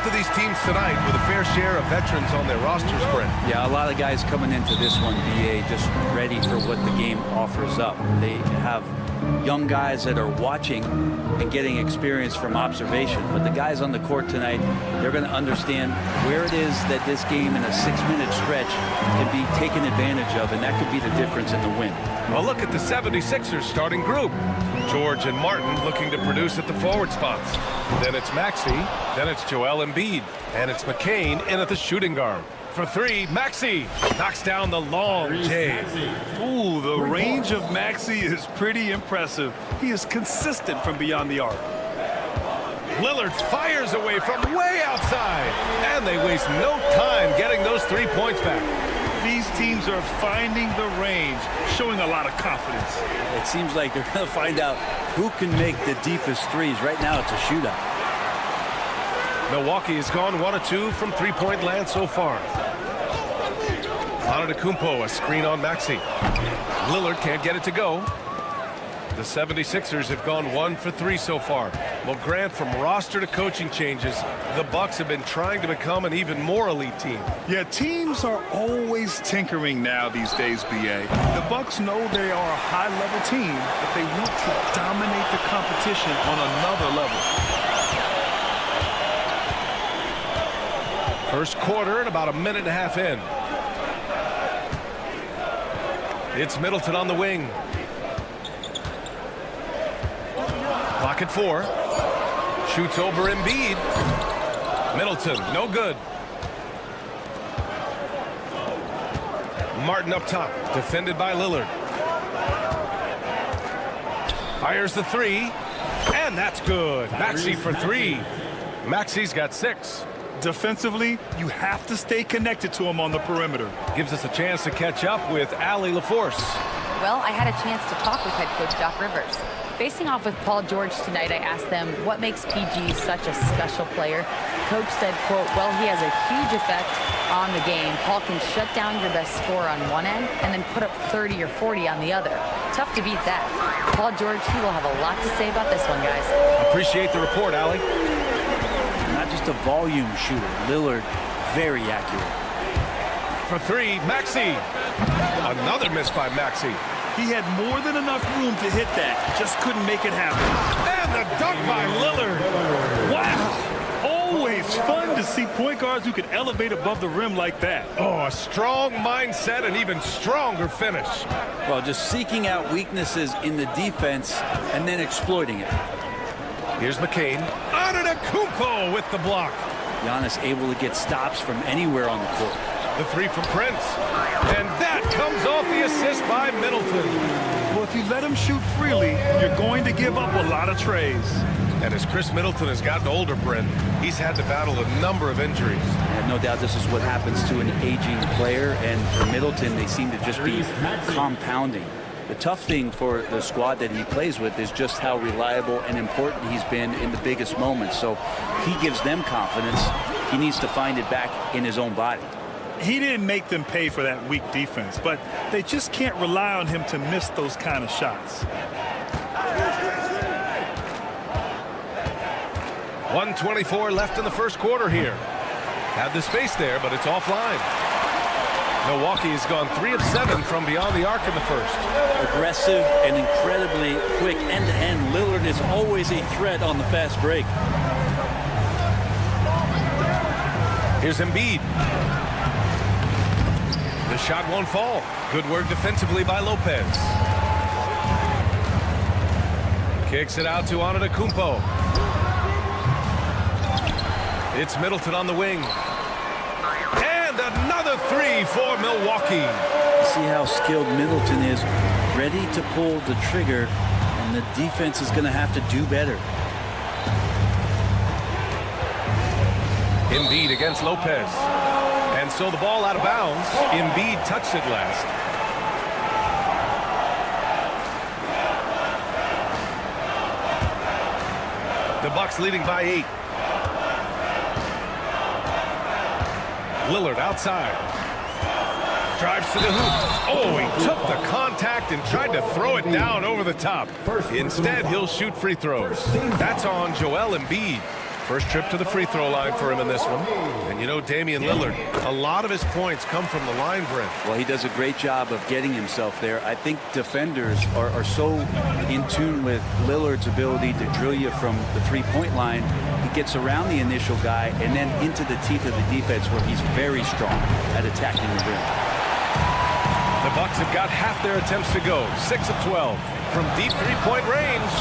both of these teams tonight with a fair share of veterans on their rosters, Brent. Yeah, a lot of guys coming into this one, BA, just ready for what the game offers up. They have young guys that are watching and getting experience from observation. But the guys on the court tonight, they're going to understand where it is that this game in a 6-minute stretch can be taken advantage of, and that could be the difference in the win. Well, look at the 76ers starting group. George and Martin looking to produce at the forward spots. Then it's Maxey, then it's Joel Embiid, and it's McCain in at the shooting guard. For three, Maxey knocks down the long J. Ooh, the range of Maxey is pretty impressive. He is consistent from beyond the arc. Lillard fires away from way outside, and they waste no time getting those 3 points back. These teams are finding the range, showing a lot of confidence. It seems like they're going to find out who can make the deepest threes. Right now, it's a shootout. Milwaukee has gone 1 of 2 from three-point land so far. Antetokounmpo, a screen on Maxey. Lillard can't get it to go. The 76ers have gone 1 for 3 so far. Well, Grant, from roster to coaching changes, the Bucks have been trying to become an even more elite team. Yeah, teams are always tinkering now these days, BA. The Bucks know they are a high-level team, but they want to dominate the competition on another level. First quarter and about a minute and a half in. It's Middleton on the wing. Clock at 4. Shoots over Embiid. Middleton, no good. Martin up top, defended by Lillard. Fires the 3, and that's good. Maxey for 3. Maxey's got 6. Defensively, you have to stay connected to him on the perimeter. Gives us a chance to catch up with Allie LaForce. Well, I had a chance to talk with head coach Doc Rivers. Facing off with Paul George tonight, I asked them what makes PG such a special player. Coach said, quote, well, he has a huge effect on the game. Paul can shut down your best scorer on one end and then put up 30 or 40 on the other. Tough to beat that. Paul George, he will have a lot to say about this one, guys. Appreciate the report, Allie. Not just a volume shooter. Lillard, very accurate. For 3, Maxey. Another miss by Maxey. He had more than enough room to hit that. Just couldn't make it happen. And the dunk by Lillard. Wow. Always fun to see point guards who can elevate above the rim like that. Oh, a strong mindset and even stronger finish. Well, just seeking out weaknesses in the defense and then exploiting it. Here's McCain. Antetokounmpo with the block. Giannis able to get stops from anywhere on the court. The 3 from Prince. And that comes off the assist by Middleton. Well, if you let him shoot freely, you're going to give up a lot of trays. And as Chris Middleton has gotten older, Brent, he's had to battle a number of injuries. And no doubt this is what happens to an aging player. And for Middleton, they seem to just be compounding. The tough thing for the squad that he plays with is just how reliable and important he's been in the biggest moments. So he gives them confidence. He needs to find it back in his own body. He didn't make them pay for that weak defense, but they just can't rely on him to miss those kind of shots. 1:24 left in the first quarter here. Had the space there, but it's offline. Milwaukee has gone 3 of 7 from beyond the arc in the first. Aggressive and incredibly quick end-to-end. Lillard is always a threat on the fast break. Here's Embiid. The shot won't fall. Good work defensively by Lopez. Kicks it out to Antetokounmpo. It's Middleton on the wing. And another 3 for Milwaukee. See how skilled Middleton is, ready to pull the trigger, and the defense is going to have to do better. Embiid against Lopez. And so the ball out of bounds. Embiid touched it last. The Bucks leading by 8. Lillard outside. Drives to the hoop. Oh, he took the contact and tried to throw it down over the top. Instead, he'll shoot free throws. That's on Joel Embiid. First trip to the free throw line for him in this one. And you know, Damian Lillard, a lot of his points come from the line, Brent. Well, he does a great job of getting himself there. I think defenders are so in tune with Lillard's ability to drill you from the three-point line. He gets around the initial guy and then into the teeth of the defense where he's very strong at attacking the rim. The Bucks have got half their attempts to go. 6 of 12 from deep three-point range.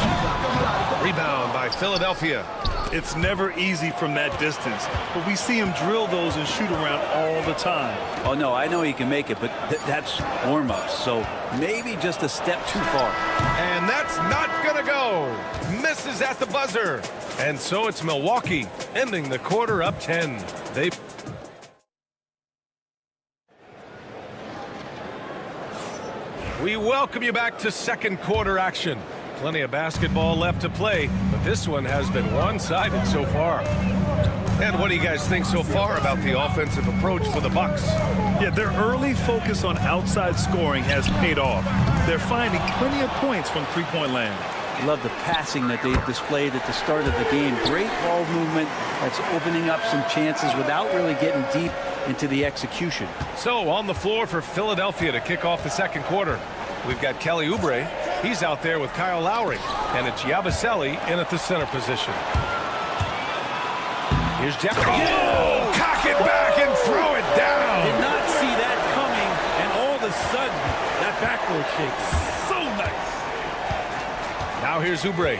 Rebound by Philadelphia. It's never easy from that distance, but we see him drill those and shoot around all the time. Oh, no, I know he can make it, but that's warm-ups, so maybe just a step too far. And that's not going to go. Misses at the buzzer. And so it's Milwaukee ending the quarter up 10. We welcome you back to second quarter action. Plenty of basketball left to play, but this one has been one-sided so far. And what do you guys think so far about the offensive approach for the Bucks? Yeah, their early focus on outside scoring has paid off. They're finding plenty of points from three-point land. I love the passing that they displayed at the start of the game. Great ball movement that's opening up some chances without really getting deep into the execution. So on the floor for Philadelphia to kick off the second quarter, we've got Kelly Oubre. He's out there with Kyle Lowry, and it's Yabusele in at the center position. Here's Jeff. Oh, cock it back and throw it down. Did not see that coming, and all of a sudden, that backward shake, so nice. Now here's Oubre.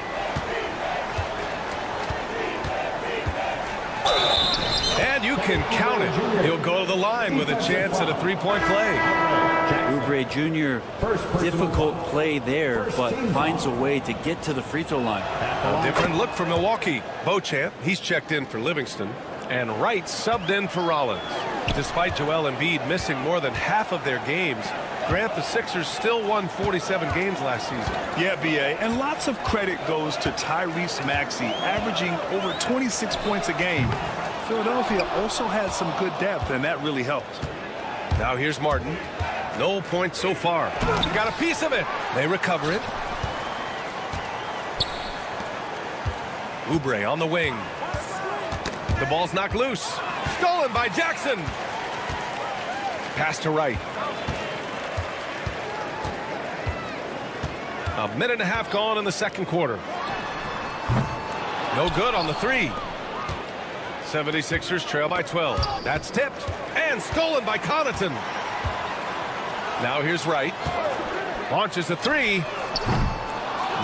And you can count it. He'll go to the line with a chance at a three-point play. Oubre Jr., difficult play there, but finds a way to get to the free throw line. A different look for Milwaukee. Beauchamp, he's checked in for Livingston. And Wright subbed in for Rollins. Despite Joel Embiid missing more than half of their games, Grant, the Sixers still won 47 games last season. Yeah, B.A., and lots of credit goes to Tyrese Maxey, averaging over 26 points a game. Philadelphia also had some good depth, and that really helped. Now here's Martin. No points so far. He got a piece of it. They recover it. Oubre on the wing. The ball's knocked loose. Stolen by Jackson. Pass to Wright. A minute and a half gone in the second quarter. No good on the three. 76ers trail by 12. That's tipped and stolen by Connaughton. Now here's Wright. Launches a three.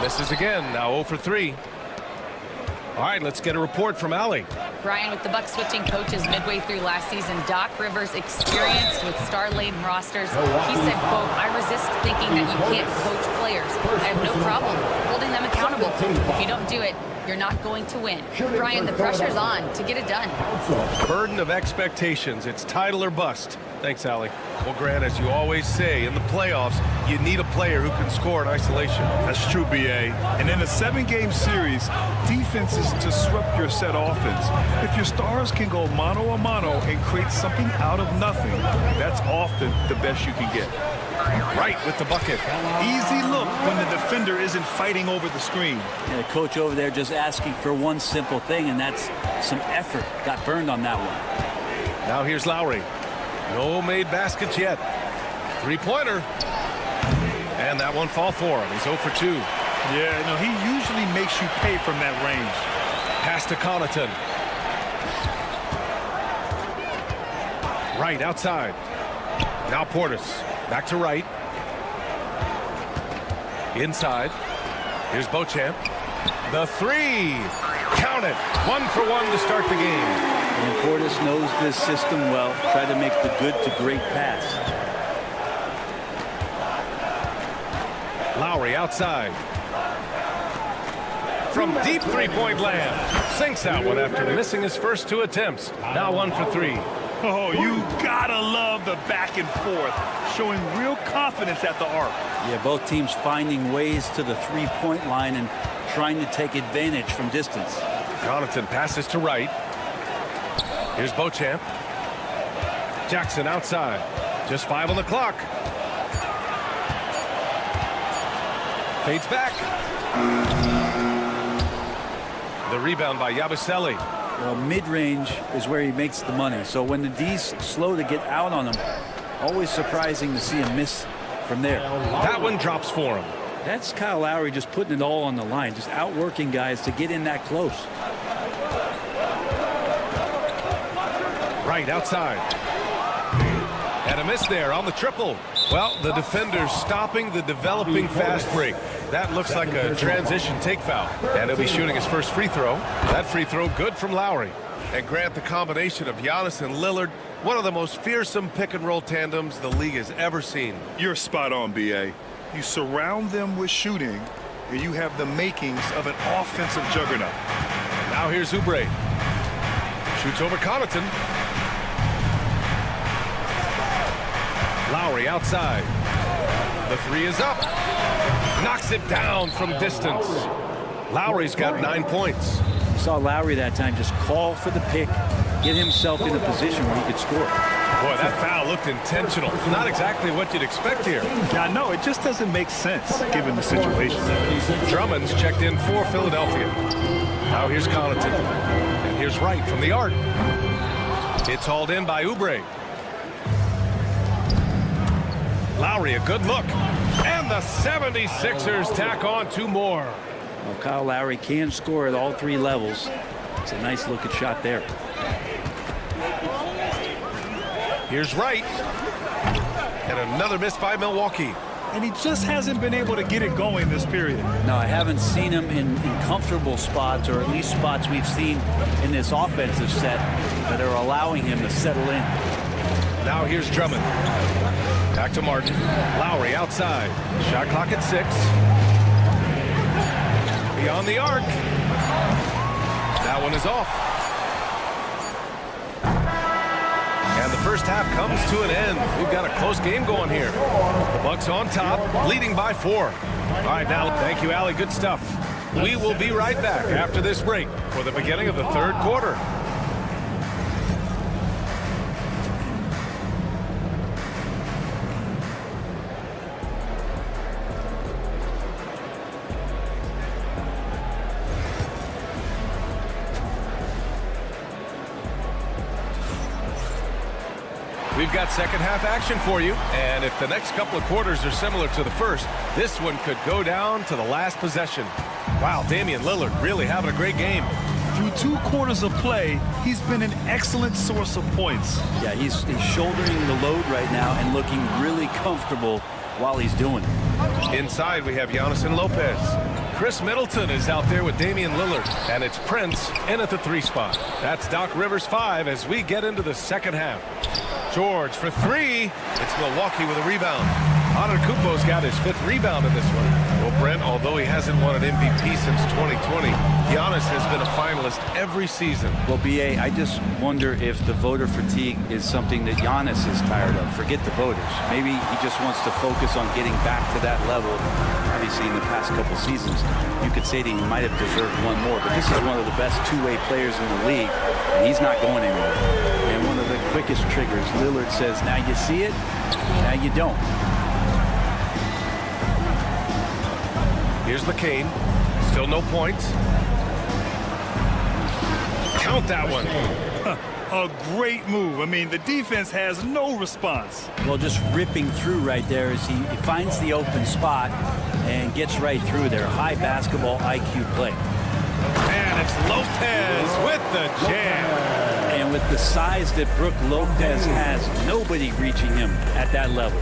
Misses again. Now 0 for 3. All right, let's get a report from Allie. Brian, with the Bucks switching coaches midway through last season, Doc Rivers, experienced with star-laden rosters, he said, quote, "I resist thinking that you can't coach players. I have no problem holding them accountable. If you don't do it, you're not going to win." Brian, the pressure's on to get it done. Burden of expectations. It's title or bust. Thanks, Allie. Well, Grant, as you always say, in the playoffs, you need a player who can score in isolation. That's true, B.A. And in a 7-game series, defense is to disrupt your set offense. If your stars can go mano-a-mano and create something out of nothing, that's often the best you can get. Right with the bucket. Easy look when the defender isn't fighting over the screen. And the coach over there just asking for one simple thing, and that's some effort. Got burned on that one. Now here's Lowry. No made baskets yet. Three-pointer. And that one fall for him. He's 0 for 2. Yeah, no, he usually makes you pay from that range. Pass to Connaughton. Wright outside. Now Portis. Back to Wright. Inside. Here's Beauchamp. The three. Count it. 1 for 1 to start the game. And Portis knows this system well. Try to make the good to great pass. Lowry outside. From deep three-point land. Sinks that one after missing his first 2 attempts. Now 1 for 3. Oh, you gotta love the back and forth, showing real confidence at the arc. Yeah, both teams finding ways to the three-point line and trying to take advantage from distance. Connaughton passes to Wright. Here's Beauchamp. Jackson outside. Just 5 on the clock. Fades back. The rebound by Yabusele. Well, mid-range is where he makes the money. So when the D's slow to get out on him, always surprising to see him miss from there. That one drops for him. That's Kyle Lowry just putting it all on the line, just outworking guys to get in that close. Right outside. And a miss there on the triple. Well, the defender's stopping the developing fast break. That looks like a transition take foul. And he'll be shooting his first free throw. That free throw good from Lowry. And Grant, the combination of Giannis and Lillard, one of the most fearsome pick-and-roll tandems the league has ever seen. You're spot on, B.A. You surround them with shooting, and you have the makings of an offensive juggernaut. Now here's Oubre. Shoots over Connaughton. Lowry outside. The three is up. Knocks it down from distance. Lowry's got 9 points. Saw Lowry that time just call for the pick, get himself in a position where he could score. Boy, that foul looked intentional. Not exactly what you'd expect here. I know, it just doesn't make sense given the situation. Drummond's checked in for Philadelphia. Now here's Connaughton. And here's Wright from the arc. It's hauled in by Oubre. Lowry, a good look. And the 76ers tack on 2 more. Well, Kyle Lowry can score at all 3 levels. It's a nice looking shot there. Here's Wright. And another miss by Milwaukee. And he just hasn't been able to get it going this period. No, I haven't seen him in comfortable spots, or at least spots we've seen in this offensive set that are allowing him to settle in. Now here's Drummond. Back to Martin. Lowry outside. Shot clock at 6. Beyond the arc. That one is off. And the first half comes to an end. We've got a close game going here. The Bucks on top, leading by 4. All right, now, thank you, Allie. Good stuff. We will be right back after this break for the beginning of the 3rd quarter. We've got second half action for you, and if the next couple of quarters are similar to the first, this one could go down to the last possession. Wow, Damian Lillard really having a great game. Through 2 quarters of play, he's been an excellent source of points. Yeah, he's shouldering the load right now and looking really comfortable while he's doing it. Inside, we have Giannis and Lopez. Chris Middleton is out there with Damian Lillard, and it's Prince in at the 3 spot. That's Doc Rivers 5 as we get into the second half. George for 3. It's Milwaukee with a rebound. Antetokounmpo's got his 5th rebound in this one. Well, Brent, although he hasn't won an MVP since 2020, Giannis has been a finalist every season. Well, B.A., I just wonder if the voter fatigue is something that Giannis is tired of. Forget the voters. Maybe he just wants to focus on getting back to that level. Obviously, in the past couple seasons, you could say that he might have deserved one more, but this is one of the best 2-way players in the league, and he's not going anywhere. And one of the quickest triggers, Lillard says, now you see it, now you don't. Here's McCain. Still no points. Count that one. A great move. I mean, the defense has no response. Well, just ripping through right there as he finds the open spot and gets right through there. High basketball IQ play. And it's Lopez with the jam. And with the size that Brook Lopez has, nobody reaching him at that level.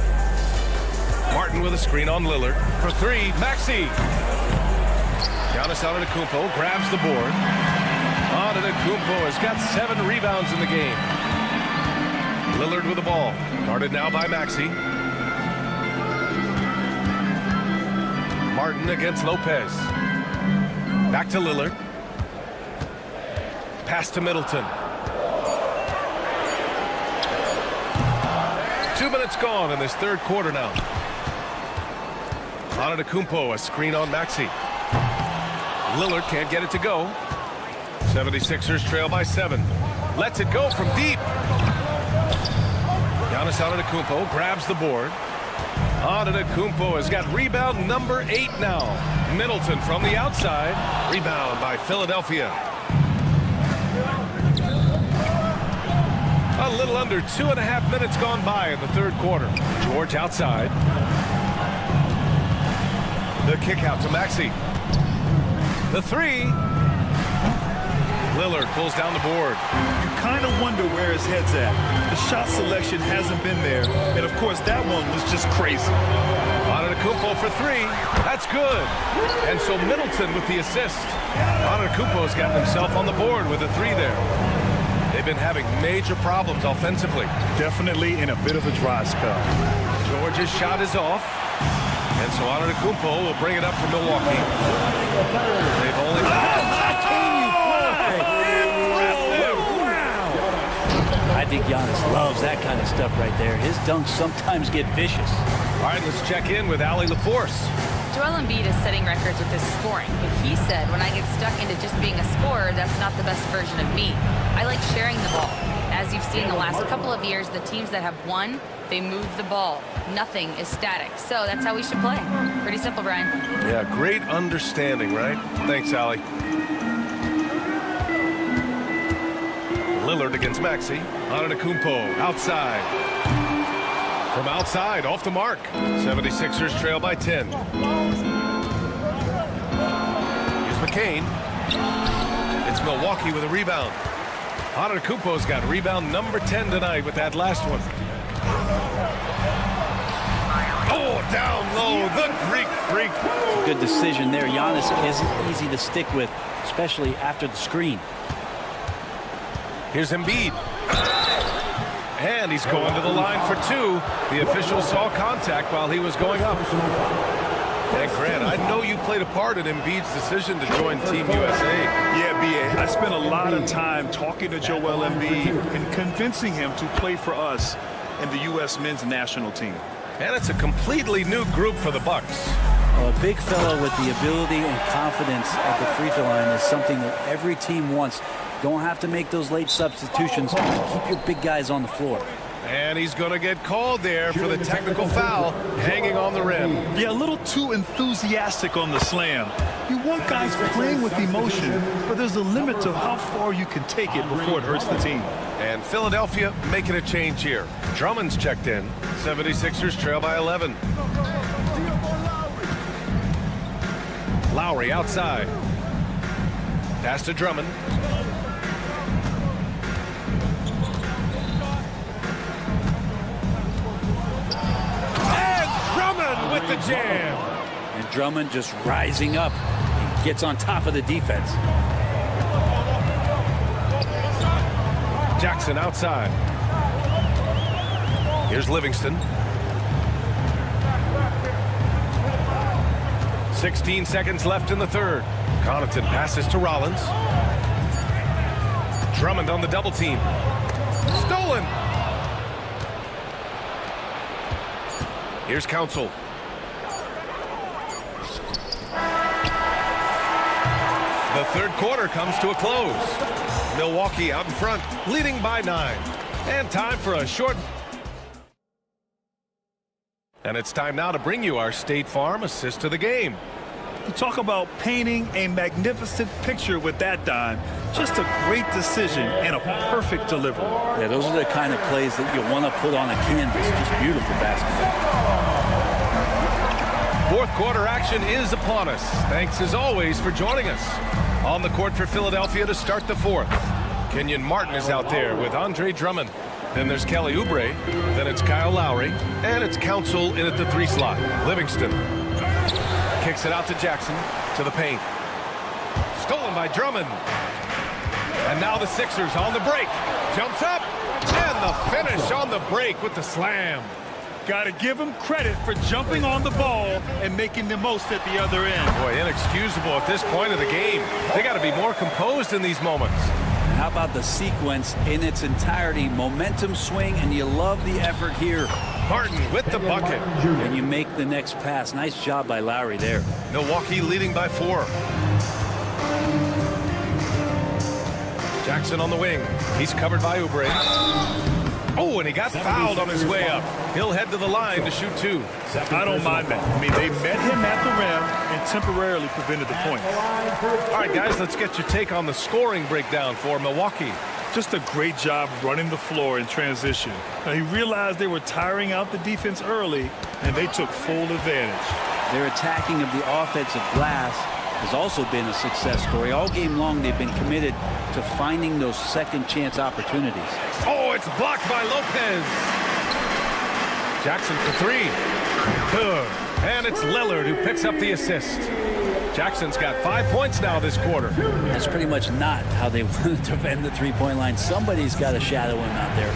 Martin with a screen on Lillard. For 3, Maxey. Giannis Antetokounmpo grabs the board. Antetokounmpo has got 7 rebounds in the game. Lillard with the ball. Guarded now by Maxey. Martin against Lopez. Back to Lillard. Pass to Middleton. 2 minutes gone in this 3rd quarter now. Antetokounmpo, a screen on Maxey. Lillard can't get it to go. 76ers trail by 7. Lets it go from deep. Giannis Antetokounmpo grabs the board. Antetokounmpo has got rebound number 8 now. Middleton from the outside. Rebound by Philadelphia. A little under 2.5 minutes gone by in the third quarter. George outside. The kick out to Maxey. The three. Lillard pulls down the board. You kind of wonder where his head's at. The shot selection hasn't been there. And, of course, that one was just crazy. Antetokounmpo for 3. That's good. And so Middleton with the assist. Antetokounmpo's gotten himself on the board with a 3 there. They've been having major problems offensively. Definitely in a bit of a dry spell. George's shot is off. And so Antetokounmpo will bring it up for Milwaukee. They've only... I think Giannis loves that kind of stuff right there. His dunks sometimes get vicious. All right, let's check in with Allie LaForce. Joel Embiid is setting records with his scoring, but he said, when I get stuck into just being a scorer, that's not the best version of me. I like sharing the ball. As you've seen the last couple of years, the teams that have won, they move the ball. Nothing is static. So that's how we should play. Pretty simple, Brian. Yeah, great understanding, right? Thanks, Allie. Lillard against Maxey. Antetokounmpo outside. From outside, off the mark. 76ers trail by 10. Here's McCain. It's Milwaukee with a rebound. Antetokounmpo's got rebound number 10 tonight with that last one. Oh, down low, the Greek freak. Good decision there. Giannis isn't easy to stick with, especially after the screen. Here's Embiid. And he's going to the line for 2. The official saw contact while he was going up. And Grant, I know you played a part in Embiid's decision to join Team USA. Yeah, B.A. I spent a lot of time talking to Joel Embiid and convincing him to play for us and the U.S. men's national team. And it's a completely new group for the Bucks. Well, a big fellow with the ability and confidence at the free throw line is something that every team wants. Don't have to make those late substitutions. Keep your big guys on the floor. And he's going to get called there for the technical foul, hanging on the rim. Yeah, a little too enthusiastic on the slam. You want guys playing with emotion, but there's a limit to how far you can take it before it hurts the team. And Philadelphia making a change here. Drummond's checked in. 76ers trail by 11. Lowry outside. Pass to Drummond. With the jam. And Drummond just rising up. He gets on top of the defense. Jackson outside. Here's Livingston. 16 seconds left in the third. Connaughton passes to Rollins. Drummond on the double team. Stolen. Here's Council. The third quarter comes to a close. Milwaukee out in front, leading by 9. And time for a short... And it's time now to bring you our State Farm assist to the game. You talk about painting a magnificent picture with that dime. Just a great decision and a perfect delivery. Yeah, those are the kind of plays that you want to put on a canvas. Just beautiful basketball. Fourth quarter action is upon us. Thanks as always for joining us. On the court for Philadelphia to start the fourth. Kenyon Martin is out there with Andre Drummond. Then there's Kelly Oubre. Then it's Kyle Lowry. And it's Council in at the 3 slot. Livingston kicks it out to Jackson to the paint. Stolen by Drummond. And now the Sixers on the break. Jumps up. And the finish on the break with the slam. Got to give him credit for jumping on the ball and making the most at the other end. Boy, inexcusable at this point of the game. They got to be more composed in these moments. How about the sequence in its entirety? Momentum swing, and you love the effort here. Martin with the bucket. And you make the next pass. Nice job by Lowry there. Milwaukee leading by 4. Jackson on the wing. He's covered by Oubre. Oh, and he got fouled on his way up. He'll head to the line to shoot 2. I don't mind that. I mean, they met him at the rim and temporarily prevented the points. All right, guys, let's get your take on the scoring breakdown for Milwaukee. Just a great job running the floor in transition. Now, he realized they were tiring out the defense early, and they took full advantage. Their attacking of the offensive glass has also been a success story. All game long, they've been committed to finding those second chance opportunities. Oh, it's blocked by Lopez. Jackson for 3. Good. And it's Lillard who picks up the assist. Jackson's got 5 points now this quarter. That's pretty much not how they want to defend the three-point line. Somebody's got to shadow him out there.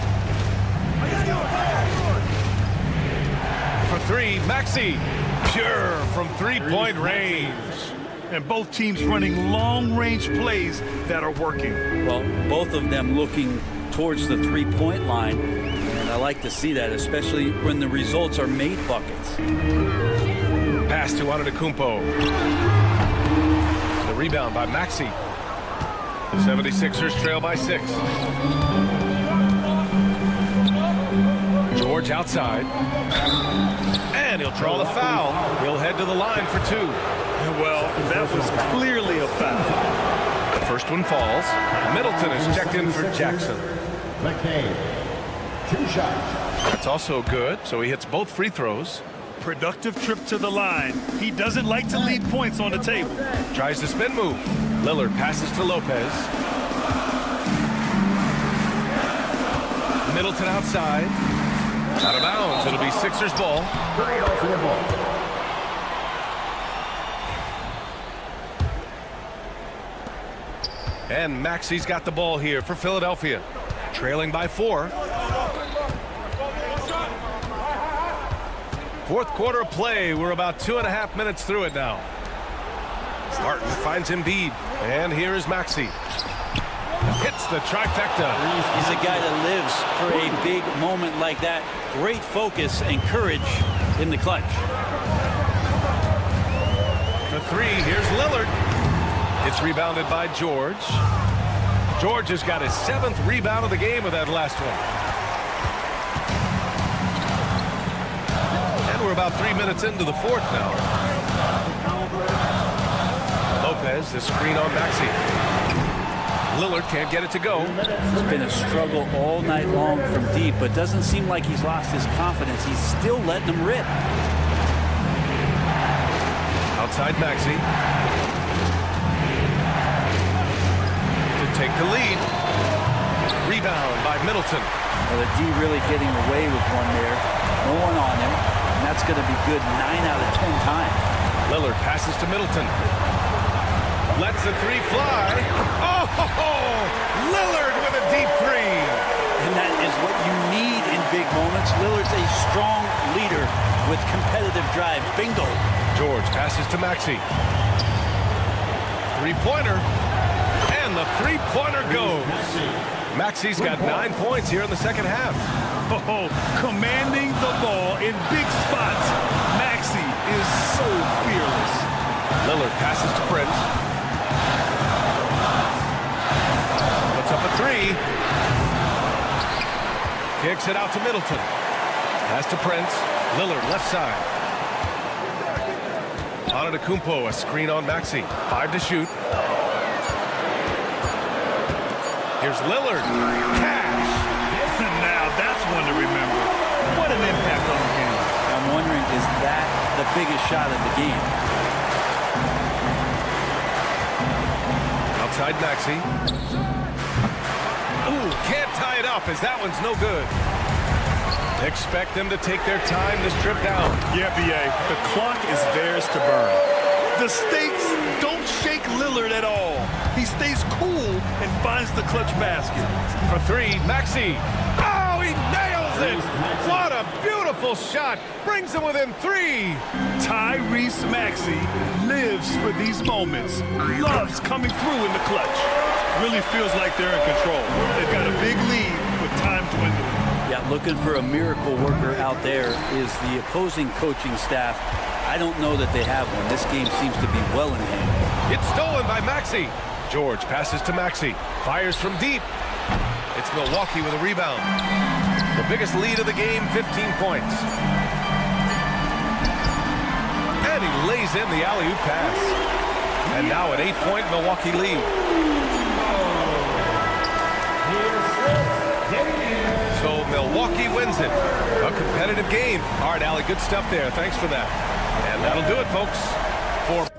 For 3, Maxey. Pure from three-point range. And both teams running long-range plays that are working. Well, both of them looking towards the three-point line. And I like to see that, especially when the results are made buckets. Pass to Antetokounmpo. The rebound by Maxey. The 76ers trail by 6. George outside. And he'll draw the foul. He'll head to the line for 2. Well, that was clearly a foul. The first one falls. Middleton is checked in for Jackson. McCain, 2 shots. That's also good, so he hits both free throws. Productive trip to the line. He doesn't like to leave points on the table. Tries the spin move. Lillard passes to Lopez. Middleton outside. Out of bounds. It'll be Sixers ball. And Maxey's got the ball here for Philadelphia. Trailing by 4. Fourth quarter of play. We're about 2.5 minutes through it now. Martin finds Embiid. And here is Maxey. Hits the trifecta. He's a guy that lives for a big moment like that. Great focus and courage in the clutch. For 3, here's Lillard. It's rebounded by George. George has got his 7th rebound of the game with that last one. And we're about 3 minutes into the 4th now. Lopez, the screen on Maxey. Lillard can't get it to go. It's been a struggle all night long from deep, but doesn't seem like he's lost his confidence. He's still letting them rip. Outside Maxey. To take the lead. Rebound by Middleton. Well, the D really getting away with one there. No one on him, and that's going to be good 9 out of 10 times. Lillard passes to Middleton. Lets the 3 fly. Oh, Lillard with a deep 3. And that is what you need in big moments. Lillard's a strong leader with competitive drive. Bingo. George passes to Maxey. 3-pointer. And the 3-pointer goes. Maxey's got 9 points here in the second half. Oh, commanding the ball in big spots. Maxey is so fearless. Lillard passes to Prince. Puts up a 3. Kicks it out to Middleton. Pass to Prince. Lillard left side. Antetokounmpo, a screen on Maxey. 5 to shoot. Here's Lillard. Cash. Now that's one to remember. What an impact on the game. I'm wondering, is that the biggest shot of the game? Outside Maxey. Ooh, can't tie it up as that one's no good. Expect them to take their time this trip down. Yeah, B.A., the clock is theirs to burn. The stakes don't shake Lillard at all. He stays cool and finds the clutch basket. For 3, Maxey. Oh, he nails it! What a beautiful shot. Brings him within 3. Tyrese Maxey lives for these moments. Loves coming through in the clutch. Really feels like they're in control. They've got a big lead with time dwindling. Yeah, looking for a miracle worker out there is the opposing coaching staff. I don't know that they have one. This game seems to be well in hand. It's stolen by Maxey. George passes to Maxey. Fires from deep. It's Milwaukee with a rebound. The biggest lead of the game, 15 points. And he lays in the alley-oop pass. And now an 8-point Milwaukee lead. So Milwaukee wins it. A competitive game. All right, Allie, good stuff there. Thanks for that. And that'll do it, folks. For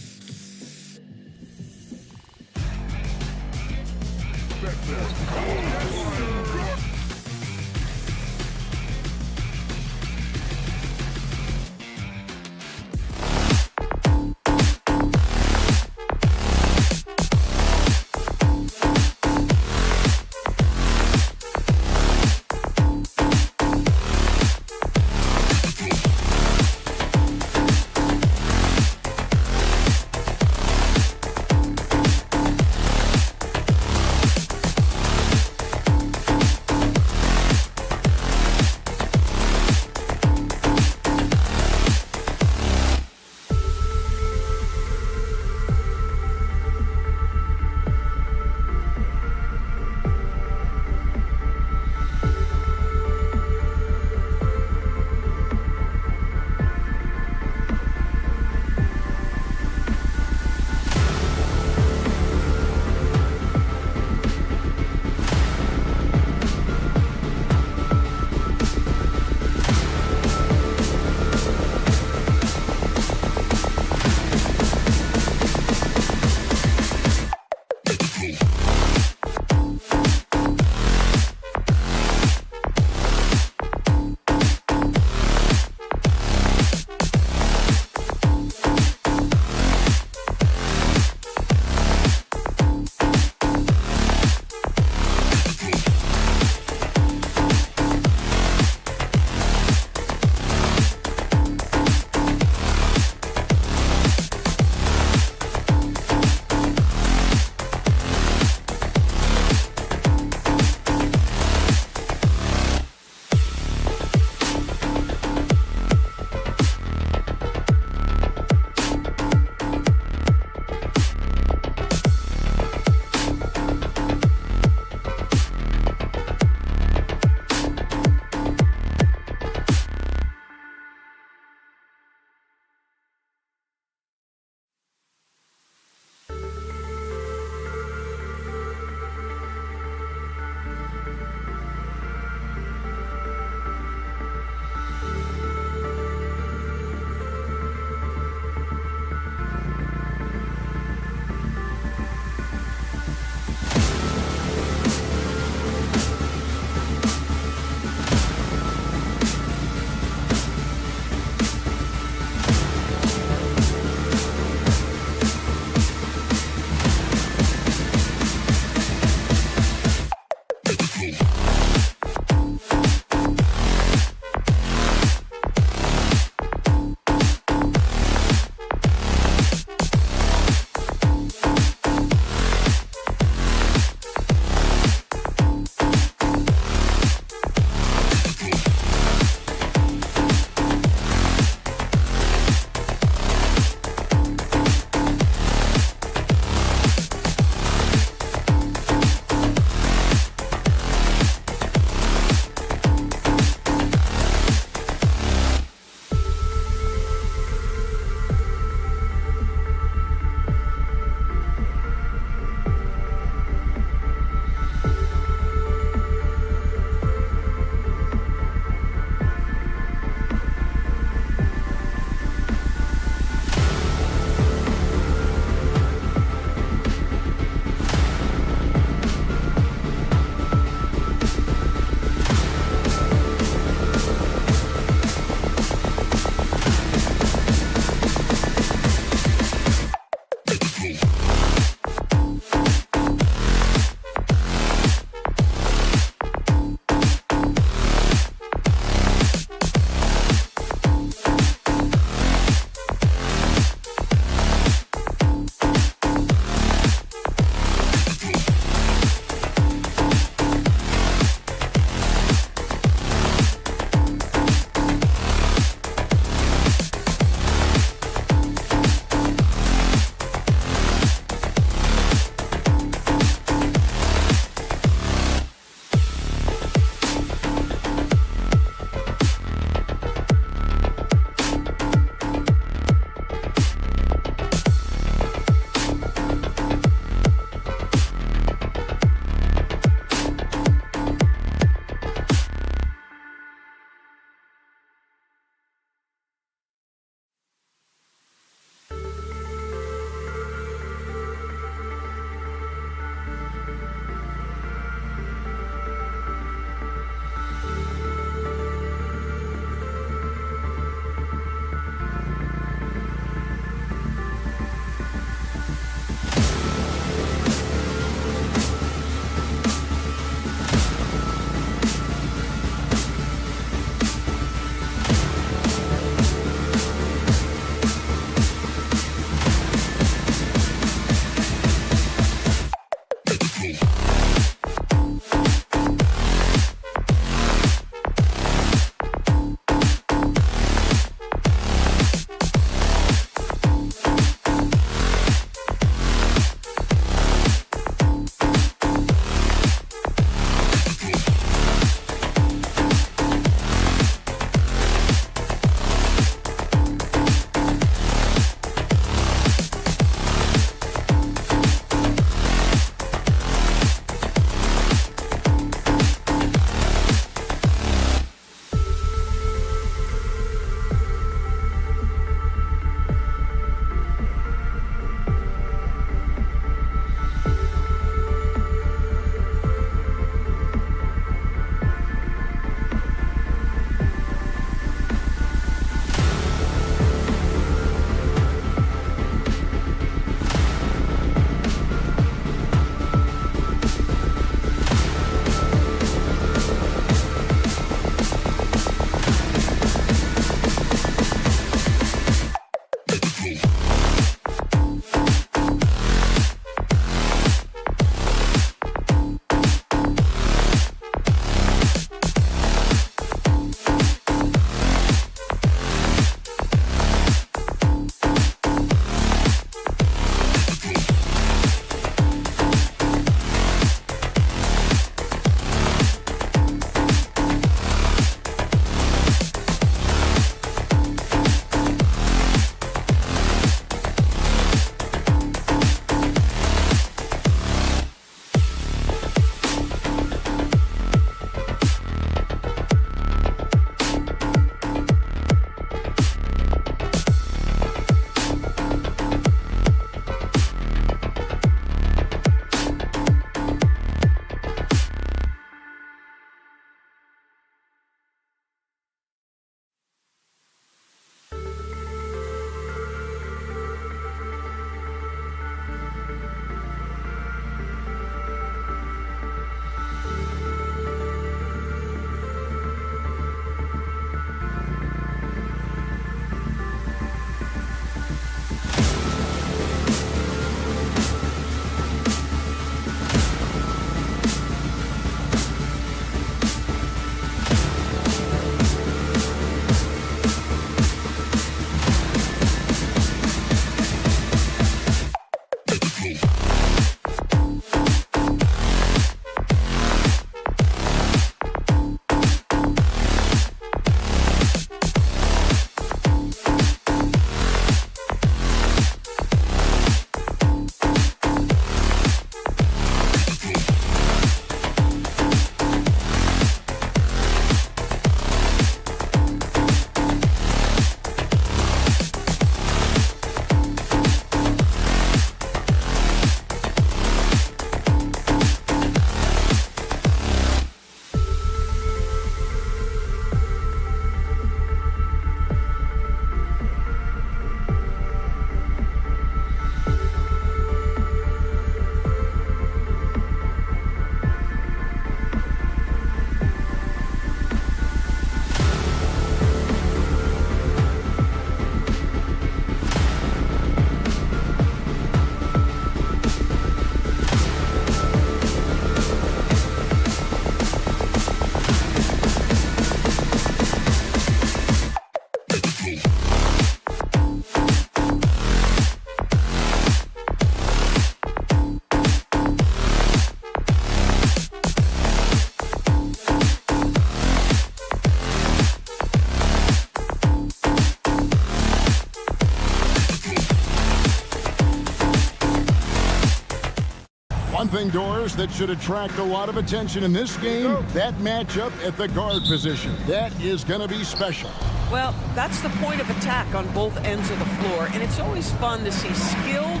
thing, Doris, that should attract a lot of attention in this game, that matchup at the guard position. That is going to be special. Well, that's the point of attack on both ends of the floor, and it's always fun to see skilled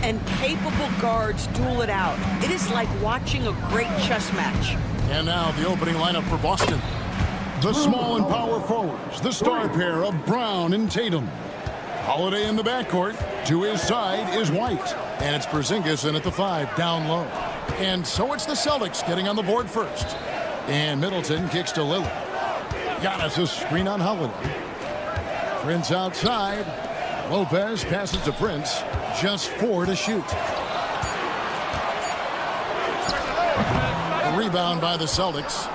and capable guards duel it out. It is like watching a great chess match. And now the opening lineup for Boston. The small and power forwards, the star pair of Brown and Tatum. Holiday in the backcourt. To his side is White. And it's Porzingis in at the 5, down low. And so it's the Celtics getting on the board first. And Middleton kicks to Lillard. Giannis a screen on Holiday. Prince outside. Lopez passes to Prince. Just 4 to shoot. A rebound by the Celtics.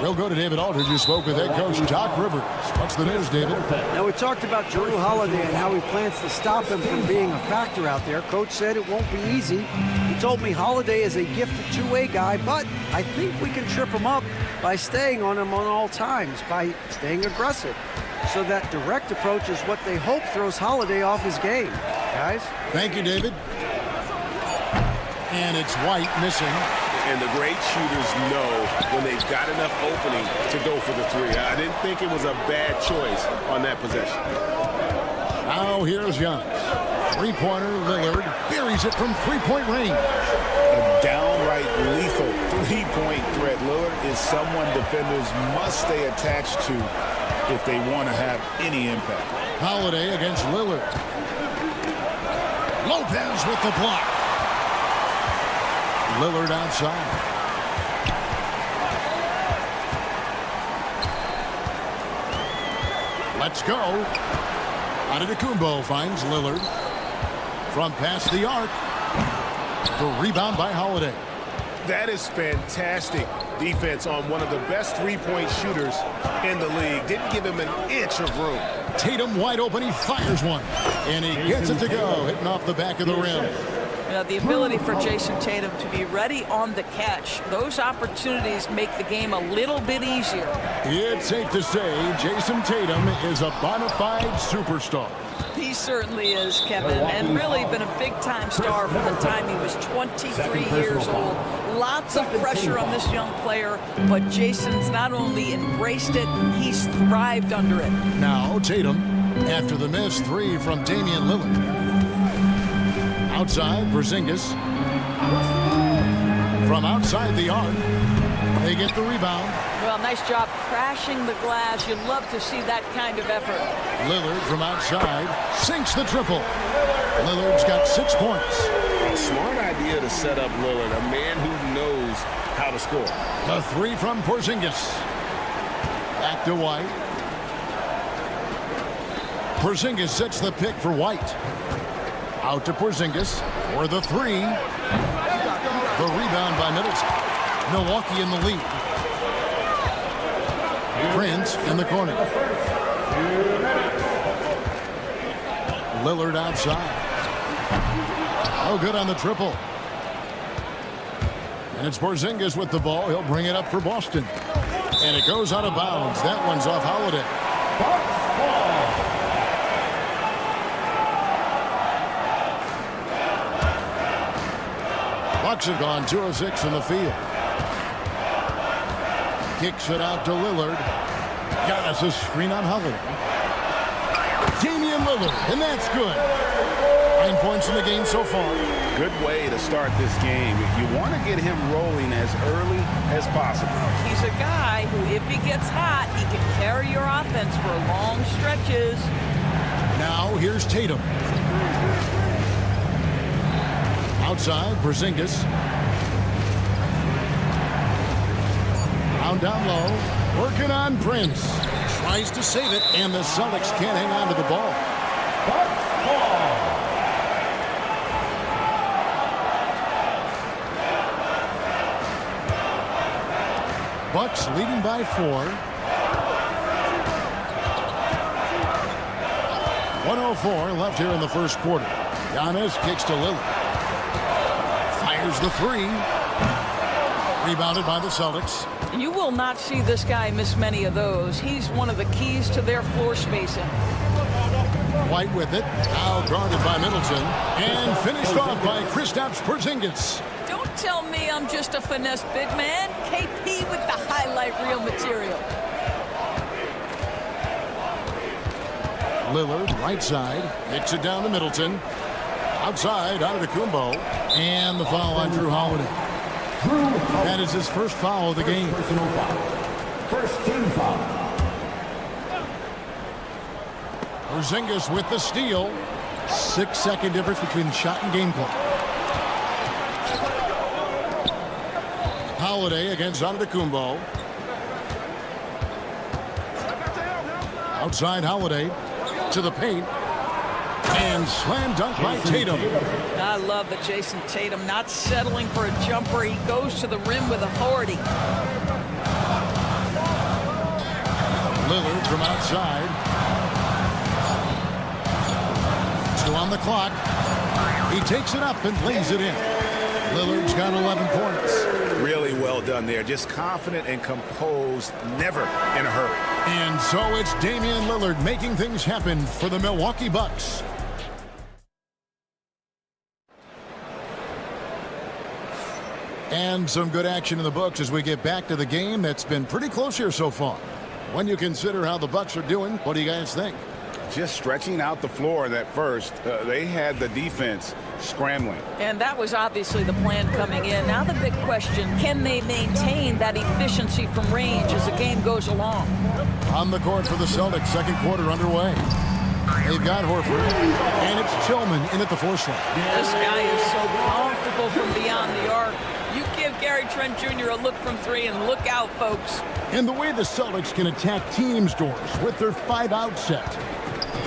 We'll go to David Aldridge, who spoke with head coach Doc Rivers. What's the news, David? Now, we talked about Drew Holiday and how he plans to stop him from being a factor out there. Coach said it won't be easy. He told me Holiday is a gifted two-way guy, but I think we can trip him up by staying on him on all times, by staying aggressive. So that direct approach is what they hope throws Holiday off his game. Guys? Thank you, David. And it's White missing. And the great shooters know when they've got enough opening to go for the 3. I didn't think it was a bad choice on that possession. Now here's Giannis. Three-pointer, Lillard buries it from three-point range. A downright lethal three-point threat. Lillard is someone defenders must stay attached to if they want to have any impact. Holiday against Lillard. Lopez with the block. Lillard outside. Let's go. Antetokounmpo finds Lillard. From past the arc. The rebound by Holiday. That is fantastic defense on one of the best three-point shooters in the league. Didn't give him an inch of room. Tatum wide open. He fires one. And he gets it to go. Hitting off the back of the rim. The ability for Jason Tatum to be ready on the catch. Those opportunities make the game a little bit easier. It's safe to say Jason Tatum is a bona fide superstar. He certainly is, Kevin, and really been a big-time star from the time he was 23 years old. Lots of pressure on this young player, but Jason's not only embraced it, he's thrived under it. Now Tatum, after the missed 3 from Damian Lillard. Outside, Porzingis. From outside the arc, they get the rebound. Well, nice job crashing the glass. You love to see that kind of effort. Lillard from outside sinks the triple. Lillard's got 6 points. A smart idea to set up Lillard, a man who knows how to score. The 3 from Porzingis. Back to White. Porzingis sets the pick for White. Out to Porzingis for the 3. The rebound by Middleton. Milwaukee in the lead. Prince in the corner. Lillard outside. Oh, good on the triple. And it's Porzingis with the ball. He'll bring it up for Boston. And it goes out of bounds. That one's off Holiday. Bucks have gone 2 of 6 in the field. Kicks it out to Lillard. Giannis a screen on Holiday. Damian Lillard, and that's good. 9 points in the game so far. Good way to start this game. You want to get him rolling as early as possible. He's a guy who, if he gets hot, he can carry your offense for long stretches. Now here's Tatum. Outside, Porzingis. Down low, working on Prince. Tries to save it, and the Celtics can't hang on to the ball. Bucks leading by 4. 1:04 left here in the first quarter. Giannis kicks to Lillard. Fires the 3. Rebounded by the Celtics. You will not see this guy miss many of those. He's one of the keys to their floor spacing. White with it. Now guarded by Middleton. And finished off by Kristaps Porzingis. Don't tell me I'm just a finesse big man. KP with the highlight reel material. Lillard, right side. Kicks it down to Middleton. Outside, Antetokounmpo. And the foul on Drew Holiday. That is his first foul of the game. First team foul. Porzingis with the steal. 6-second difference between shot and game clock. Holiday against Antetokounmpo. Outside Holiday to the paint. And slam dunk by Tatum. I love that Jason Tatum not settling for a jumper. He goes to the rim with authority. Lillard from outside. 2 on the clock. He takes it up and lays it in. Lillard's got 11 points. Really well done there. Just confident and composed, never in a hurry. And so it's Damian Lillard making things happen for the Milwaukee Bucks. And some good action in the books as we get back to the game that's been pretty close here so far. When you consider how the Bucks are doing, what do you guys think? Just stretching out the floor at first. They had the defense scrambling. And that was obviously the plan coming in. Now the big question, can they maintain that efficiency from range as the game goes along? On the court for the Celtics, second quarter underway. They've got Horford, and it's Tillman in at the 4 slot. This guy is so comfortable from beyond the arc. You give Gary Trent Jr. a look from 3 and look out, folks. And the way the Celtics can attack teams' doors with their 5-out set,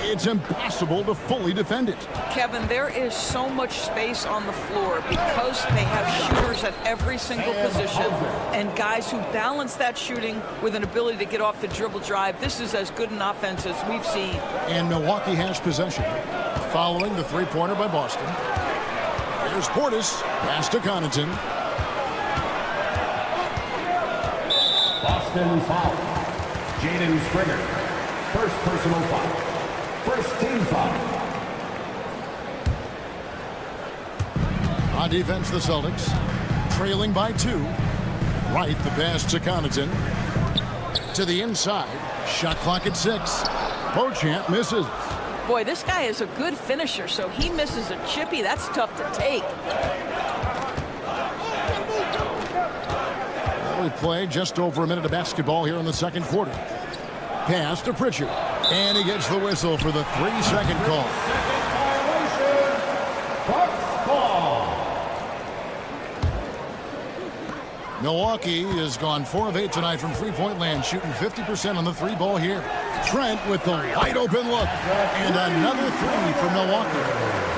it's impossible to fully defend it. Kevin, there is so much space on the floor because they have shooters at every single position and guys who balance that shooting with an ability to get off the dribble drive. This is as good an offense as we've seen. And Milwaukee has possession following the 3-pointer by Boston. Here's Portis, pass to Connaughton. Boston foul. Jaden Springer. First personal foul. First team foul. On defense, the Celtics trailing by 2. Right, the pass to Connaughton. To the inside. Shot clock at 6. Beauchamp misses. Boy, this guy is a good finisher, so he misses a chippy. That's tough to take. We play just over a minute of basketball here in the second quarter. Pass to Pritchard. And he gets the whistle for the 3-second call. Milwaukee has gone 4 of 8 tonight from three-point land, shooting 50% on the 3-ball here. Trent with the wide-open look. And another 3 for Milwaukee.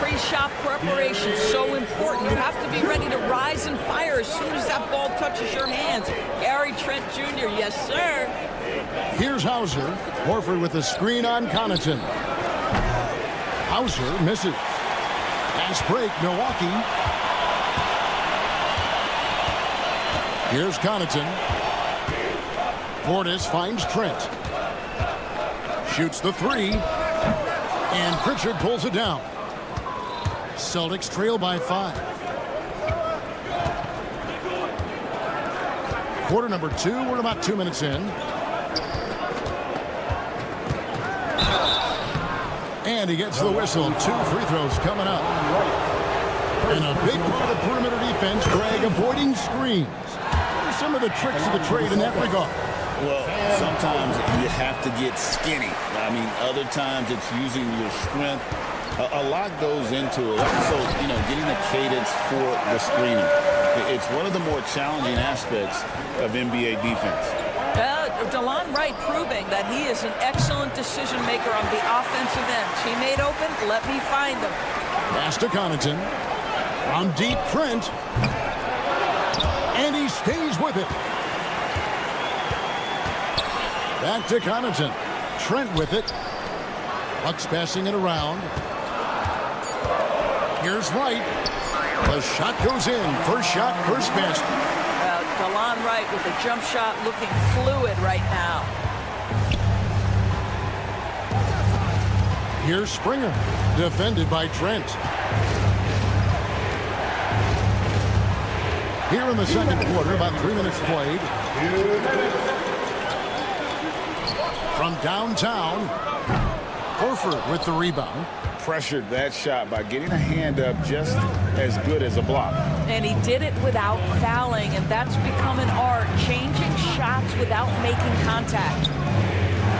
Pre-shot preparation, so important. You have to be ready to rise and fire as soon as that ball touches your hands. Gary Trent Jr., yes, sir. Here's Hauser. Horford with the screen on Connaughton. Hauser misses. Fast break, Milwaukee. Here's Connaughton. Portis finds Trent. Shoots the 3. And Pritchard pulls it down. Celtics trail by 5. Quarter number 2. We're about 2 minutes in. And he gets the whistle. 2 free throws coming up. And a big part of the perimeter defense, Greg, avoiding screens. What are some of the tricks of the trade in that regard? Well, sometimes you have to get skinny. I mean, other times it's using your strength. A lot goes into it. Also, getting a cadence for the screening. It's one of the more challenging aspects of NBA defense. DeLon Wright proving that he is an excellent decision maker on the offensive end. Teammate open, let me find him. Pass to Connaughton. From deep, Trent. And he stays with it. Back to Connaughton. Trent with it. Bucks passing it around. Here's Wright. The shot goes in. First shot, first basket. DeLon Wright with the jump shot looking fluid right now. Here's Springer, defended by Trent. Here in the second quarter, about 3 minutes played. From downtown, Horford with the rebound. Pressured that shot by getting a hand up just as good as a block. And he did it without fouling, and that's become an art, changing shots without making contact.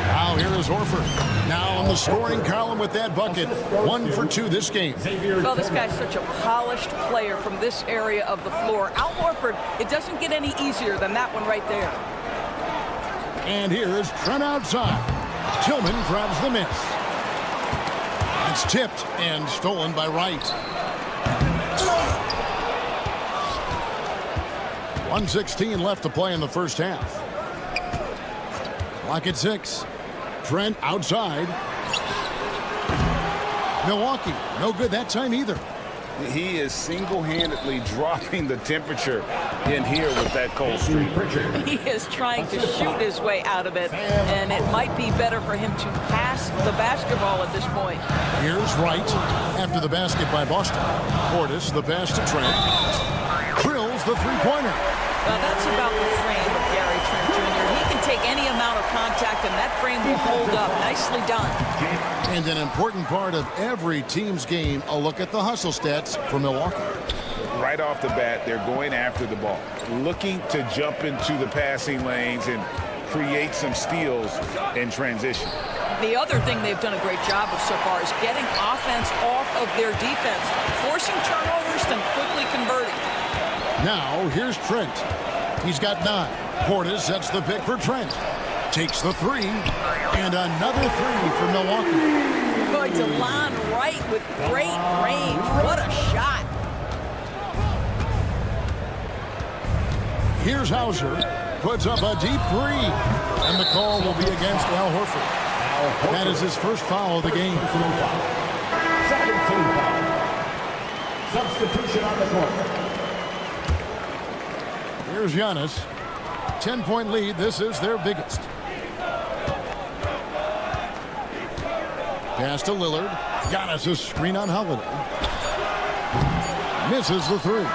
Now here is Horford. Now on the scoring column with that bucket. 1 for 2 this game. Well, this guy's such a polished player from this area of the floor. Al Horford, it doesn't get any easier than that one right there. And here is Trent outside. Tillman grabs the miss. It's tipped and stolen by Wright. 1:16 left to play in the first half. Clock at 6. Trent outside. Milwaukee, no good that time either. He is single-handedly dropping the temperature in here with that cold streak. He is trying to shoot his way out of it, and it might be better for him to pass the basketball at this point. Here's Wright after the basket by Boston. Portis, the pass to Trent. Drills the three-pointer. Now that's about the frame of Gary Trent Jr. He can take any amount of contact, and that frame will hold up. Nicely done. And an important part of every team's game, a look at the hustle stats for Milwaukee. Right off the bat, they're going after the ball, looking to jump into the passing lanes and create some steals in transition. The other thing they've done a great job of so far is getting offense off of their defense, forcing turnovers, then quickly converting. Now, here's Trent. He's got 9. Portis sets the pick for Trent. Takes the 3, and another 3 for Milwaukee. Going to line right with great range. What a shot. Here's Hauser. Puts up a deep 3. And the call will be against Al Horford. That is his first foul of the game. Second team foul. Substitution on the court. Here's Giannis. 10-point lead. This is their biggest. Pass to Lillard. Giannis a screen on Holiday. Misses the 3.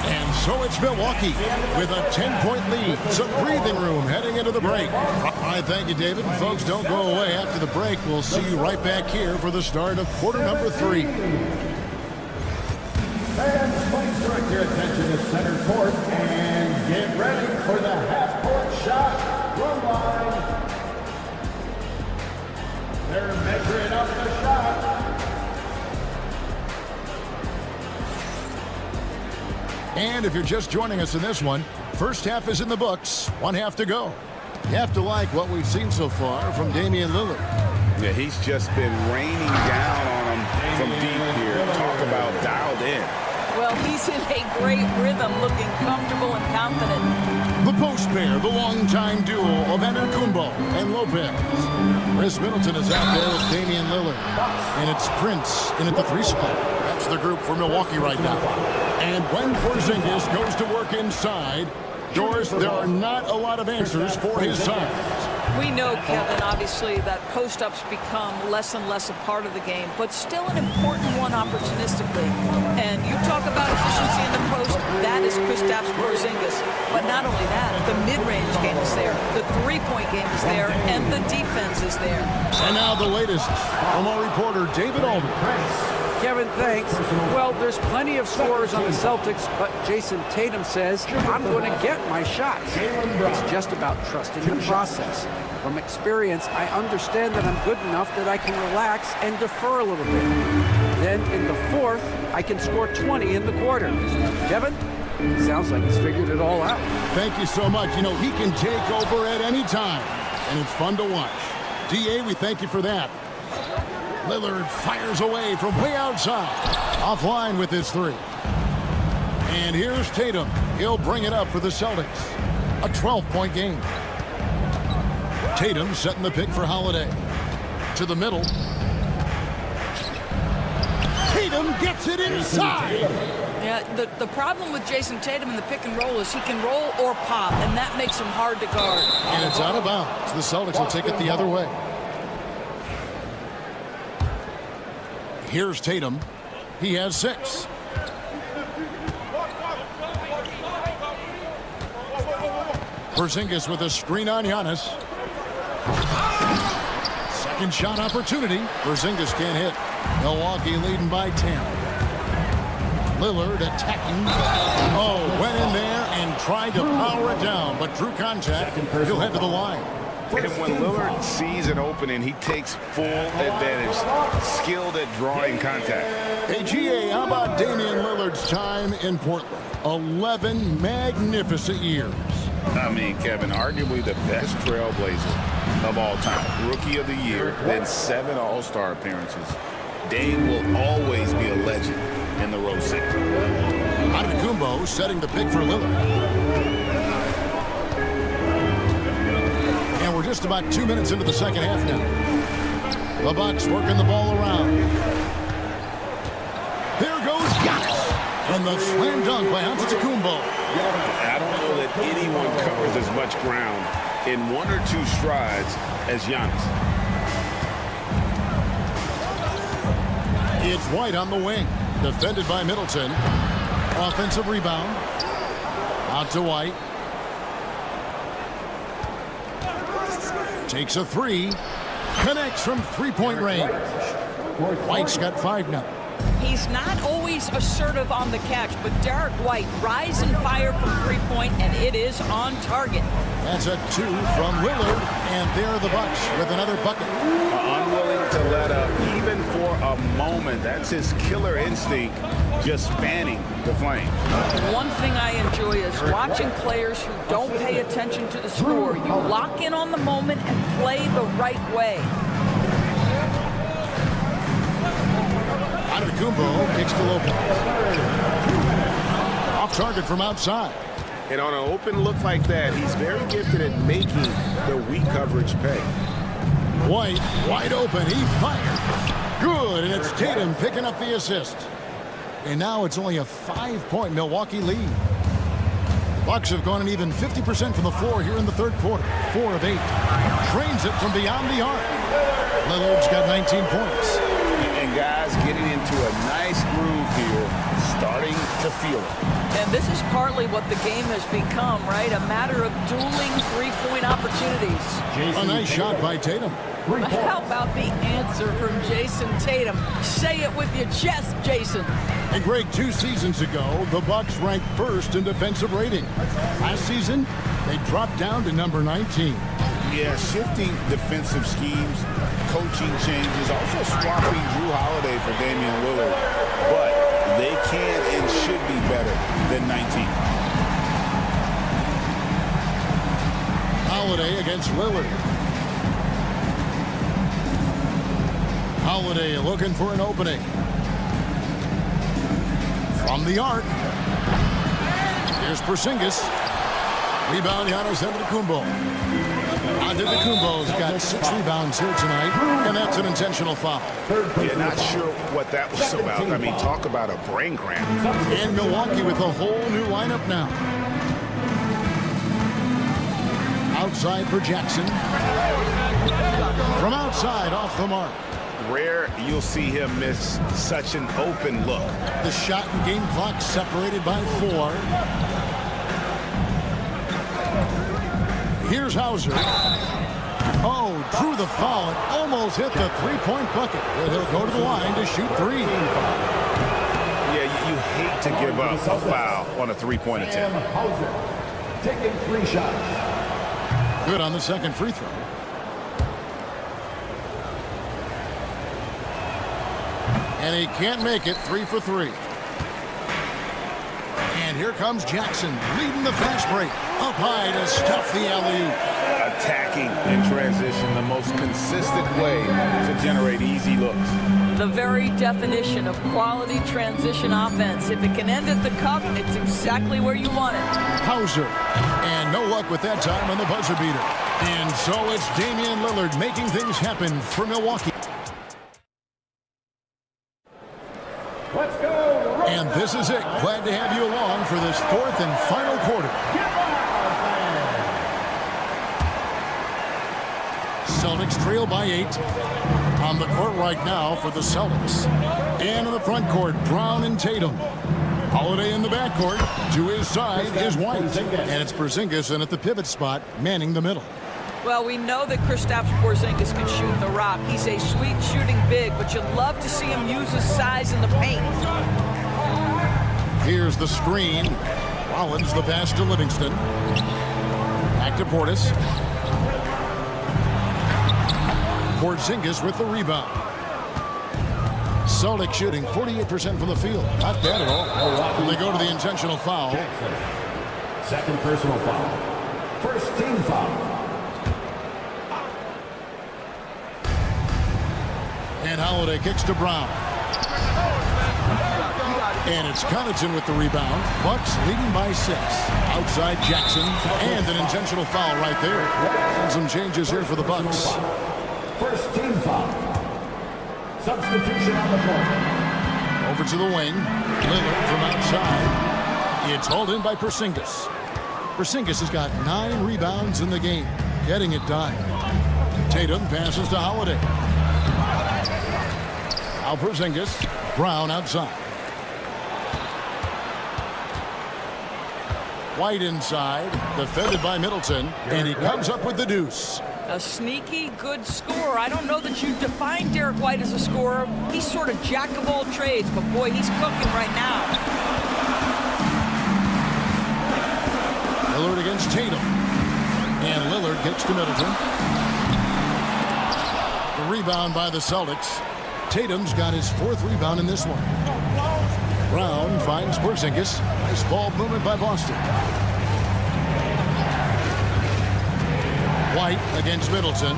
And so it's Milwaukee with a 10-point lead. Some breathing room heading into the break. All right, thank you, David. Folks, don't go away. After the break, we'll see you right back here for the start of quarter number 3. Fans, please direct your attention to center court and get ready for the half-court shot. Run line. They're measuring up the shot. And if you're just joining us in this one, first half is in the books. 1 half to go. You have to like what we've seen so far from Damian Lillard. Yeah, he's just been raining down on him from deep here. Talk about dialed in. Well, he's in a great rhythm, looking comfortable and confident. The post pair, the longtime duo of Antetokounmpo and Lopez. Chris Middleton is out there with Damian Lillard. And it's Prince in at the 3 spot. That's the group for Milwaukee right now. And when Porzingis goes to work inside, Doris, there are not a lot of answers for his size. We know, Kevin, obviously, that post-ups become less and less a part of the game, but still an important one opportunistically. And you talk about efficiency in the post, that is Kristaps Porzingis. But not only that, the mid-range game is there, the three-point game is there, and the defense is there. And now the latest from our reporter, David Aldridge. Kevin, thanks. Well, there's plenty of scorers on the Celtics, but Jason Tatum says, I'm going to get my shots. It's just about trusting the process. From experience, I understand that I'm good enough that I can relax and defer a little bit. Then in the fourth, I can score 20 in the quarter. Kevin, sounds like he's figured it all out. Thank you so much. You know, he can take over at any time, and it's fun to watch. DA, we thank you for that. Lillard fires away from way outside. Offline with his 3. And here's Tatum. He'll bring it up for the Celtics. A 12-point game. Tatum setting the pick for Holiday. To the middle. He Tatum gets it inside. Yeah, the problem with Jason Tatum in the pick and roll is he can roll or pop, and that makes him hard to guard. And it's out of bounds. The Celtics will take it the other way. Here's Tatum. He has 6. Porzingis with a screen on Giannis. Second shot opportunity. Porzingis can't hit. Milwaukee leading by 10. Lillard attacking. Oh, went in there and tried to power it down, but drew contact. He'll head to the line. And when Lillard sees an opening, he takes full advantage. Skilled at drawing contact. Hey, GA, how about Damian Lillard's time in Portland? 11 magnificent years. I mean, Kevin, arguably the best trailblazer of all time. Rookie of the year, then 7 All-Star appearances. Dame will always be a legend in the Rose City. Antetokounmpo setting the pick for Lillard. And we're just about 2 minutes into the second half now. The Bucks working the ball around. There goes Giannis. And the slam dunk by Antetokounmpo. I don't know that anyone covers as much ground in 1 or 2 strides as Giannis. It's White on the wing. Defended by Middleton. Offensive rebound. Out to White. Takes a 3. Connects from three-point range. White's got 5 now. He's not always assertive on the catch, but Derek White rise and fire from three-point, and it is on target. That's a 2 from Lillard, and there are the Bucks with another bucket. Unwilling to let up, even for a moment. That's his killer instinct, just fanning the flame. One thing I enjoy is watching players who don't pay attention to the score. You lock in on the moment and play the right way. Antetokounmpo kicks to Lopez. Off target from outside. And on an open look like that, he's very gifted at making the weak coverage pay. White, wide open, he fired. Good, and it's Tatum picking up the assist. And now it's only a 5-point Milwaukee lead. The Bucks have gone an even 50% from the floor here in the third quarter. 4 of 8. Trains it from beyond the arc. Lillard's got 19 points. And guys getting into a nice groove here, starting to feel it. And this is partly what the game has become, right? A matter of dueling three-point opportunities. A nice shot by Tatum. How about the answer from Jason Tatum? Say it with your chest, Jason. And Greg, 2 seasons ago, the Bucks ranked 1st in defensive rating. Last season, they dropped down to number 19. Yeah, shifting defensive schemes, coaching changes, also swapping Drew Holiday for Damian Lillard. But they can and should be better than 19. Holiday against Lillard. Holiday looking for an opening. From the arc. Here's Porzingis. Rebound, Giannis Antetokounmpo. Antetokounmpo's got 6 rebounds here tonight, and that's an intentional foul. Yeah, not sure what that was about. I mean, talk about a brain cramp. And Milwaukee with a whole new lineup now. Outside for Jackson. From outside, off the mark. Rare you'll see him miss such an open look. The shot and game clock separated by 4. Here's Hauser. Oh, drew the foul and almost hit the 3-point bucket. But he'll go to the line to shoot 3. Yeah, you hate to give up a foul on a 3-point attempt. Hauser taking 3 shots. Good on the second free throw. And he can't make it. 3 for 3. And here comes Jackson leading the fast break. Up high to stuff the alley-oop. Attacking in transition, the most consistent way to generate easy looks. The very definition of quality transition offense. If it can end at the cup, it's exactly where you want it. Hauser. And no luck with that time on the buzzer beater. And so it's Damian Lillard making things happen for Milwaukee. And this is it. Glad to have you along for this fourth and final quarter. Celtics trail by 8. On the court right now for the Celtics. And in the front court, Brown and Tatum. Holiday in the backcourt. To his side is White. And it's Porzingis in at the pivot spot, manning the middle. Well, we know that Kristaps Porzingis can shoot the rock. He's a sweet shooting big, but you'd love to see him use his size in the paint. Here's the screen. Rollins the pass to Livingston. Back to Portis. Porzingis with the rebound. Celtics shooting 48% from the field. Not bad at all. And they go to the intentional foul. Second personal foul. First team foul. And Holiday kicks to Brown. And it's Connaughton with the rebound. Bucks leading by 6. Outside Jackson. And an intentional foul right there. And some changes here for the Bucks. First team foul. Substitution on the court. Over to the wing. Lillard from outside. It's hauled in by Porzingis. Porzingis has got 9 rebounds in the game. Getting it done. Tatum passes to Holiday. Now Porzingis. Brown outside. White inside. Defended by Middleton. And he comes up with the deuce. A sneaky good scorer. I don't know that you define Derek White as a scorer. He's sort of jack of all trades, but boy, he's cooking right now. Lillard against Tatum. And Lillard gets to Middleton. The rebound by the Celtics. Tatum's got his 4th rebound in this one. Brown finds Porzingis. Nice ball movement by Boston. White against Middleton.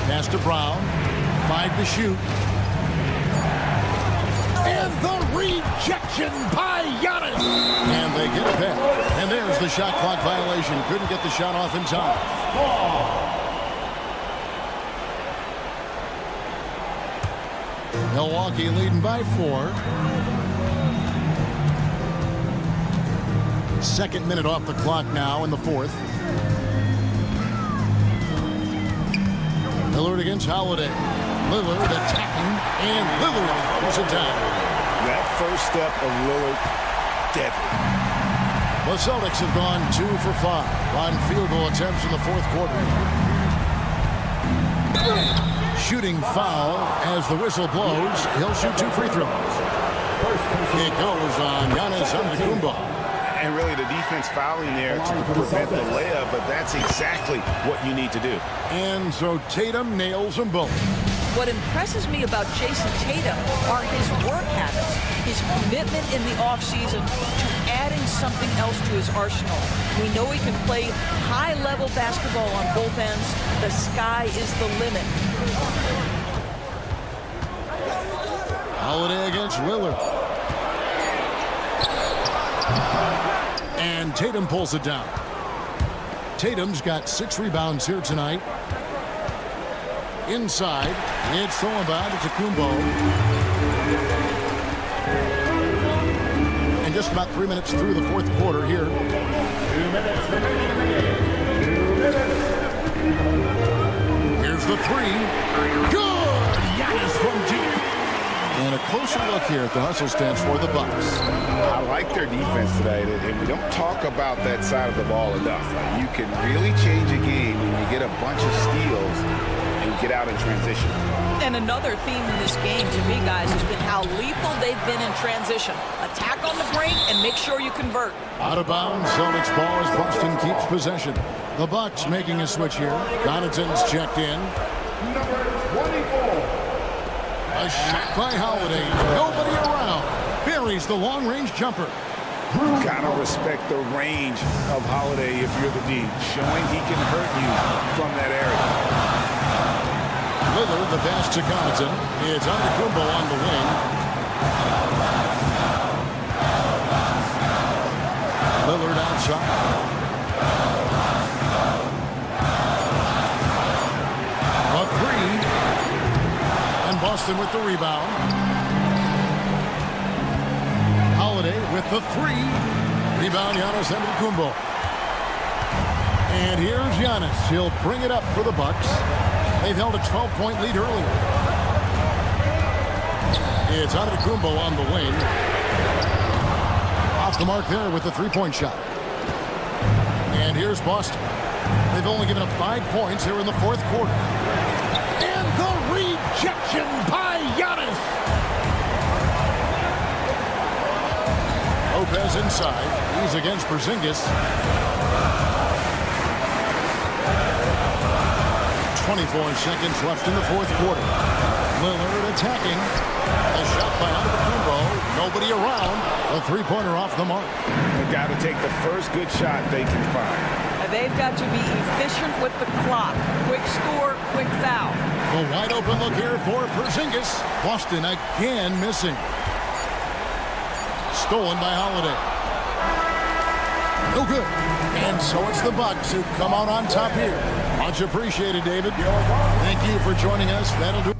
Pass to Brown. 5 to shoot. And the rejection by Giannis. And they get it back. And there's the shot clock violation. Couldn't get the shot off in time. Milwaukee leading by 4. 2nd minute off the clock now in the 4th. Lillard against Holiday. Lillard attacking, and Lillard throws it down. That first step of Lillard, deadly. The Celtics have gone 2 for 5 on field goal attempts in the 4th quarter. Shooting foul as the whistle blows. He'll shoot 2 free throws. It goes on Giannis Antetokounmpo. And really the defense fouling there to prevent the layup, but that's exactly what you need to do. And so Tatum nails them both. What impresses me about Jason Tatum are his work habits, his commitment in the offseason to adding something else to his arsenal. We know he can play high-level basketball on both ends. The sky is the limit. Holiday against Lillard. And Tatum pulls it down. Tatum's got 6 rebounds here tonight. Inside, it's thrown by to Antetokounmpo. And just about 3 minutes through the 4th quarter here. 2 minutes remaining in the game. 2 minutes. Here's the 3. Good! Giannis from deep. And a closer look here at the hustle stance for the Bucks. I like their defense today, and we don't talk about that side of the ball enough. You can really change a game when you get a bunch of steals and get out in transition. And another theme in this game, to me, guys, has been how lethal they've been in transition. Attack on the break and make sure you convert. Out of bounds, Celtics ball as Boston keeps possession. The Bucks making a switch here. Connaughton's checked in. Number 24. A shot by Holiday. Nobody around. Buries the long-range jumper. You gotta respect the range of Holiday if you're the D, showing he can hurt you from that area. Lillard, the pass to Connaughton. It's Antetokounmpo on the wing. Lillard outside. A 3. And Boston with the rebound. with the three. Rebound, Giannis Antetokounmpo. And here's Giannis. He'll bring it up for the Bucks. They've held a 12-point lead earlier. It's Antetokounmpo on the wing. Off the mark there with the three-point shot. And here's Boston. They've only given up 5 points here in the fourth quarter. And the rejection by Giannis. Lopez inside. He's against Porzingis. 24 seconds left in the fourth quarter. Lillard attacking. A shot by Antetokounmpo. Nobody around. A three-pointer off the mark. They've got to take the first good shot they can find. They've got to be efficient with the clock. Quick score, quick foul. The wide open look here for Porzingis. Boston again missing. Stolen by Holiday. No good. And so it's the Bucks who come out on top here. Much appreciated, David. Thank you for joining us. That'll do.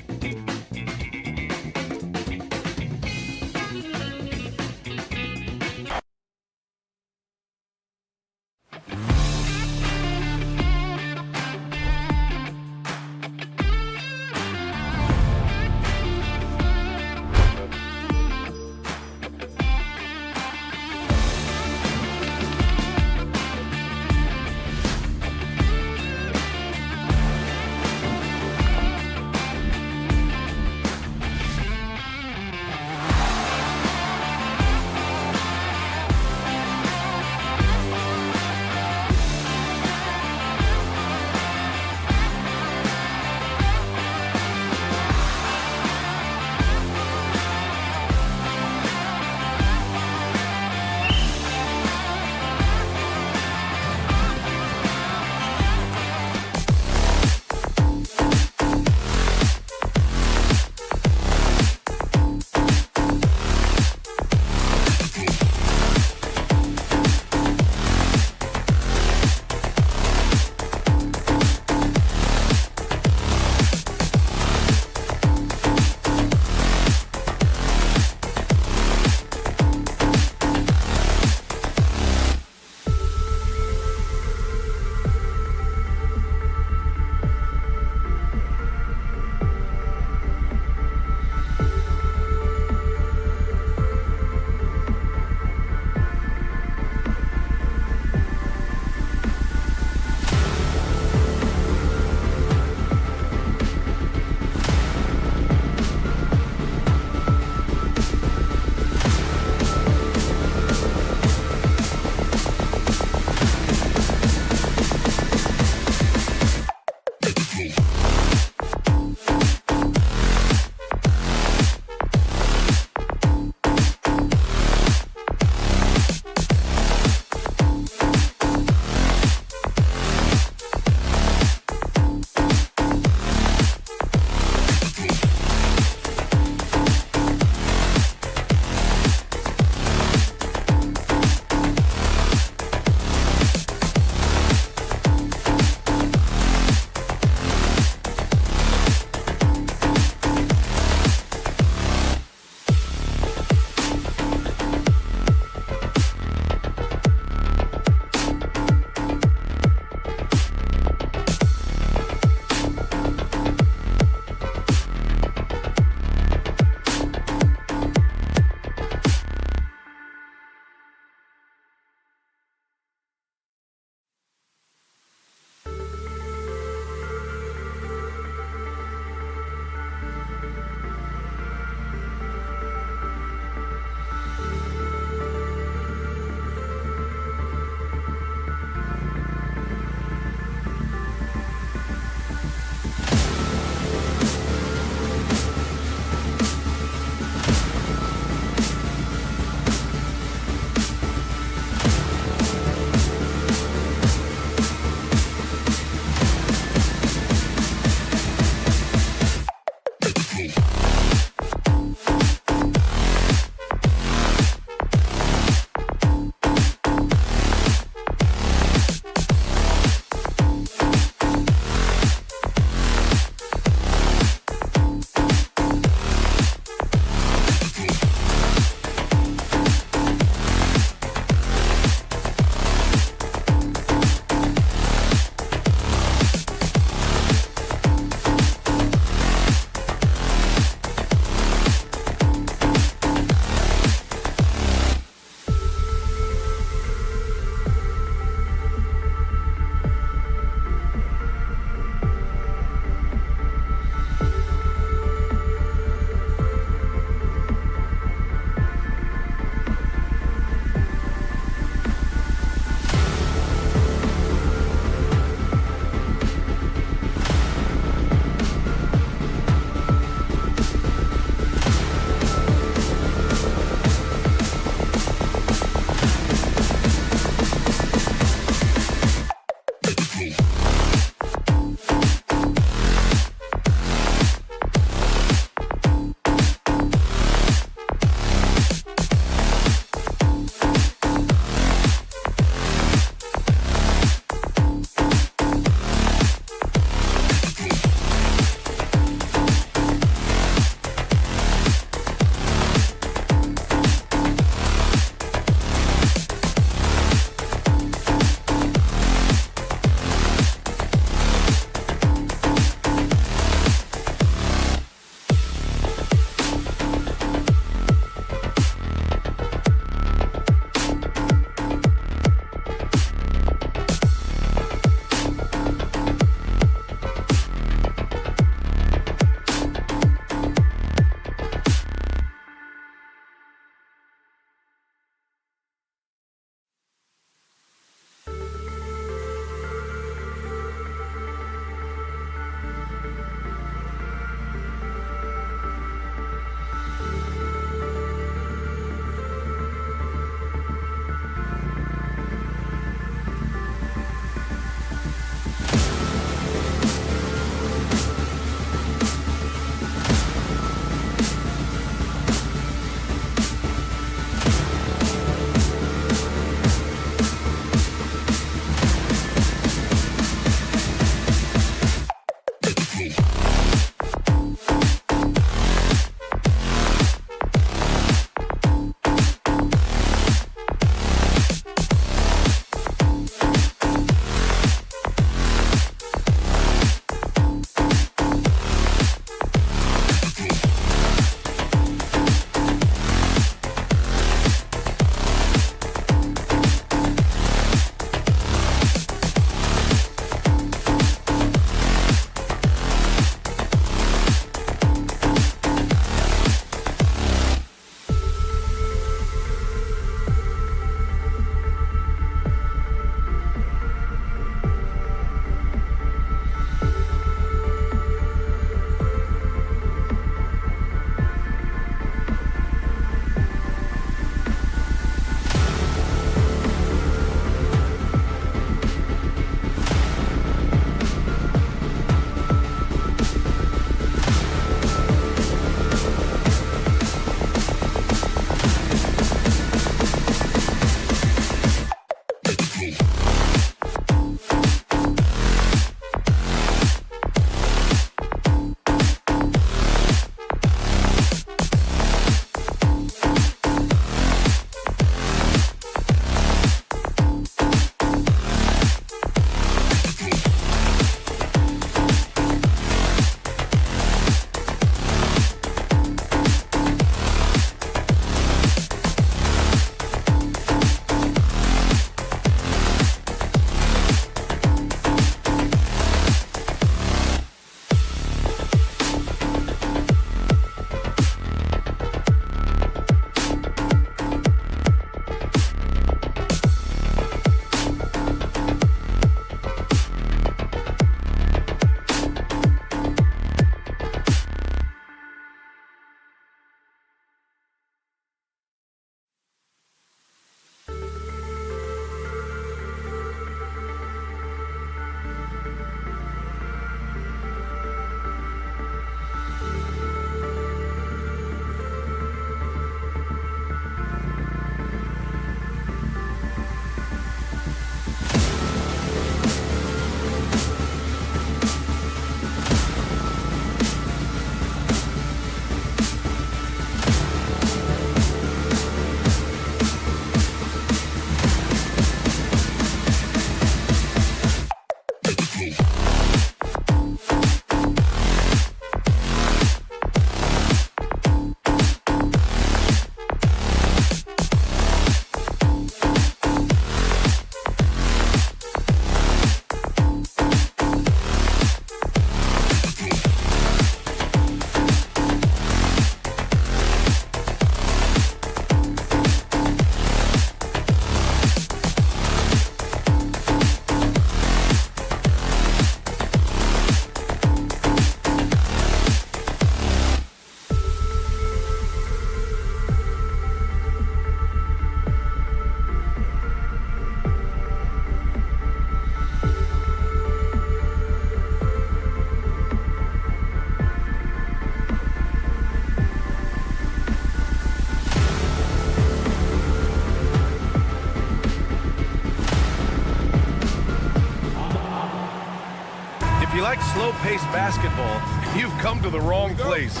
like slow-paced basketball, you've come to the wrong place.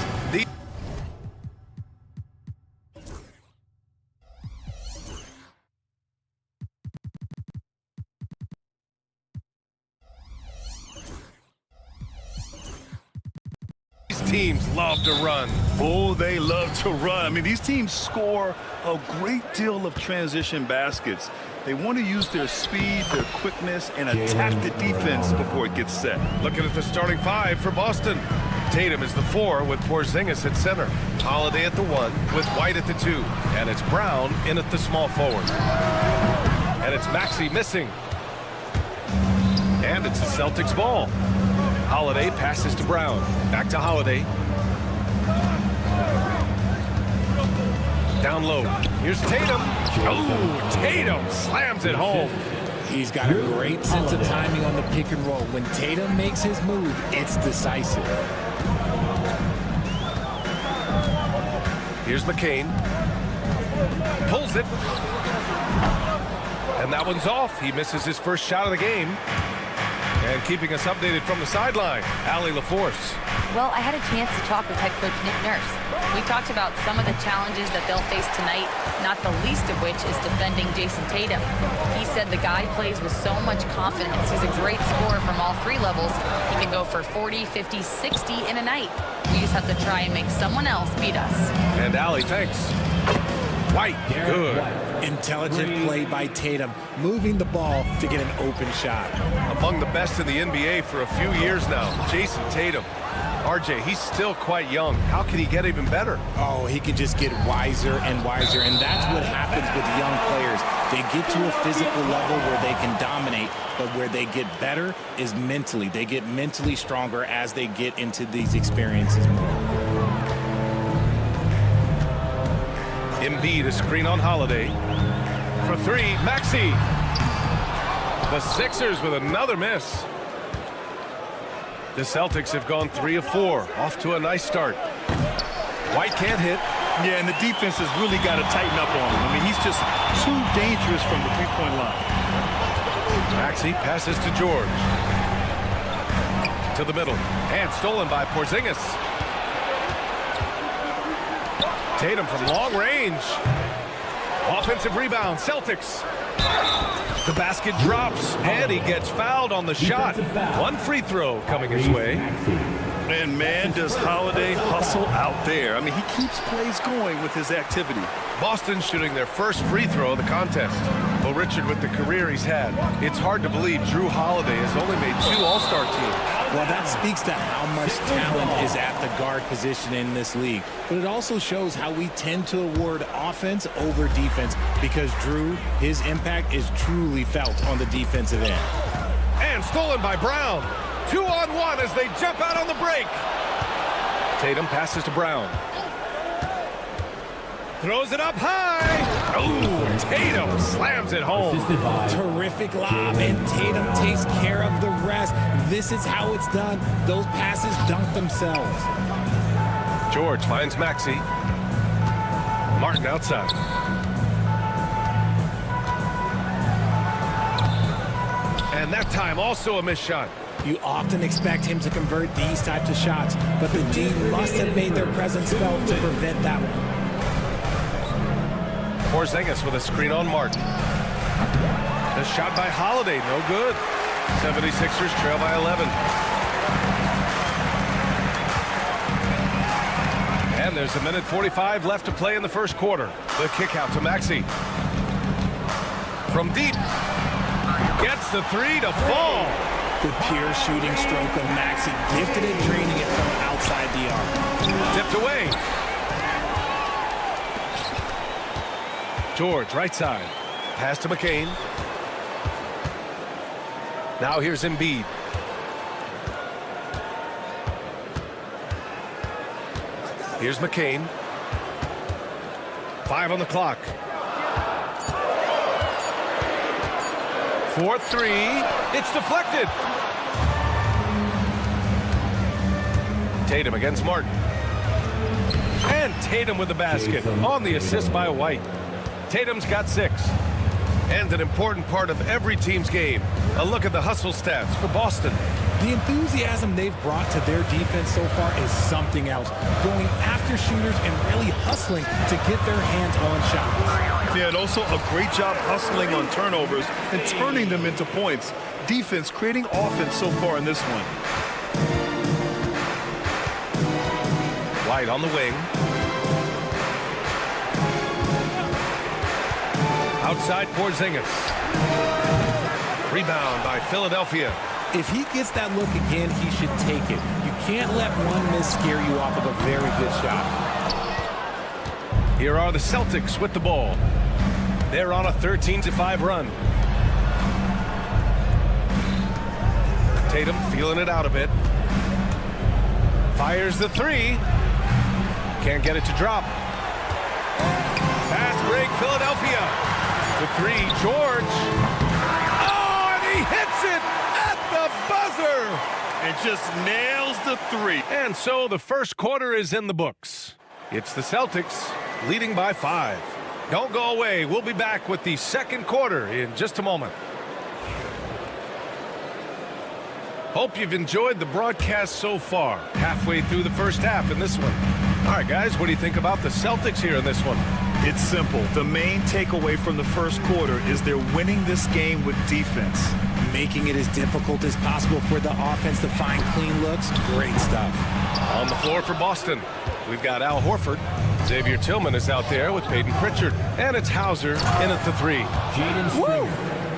Teams love to run. Oh, they love to run. I mean, these teams score a great deal of transition baskets. They want to use their speed, their quickness, and attack the defense before it gets set. Looking at the starting five for Boston. Tatum is the 4 with Porzingis at center. Holiday at the 1 with White at the 2. And it's Brown in at the small forward. And it's Maxey missing. And it's the Celtics ball. Holiday passes to Brown. Back to Holiday. Down low. Here's Tatum. Oh, Tatum slams it home. He's got a great sense of timing on the pick and roll. When Tatum makes his move, it's decisive. Here's McCain. Pulls it. And that one's off. He misses his first shot of the game. And keeping us updated from the sideline, Allie LaForce. Well, I had a chance to talk with head coach Nick Nurse. We talked about some of the challenges that they'll face tonight, not the least of which is defending Jason Tatum. He said the guy plays with so much confidence. He's a great scorer from all 3 levels. He can go for 40, 50, 60 in a night. We just have to try and make someone else beat us. And Allie, thanks. White, good. Intelligent play by Tatum, moving the ball to get an open shot. Among the best in the NBA for a few years now, Jason Tatum. RJ, he's still quite young. How can he get even better? Oh, he can just get wiser and wiser, and that's what happens with young players. They get to a physical level where they can dominate, but where they get better is mentally. They get mentally stronger as they get into these experiences more. Embiid, a screen on Holiday. For 3, Maxey. The Sixers with another miss. The Celtics have gone 3 of 4. Off to a nice start. White can't hit. Yeah, and the defense has really got to tighten up on him. I mean, he's just too dangerous from the three-point line. Maxey passes to George. To the middle. And stolen by Porzingis. Tatum from long range. Offensive rebound, Celtics. The basket drops, and he gets fouled on the shot. 1 free throw coming his way. And man, does Holiday hustle out there. I mean, he keeps plays going with his activity. Boston shooting their first free throw of the contest. Well, Richard, with the career he's had, it's hard to believe Drew Holiday has only made 2 All-Star teams. Well, that speaks to how much talent is at the guard position in this league. But it also shows how we tend to award offense over defense because Drew, his impact is truly felt on the defensive end. And stolen by Brown. 2-on-1 as they jump out on the break. Tatum passes to Brown. Throws it up high. Oh, Tatum slams it home. Terrific lob, and Tatum takes care of the rest. This is how it's done. Those passes dunk themselves. George finds Maxey. Martin outside. And that time also a missed shot. You often expect him to convert these types of shots, but the D must have made their presence felt to prevent that one. Porzingis with a screen on Martin. The shot by Holiday, no good. 76ers trail by 11. And there's 1:45 left to play in the first quarter. The kick out to Maxey. From deep. Gets the 3 to fall. The pure shooting stroke of Maxey, gifted at draining it from outside the arc. Tipped away. George, right side. Pass to McCain. Now here's Embiid. Here's McCain. 5 on the clock. 4-3. It's deflected. Tatum against Martin. And Tatum with the basket on the assist by White. Tatum's got 6. and an important part of every team's game. A look at the hustle stats for Boston. The enthusiasm they've brought to their defense so far is something else. Going after shooters and really hustling to get their hands on shots. Yeah, and also a great job hustling on turnovers and turning them into points. Defense creating offense so far in this one. White on the wing. Outside Porzingis. Rebound by Philadelphia. If he gets that look again, he should take it. You can't let one miss scare you off of a very good shot. Here are the Celtics with the ball. They're on a 13-5 run. Tatum feeling it out a bit. Fires the three. Can't get it to drop. Fast break, Philadelphia. The three, George. Oh, and he hits it at the buzzer. And just nails the three. And so the first quarter is in the books. It's the Celtics leading by 5. Don't go away. We'll be back with the second quarter in just a moment. Hope you've enjoyed the broadcast so far. Halfway through the first half in this one. All right, guys, what do you think about the Celtics here in this one? It's simple. The main takeaway from the first quarter is they're winning this game with defense. Making it as difficult as possible for the offense to find clean looks. Great stuff. On the floor for Boston, we've got Al Horford. Xavier Tillman is out there with Peyton Pritchard. And it's Hauser in at the 3.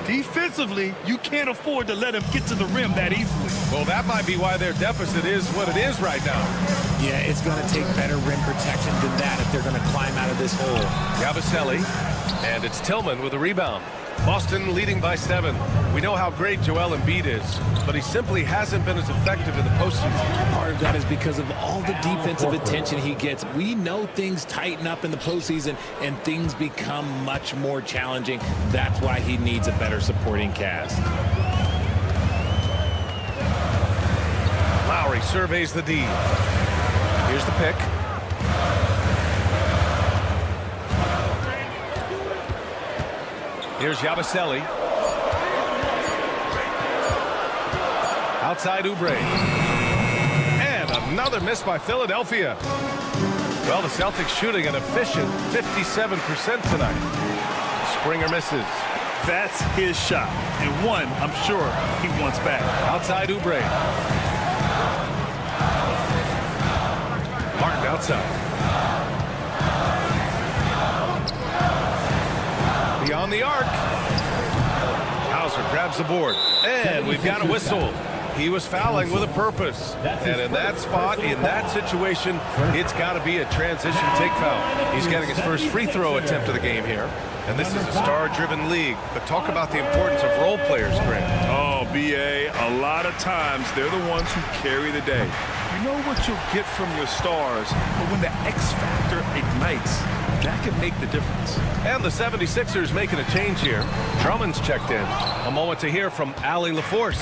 Defensively, you can't afford to let him get to the rim that easily. Well, that might be why their deficit is what it is right now. Yeah, it's going to take better rim protection than that if they're going to climb out of this hole. Yabusele, and it's Tillman with a rebound. Boston leading by 7. We know how great Joel Embiid is, but he simply hasn't been as effective in the postseason. Part of that is because of all the defensive attention he gets. We know things tighten up in the postseason and things become much more challenging. That's why he needs a better supporting cast. Lowry surveys the D. Here's the pick. Here's Yabusele. Outside Oubre. And another miss by Philadelphia. Well, the Celtics shooting an efficient 57% tonight. Springer misses. That's his shot. And one, I'm sure, he wants back. Outside Oubre. Martin outside. Beyond the arc. Hauser grabs the board. And we've got a whistle. He was fouling with a purpose. And in that spot, in that situation, it's got to be a transition take foul. He's getting his first free throw attempt of the game here. And this is a star-driven league. But talk about the importance of role players, Grant. Oh, B.A., a lot of times they're the ones who carry the day. You know what you'll get from your stars, but when the X factor ignites, that can make the difference. And the 76ers making a change here. Drummond's checked in. A moment to hear from Allie LaForce.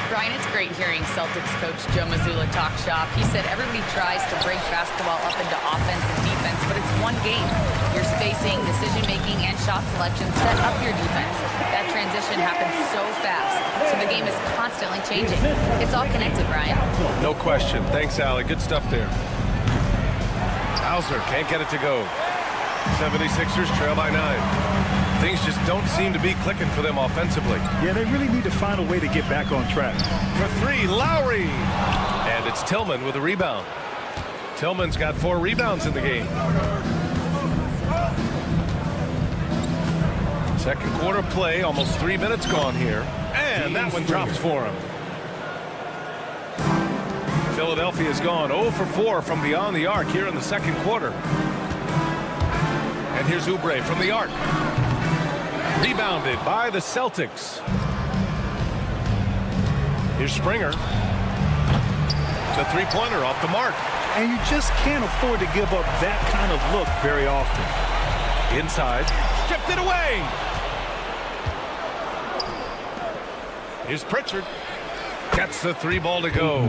Brian, it's great hearing Celtics coach Joe Mazzulla talk shop. He said everybody tries to break basketball up into offense and defense, but it's one game. Your spacing, decision-making, and shot selection set up your defense. That transition happens so fast, so the game is constantly changing. It's all connected, Brian. No question. Thanks, Allie. Good stuff there. Hauser can't get it to go. 76ers trail by 9. Things just don't seem to be clicking for them offensively. Yeah, they really need to find a way to get back on track. For 3, Lowry. And it's Tillman with a rebound. Tillman's got 4 rebounds in the game. Second quarter play, almost 3 minutes gone here. And that one drops for him. Philadelphia's gone 0 for 4 from beyond the arc here in the second quarter. And here's Oubre from the arc. Rebounded by the Celtics. Here's Springer. The three-pointer off the mark. And you just can't afford to give up that kind of look very often. Inside. Stripped it away. Here's Pritchard. Gets the 3 ball to go.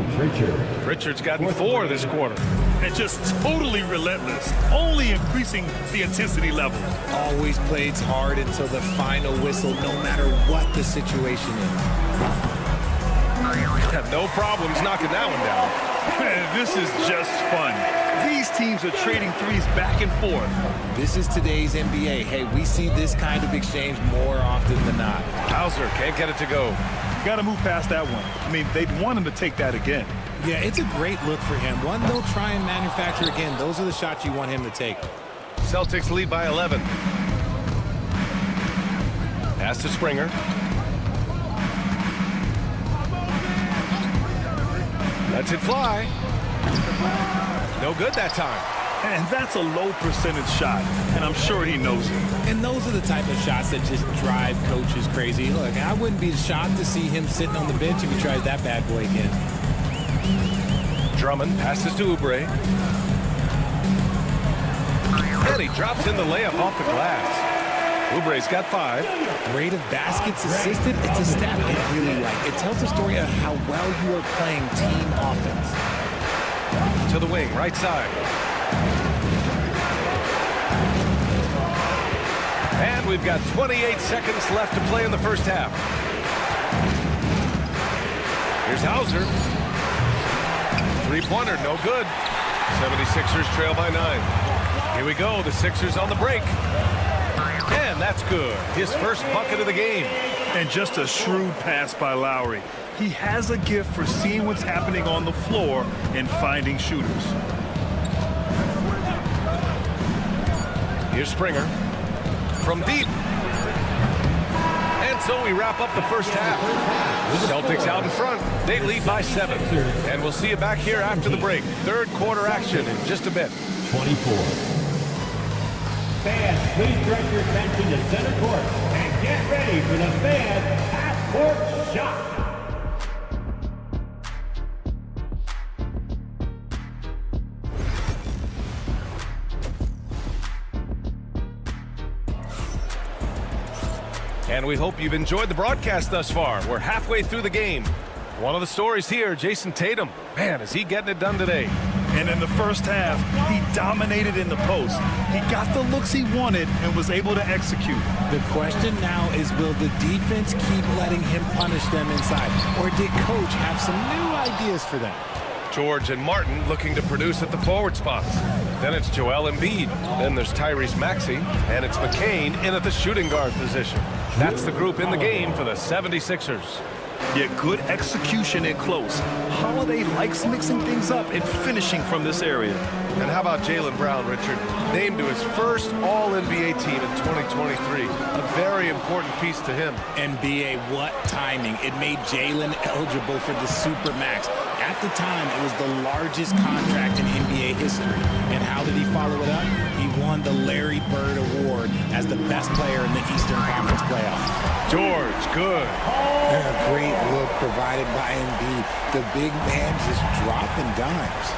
Pritchard's gotten 4 this quarter. and just totally relentless, only increasing the intensity level. Always plays hard until the final whistle, no matter what the situation is. Have no problems knocking that one down. Man, this is just fun. These teams are trading threes back and forth. This is today's NBA. Hey, we see this kind of exchange more often than not. Hauser can't get it to go. Got to move past that one. I mean, they'd want him to take that again. Yeah, it's a great look for him. One they'll try and manufacture again. Those are the shots you want him to take. Celtics lead by 11. Pass to Springer. Lets it fly. No good that time. And that's a low percentage shot, and I'm sure he knows it. And those are the type of shots that just drive coaches crazy. Look, I wouldn't be shocked to see him sitting on the bench if he tries that bad boy again. Drummond passes to Oubre. And he drops in the layup off the glass. Oubre's got 5. Rate of baskets assisted, it's a stat I really like. It tells a story of how well you are playing team offense. To the wing, right side. And we've got 28 seconds left to play in the first half. Here's Hauser. Three-pointer, no good. 76ers trail by 9. Here we go, the Sixers on the break. And that's good. His first bucket of the game. And just a shrewd pass by Lowry. He has a gift for seeing what's happening on the floor and finding shooters. Here's Springer. From deep. And so we wrap up the first half. Celtics out in front. They lead by 7. And we'll see you back here after the break. Third quarter action in just a bit. 24. Fans, please direct your attention to center court and get ready for the fan half-court shot. And we hope you've enjoyed the broadcast thus far. We're halfway through the game. One of the stories here, Jason Tatum. Man, is he getting it done today. And in the first half, he dominated in the post. He got the looks he wanted and was able to execute. The question now is, will the defense keep letting him punish them inside? Or did coach have some new ideas for them? George and Martin looking to produce at the forward spots. Then it's Joel Embiid. Then there's Tyrese Maxey. And it's McCain in at the shooting guard position. That's the group in the game for the 76ers. Yet good execution in close. Holiday likes mixing things up and finishing from this area. And how about Jaylen Brown, Richard? Named to his first All-NBA team in 2023. A very important piece to him. NBA, what timing. It made Jaylen eligible for the Supermax. At the time, it was the largest contract in NBA history. And how did he follow it up? He won the Larry Bird Award as the best player in the Eastern Conference playoffs. George, good. A great look provided by Embiid. The big man just dropping dimes.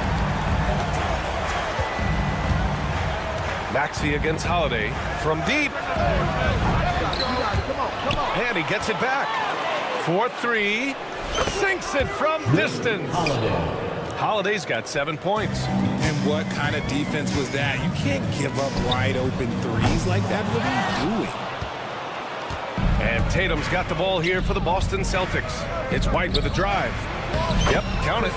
Maxey against Holiday from deep. And he gets it back. 4-3. Sinks it from distance. Holiday's got 7 points. And what kind of defense was that? You can't give up wide open threes like that. What are you doing? And Tatum's got the ball here for the Boston Celtics. It's White with a drive. Yep, count it.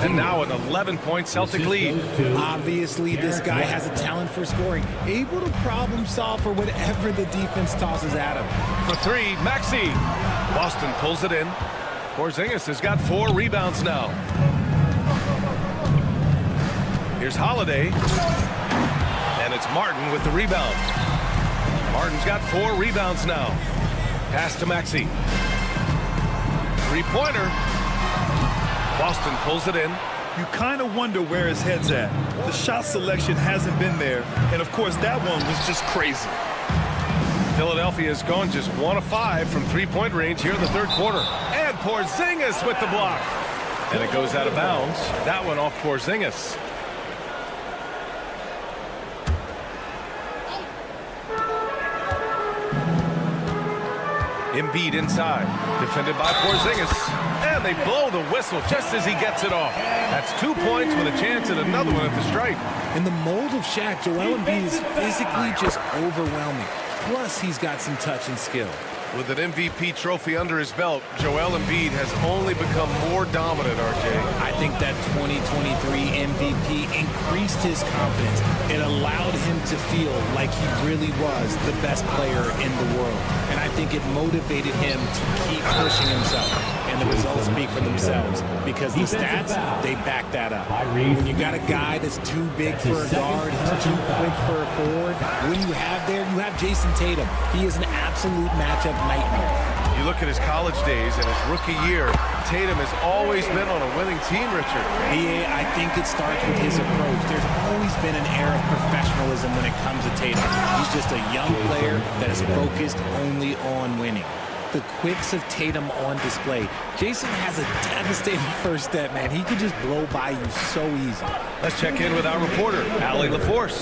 And now an 11-point Celtic lead. Obviously, this guy has a talent for scoring. Able to problem solve for whatever the defense tosses at him. For 3, Maxey. Boston pulls it in. Porzingis has got 4 rebounds now. Here's Holiday. And it's Martin with the rebound. Martin's got 4 rebounds now. Pass to Maxey. Three-pointer. Boston pulls it in. You kind of wonder where his head's at. The shot selection hasn't been there. And, of course, that one was just crazy. Philadelphia has gone just 1 of 5 from three-point range here in the third quarter. And Porzingis with the block. And it goes out of bounds. That one off Porzingis. Embiid inside, defended by Porzingis. And they blow the whistle just as he gets it off. That's 2 points with a chance at another one at the stripe. In the mold of Shaq, Joel Embiid is physically just overwhelming. Plus, he's got some touch and skill. With an MVP trophy under his belt, Joel Embiid has only become more dominant, RJ. I think that 2023 MVP increased his confidence. It allowed him to feel like he really was the best player in the world. And I think it motivated him to keep pushing himself. And the results speak for themselves because the stats, they back that up. When you got a guy that's too big for a guard, he's too quick for a forward, when you have Jason Tatum. He is an absolute matchup nightmare. You look at his college days and his rookie year, Tatum has always been on a winning team, Richard. BA, I think it starts with his approach. There's always been an air of professionalism when it comes to Tatum. He's just a young player that is focused only on winning. The quicks of Tatum on display. Jason has a devastating first step, man. He can just blow by you so easy. Let's check in with our reporter, Allie LaForce.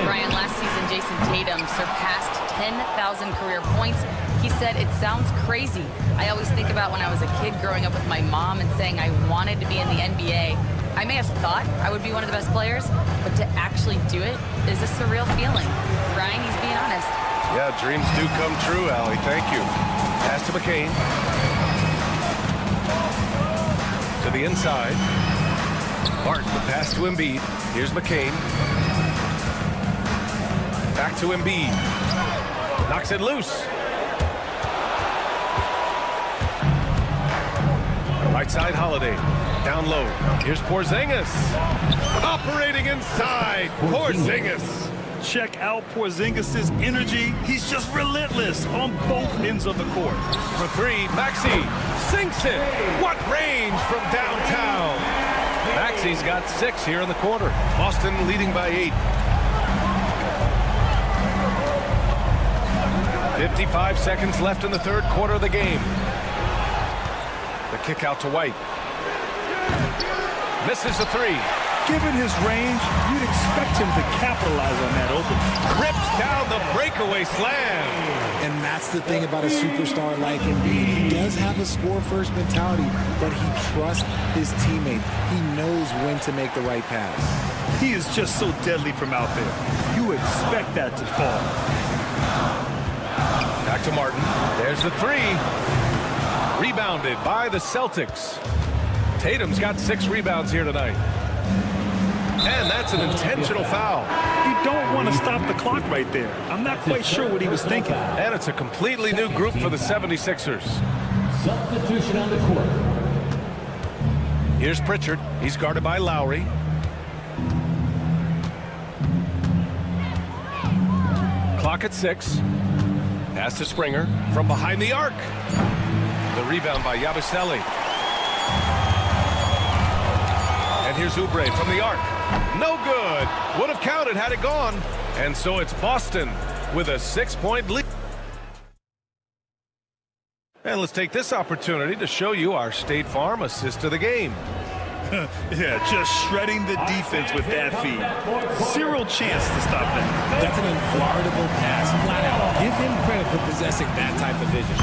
Brian, last season, Jason Tatum surpassed 10,000 career points. He said, it sounds crazy. I always think about when I was a kid growing up with my mom and saying I wanted to be in the NBA. I may have thought I would be one of the best players, but to actually do it is a surreal feeling. Brian, he's being honest. Yeah, dreams do come true, Allie. Thank you. Pass to McCain. To the inside. Martin, the pass to Embiid. Here's McCain. Back to Embiid. Knocks it loose. Right side, Holiday. Down low. Here's Porzingis. Operating inside. Porzingis. Check out Porzingis' energy. He's just relentless on both ends of the court. For three, Maxey sinks it. What range from downtown. Maxey's got 6 here in the quarter. Boston leading by 8. 55 seconds left in the third quarter of the game. The kick out to White. Misses the 3. Given his range, you'd expect him to capitalize on that opening. Rips down the breakaway slam. And that's the thing about a superstar like Embiid. He does have a score-first mentality, but he trusts his teammates. He knows when to make the right pass. He is just so deadly from out there. You expect that to fall. Back to Martin. There's the 3. Rebounded by the Celtics. Tatum's got 6 rebounds here tonight. And that's an intentional foul. You don't want to stop the clock right there. I'm not quite sure what he was thinking. And it's a completely new group for the 76ers. Substitution on the court. Here's Pritchard. He's guarded by Lowry. Clock at 6. Pass to Springer from behind the arc. The rebound by Yabusele. And here's Oubre from the arc. No good. Would have counted had it gone. And so it's Boston with a 6-point lead. And let's take this opportunity to show you our State Farm assist of the game. Yeah, just shredding the defense with that feed. Zero chance to stop that. That's an unguardable pass, flat out. Give him credit for possessing that type of vision.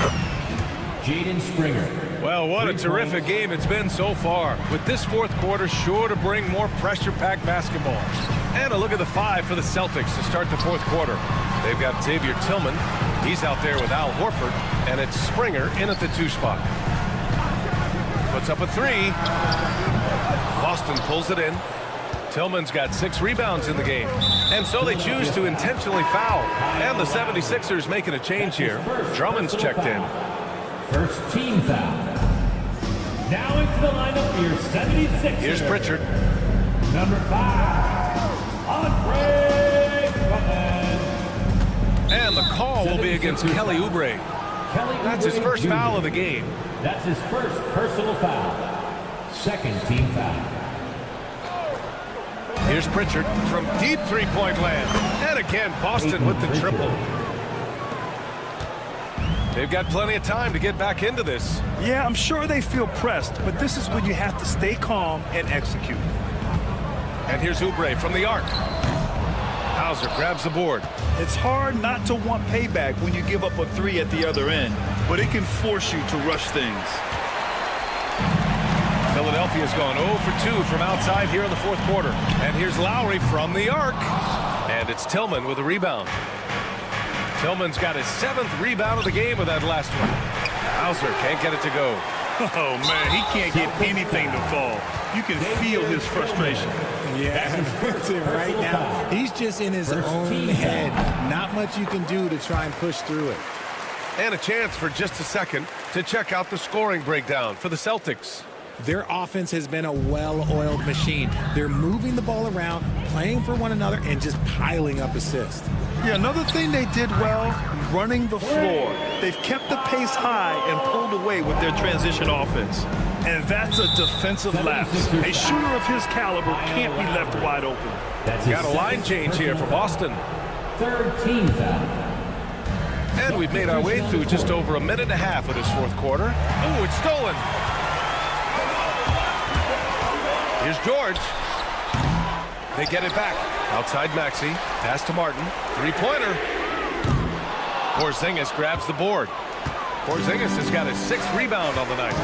Jaden Springer. Well, what a terrific game it's been so far. With this fourth quarter sure to bring more pressure-packed basketball. And a look at the 5 for the Celtics to start the fourth quarter. They've got Xavier Tillman. He's out there with Al Horford. And it's Springer in at the 2 spot. Puts up a 3. Boston pulls it in. Tillman's got 6 rebounds in the game. And so they choose to intentionally foul. And the 76ers making a change here. Drummond's checked in. First team foul. Now into the lineup for your 76ers. Here's Pritchard. Number 5, Andre Drummond. And the call will be against Kelly Oubre. That's his first foul of the game. That's his first personal foul. Second team foul. Here's Pritchard from deep three-point land. And again, Boston with the triple. They've got plenty of time to get back into this. Yeah, I'm sure they feel pressed, but this is when you have to stay calm and execute. And here's Oubre from the arc. Hauser grabs the board. It's hard not to want payback when you give up a 3 at the other end, but it can force you to rush things. Philadelphia's gone 0 for 2 from outside here in the fourth quarter. And here's Lowry from the arc. And it's Tillman with a rebound. Tillman's got his 7th rebound of the game with that last one. Hauser can't get it to go. Oh, man, he can't get anything to fall. You can feel his frustration. Yeah, that's it right now. He's just in his own head. Not much you can do to try and push through it. And a chance for just a second to check out the scoring breakdown for the Celtics. Their offense has been a well-oiled machine. They're moving the ball around, playing for one another, and just piling up assists. Yeah, another thing they did well, running the floor. They've kept the pace high and pulled away with their transition offense. And that's a defensive lapse. A shooter of his caliber can't be left wide open. Got a line change here for Boston. 13 foul. And we've made our way through just over a minute and a half of this fourth quarter. Oh, it's stolen. Here's George. They get it back. Outside Maxey. Pass to Martin. Three-pointer. Porzingis grabs the board. Porzingis has got his 6th rebound on the night.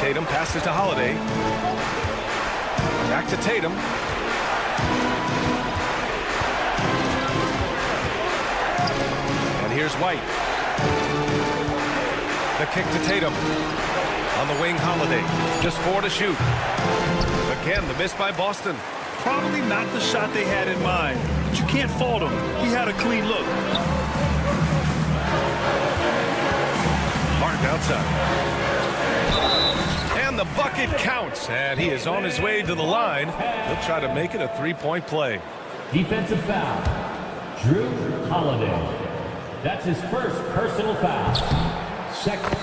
Tatum passes to Holiday. Back to Tatum. And here's White. The kick to Tatum. On the wing, Holiday. Just 4 to shoot. Again, the miss by Boston. Probably not the shot they had in mind, but you can't fault him. He had a clean look. Martin outside. And the bucket counts. And he is on his way to the line. He'll try to make it a 3-point play. Defensive foul. Drew Holiday. That's his first personal foul. Second.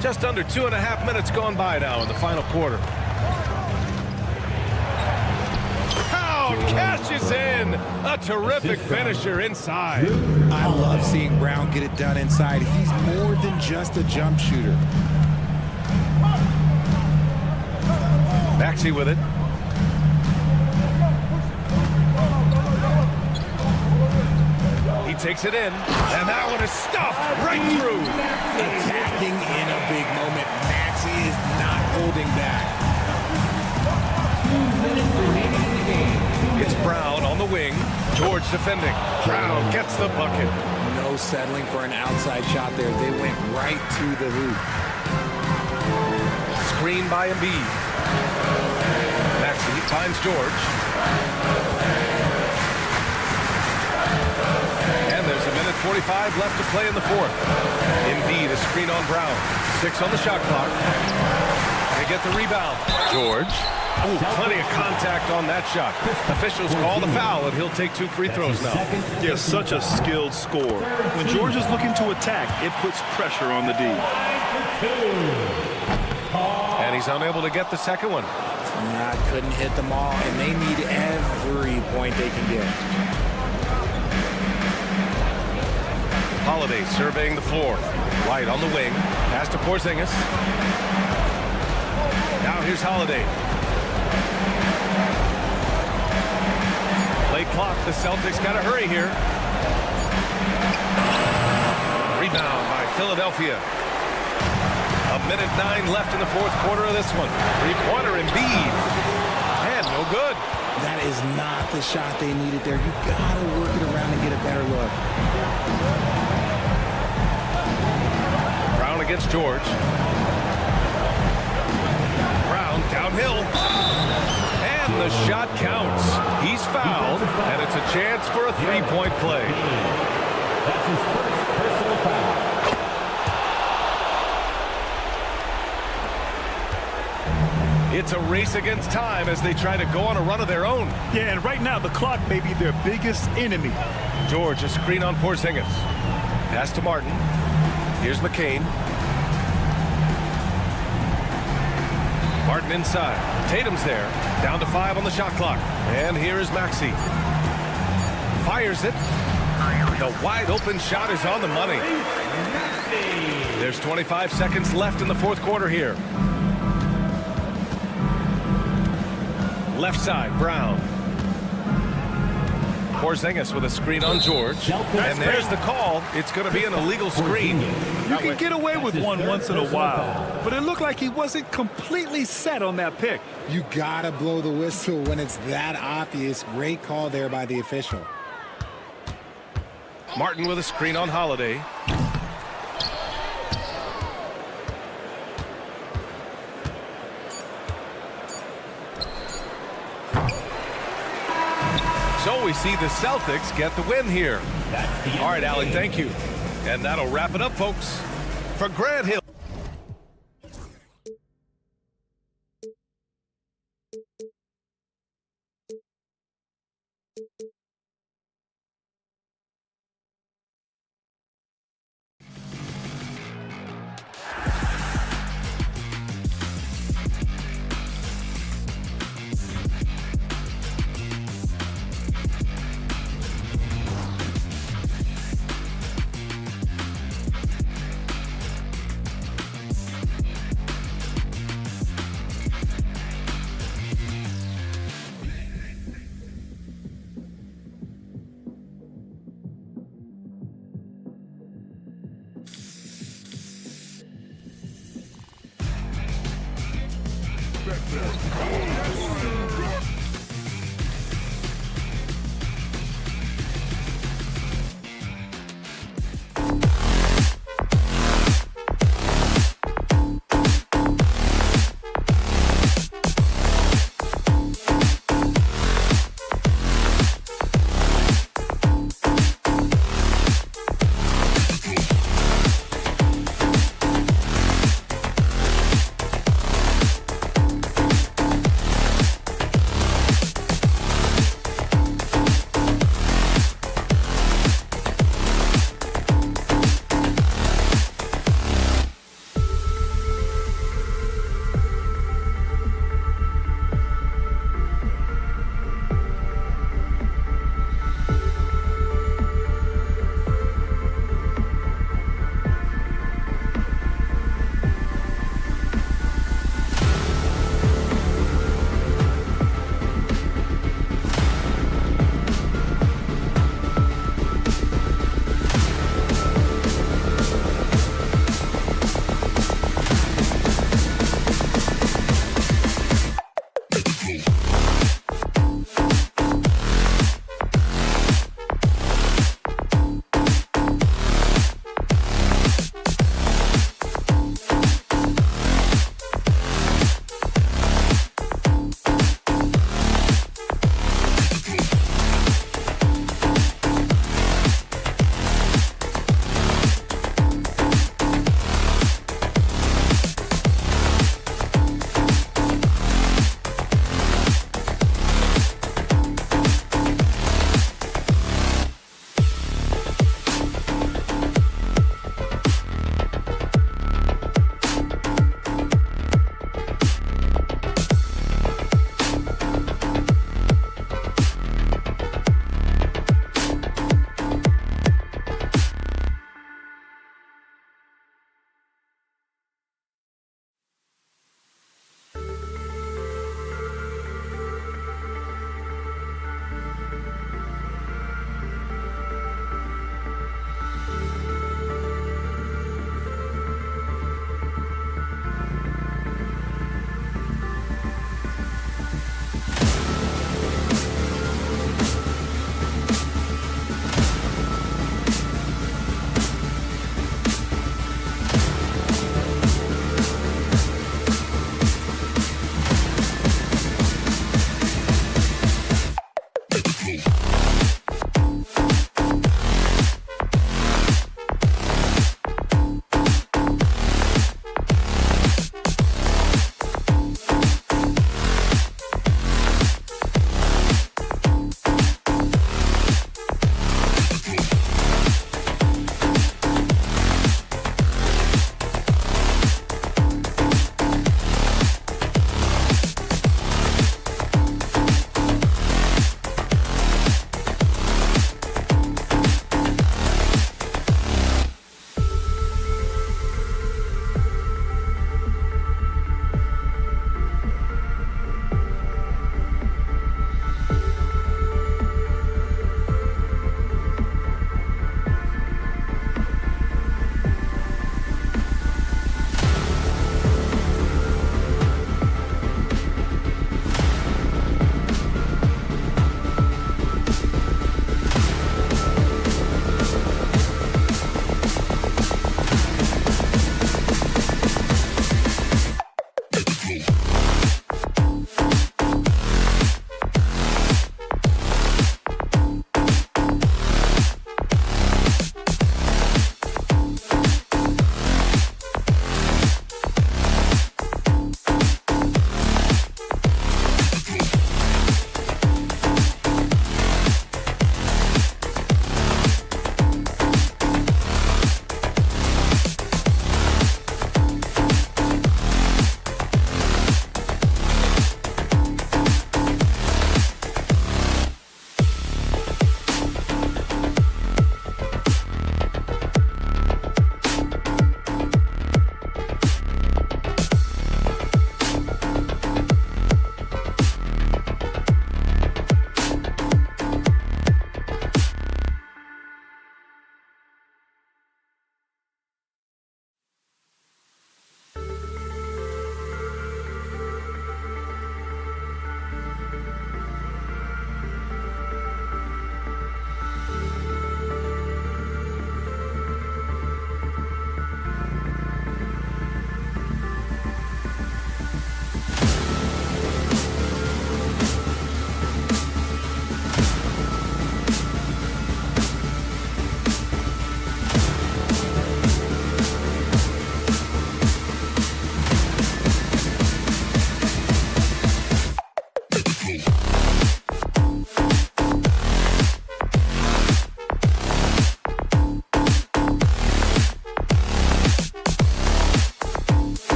Just under 2.5 minutes gone by now in the final quarter. Brown cashes in. A terrific finisher inside. I love seeing Brown get it done inside. He's more than just a jump shooter. Maxey with it. He takes it in, and that one is stuffed right through. Attacking in a big moment. Maxey is not holding back. 2 minutes remaining in the game. It's Brown on the wing. George defending. Brown gets the bucket. No settling for an outside shot there. They went right to the hoop. Screen by Embiid. Maxey finds George. And there's a minute 45 left to play in the fourth. Embiid, a screen on Brown. 6 on the shot clock. They get the rebound. George. Oh, plenty of contact on that shot. Officials call the foul, and he'll take 2 free throws now. Yeah, such a skilled scorer. When George is looking to attack, it puts pressure on the D. And he's unable to get the second one. Couldn't hit them all, and they need every point they can get. Holiday surveying the floor. White on the wing. Pass to Porzingis. Now here's Holiday. Play clock. The Celtics got to hurry here. Rebound by Philadelphia. A minute 9 left in the fourth quarter of this one. Three-pointer Embiid. And no good. That is not the shot they needed there. You got to work it around and get a better look. Brown against George. Brown downhill. And the shot counts. He's fouled, and it's a chance for a 3-point play. That's his first personal foul. It's a race against time as they try to go on a run of their own. Yeah, and right now the clock may be their biggest enemy. George, a screen on Porzingis. Pass to Martin. Here's McCain. Martin inside. Tatum's there. Down to 5 on the shot clock. And here is Maxey. Fires it. The wide open shot is on the money. There's 25 seconds left in the fourth quarter here. Left side, Brown. Porzingis with a screen on George. And there's the call. It's going to be an illegal screen. You can get away with one once in a while, but it looked like he wasn't completely set on that pick. You gotta blow the whistle when it's that obvious. Great call there by the official. Martin with a screen on Holiday. So we see the Celtics get the win here. All right, Allie, thank you. And that'll wrap it up, folks. For Grant Hill.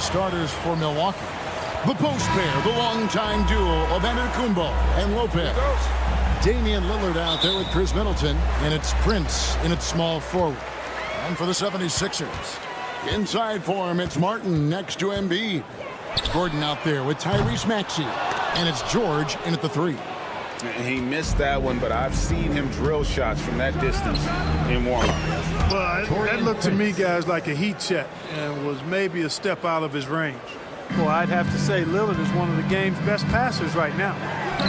the starters for Milwaukee. The post pair, the longtime duo of Antetokounmpo and Lopez. Damian Lillard out there with Chris Middleton, and it's Prince in its small forward. And for the 76ers, inside for him, it's Martin next to Embiid. Gordon out there with Tyrese Maxey, and it's George in at the 3. He missed that one, but I've seen him drill shots from that distance in warm-up. Well, that looked to me, guys, like a heat check and was maybe a step out of his range. Well, I'd have to say Lillard is one of the game's best passers right now.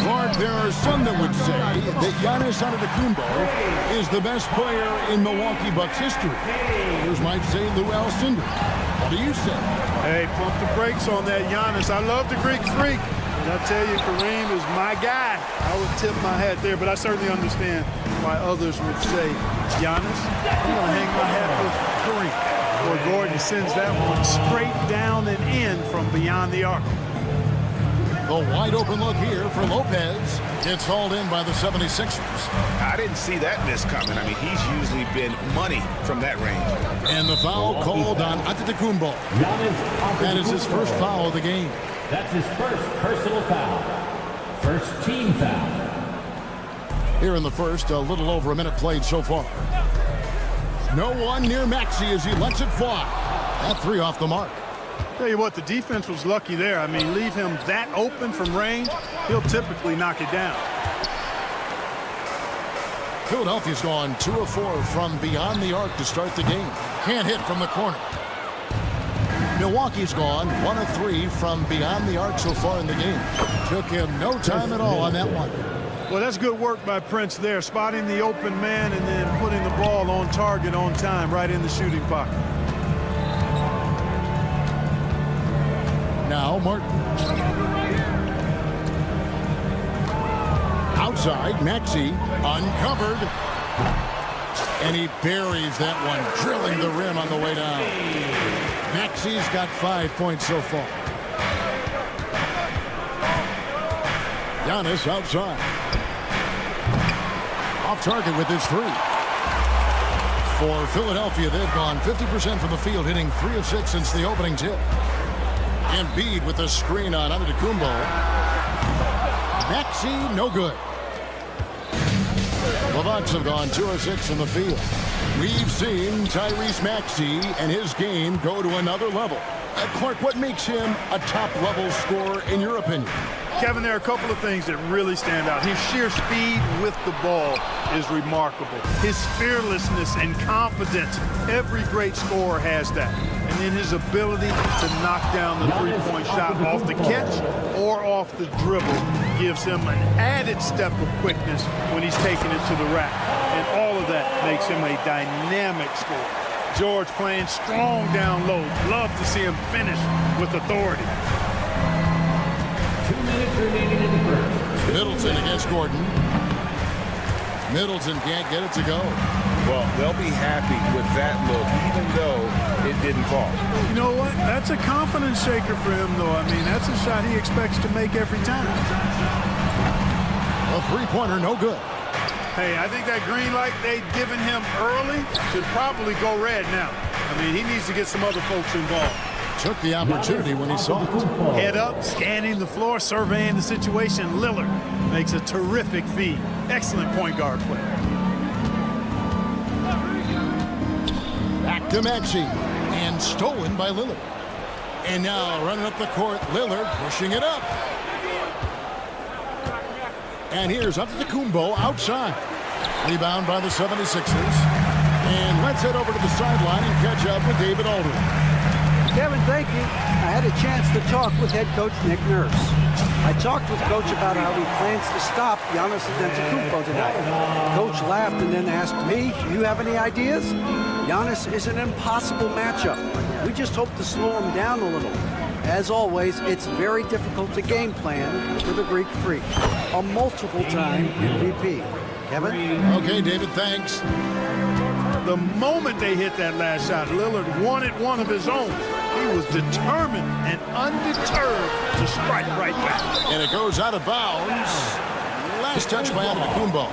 Clark, there are some that would say that Giannis Antetokounmpo is the best player in Milwaukee Bucks history. Others might say Lou Alcindor. What do you say? Hey, pump the brakes on that Giannis. I love the Greek freak. And I tell you, Kareem is my guy. I would tip my hat there, but I certainly understand why others would say Giannis. I'm going to hang my hat with Kareem. Or Gordon sends that one straight down and in from beyond the arc. The wide open look here for Lopez. Gets hauled in by the 76ers. I didn't see that miss coming. I mean, he's usually been money from that range. And the foul called on Antetokounmpo. That is his first foul of the game. That's his first personal foul. First team foul. Here in the first, a little over a minute played so far. No one near Maxey as he lets it fly. That 3 off the mark. Tell you what, the defense was lucky there. I mean, leave him that open from range, he'll typically knock it down. Philadelphia's gone 2 of 4 from beyond the arc to start the game. Can't hit from the corner. Milwaukee's gone 1 of 3 from beyond the arc so far in the game. Took him no time at all on that one. Well, that's good work by Prince there, spotting the open man and then putting the ball on target on time right in the shooting pocket. Now Martin. Outside, Maxey uncovered. And he buries that one, drilling the rim on the way down. Maxey's got 5 points so far. Giannis outside. Off target with his 3. For Philadelphia, they've gone 50% from the field, hitting 3 of 6 since the opening tip. Embiid with the screen on Antetokounmpo. Maxey, no good. The Bucks have gone 2 of 6 from the field. We've seen Tyrese Maxey and his game go to another level. Clark, what makes him a top-level scorer in your opinion? Kevin, there are a couple of things that really stand out. His sheer speed with the ball is remarkable. His fearlessness and confidence, every great scorer has that. And then his ability to knock down the three-point shot off the catch or off the dribble gives him an added step of quickness when he's taking it to the rack. And all of that makes him a dynamic scorer. George playing strong down low. Love to see him finish with authority. 2 minutes remaining in the first. Middleton against Gordon. Middleton can't get it to go. Well, they'll be happy with that look, even though it didn't fall. You know what? That's a confidence shaker for him, though. I mean, that's a shot he expects to make every time. A three-pointer, no good. Hey, I think that green light they've given him early should probably go red now. I mean, he needs to get some other folks involved. Took the opportunity when he saw it. Head up, scanning the floor, surveying the situation. Lillard makes a terrific feed. Excellent point guard play. Back to Maxey. And stolen by Lillard. And now running up the court, Lillard pushing it up. And here's Antetokounmpo outside. Rebound by the 76ers. And let's head over to the sideline and catch up with David Aldridge. Kevin, thank you. I had a chance to talk with head coach Nick Nurse. I talked with Coach about how he plans to stop Giannis Antetokounmpo tonight. Coach laughed and then asked me, "You have any ideas?" Giannis is an impossible matchup. We just hope to slow him down a little. As always, it's very difficult to game plan for the Greek Freak, a multiple-time MVP. Kevin? Okay, David, thanks. The moment they hit that last shot, Lillard wanted one of his own. He was determined and undeterred to strike right back. And it goes out of bounds. Last touch by Antetokounmpo.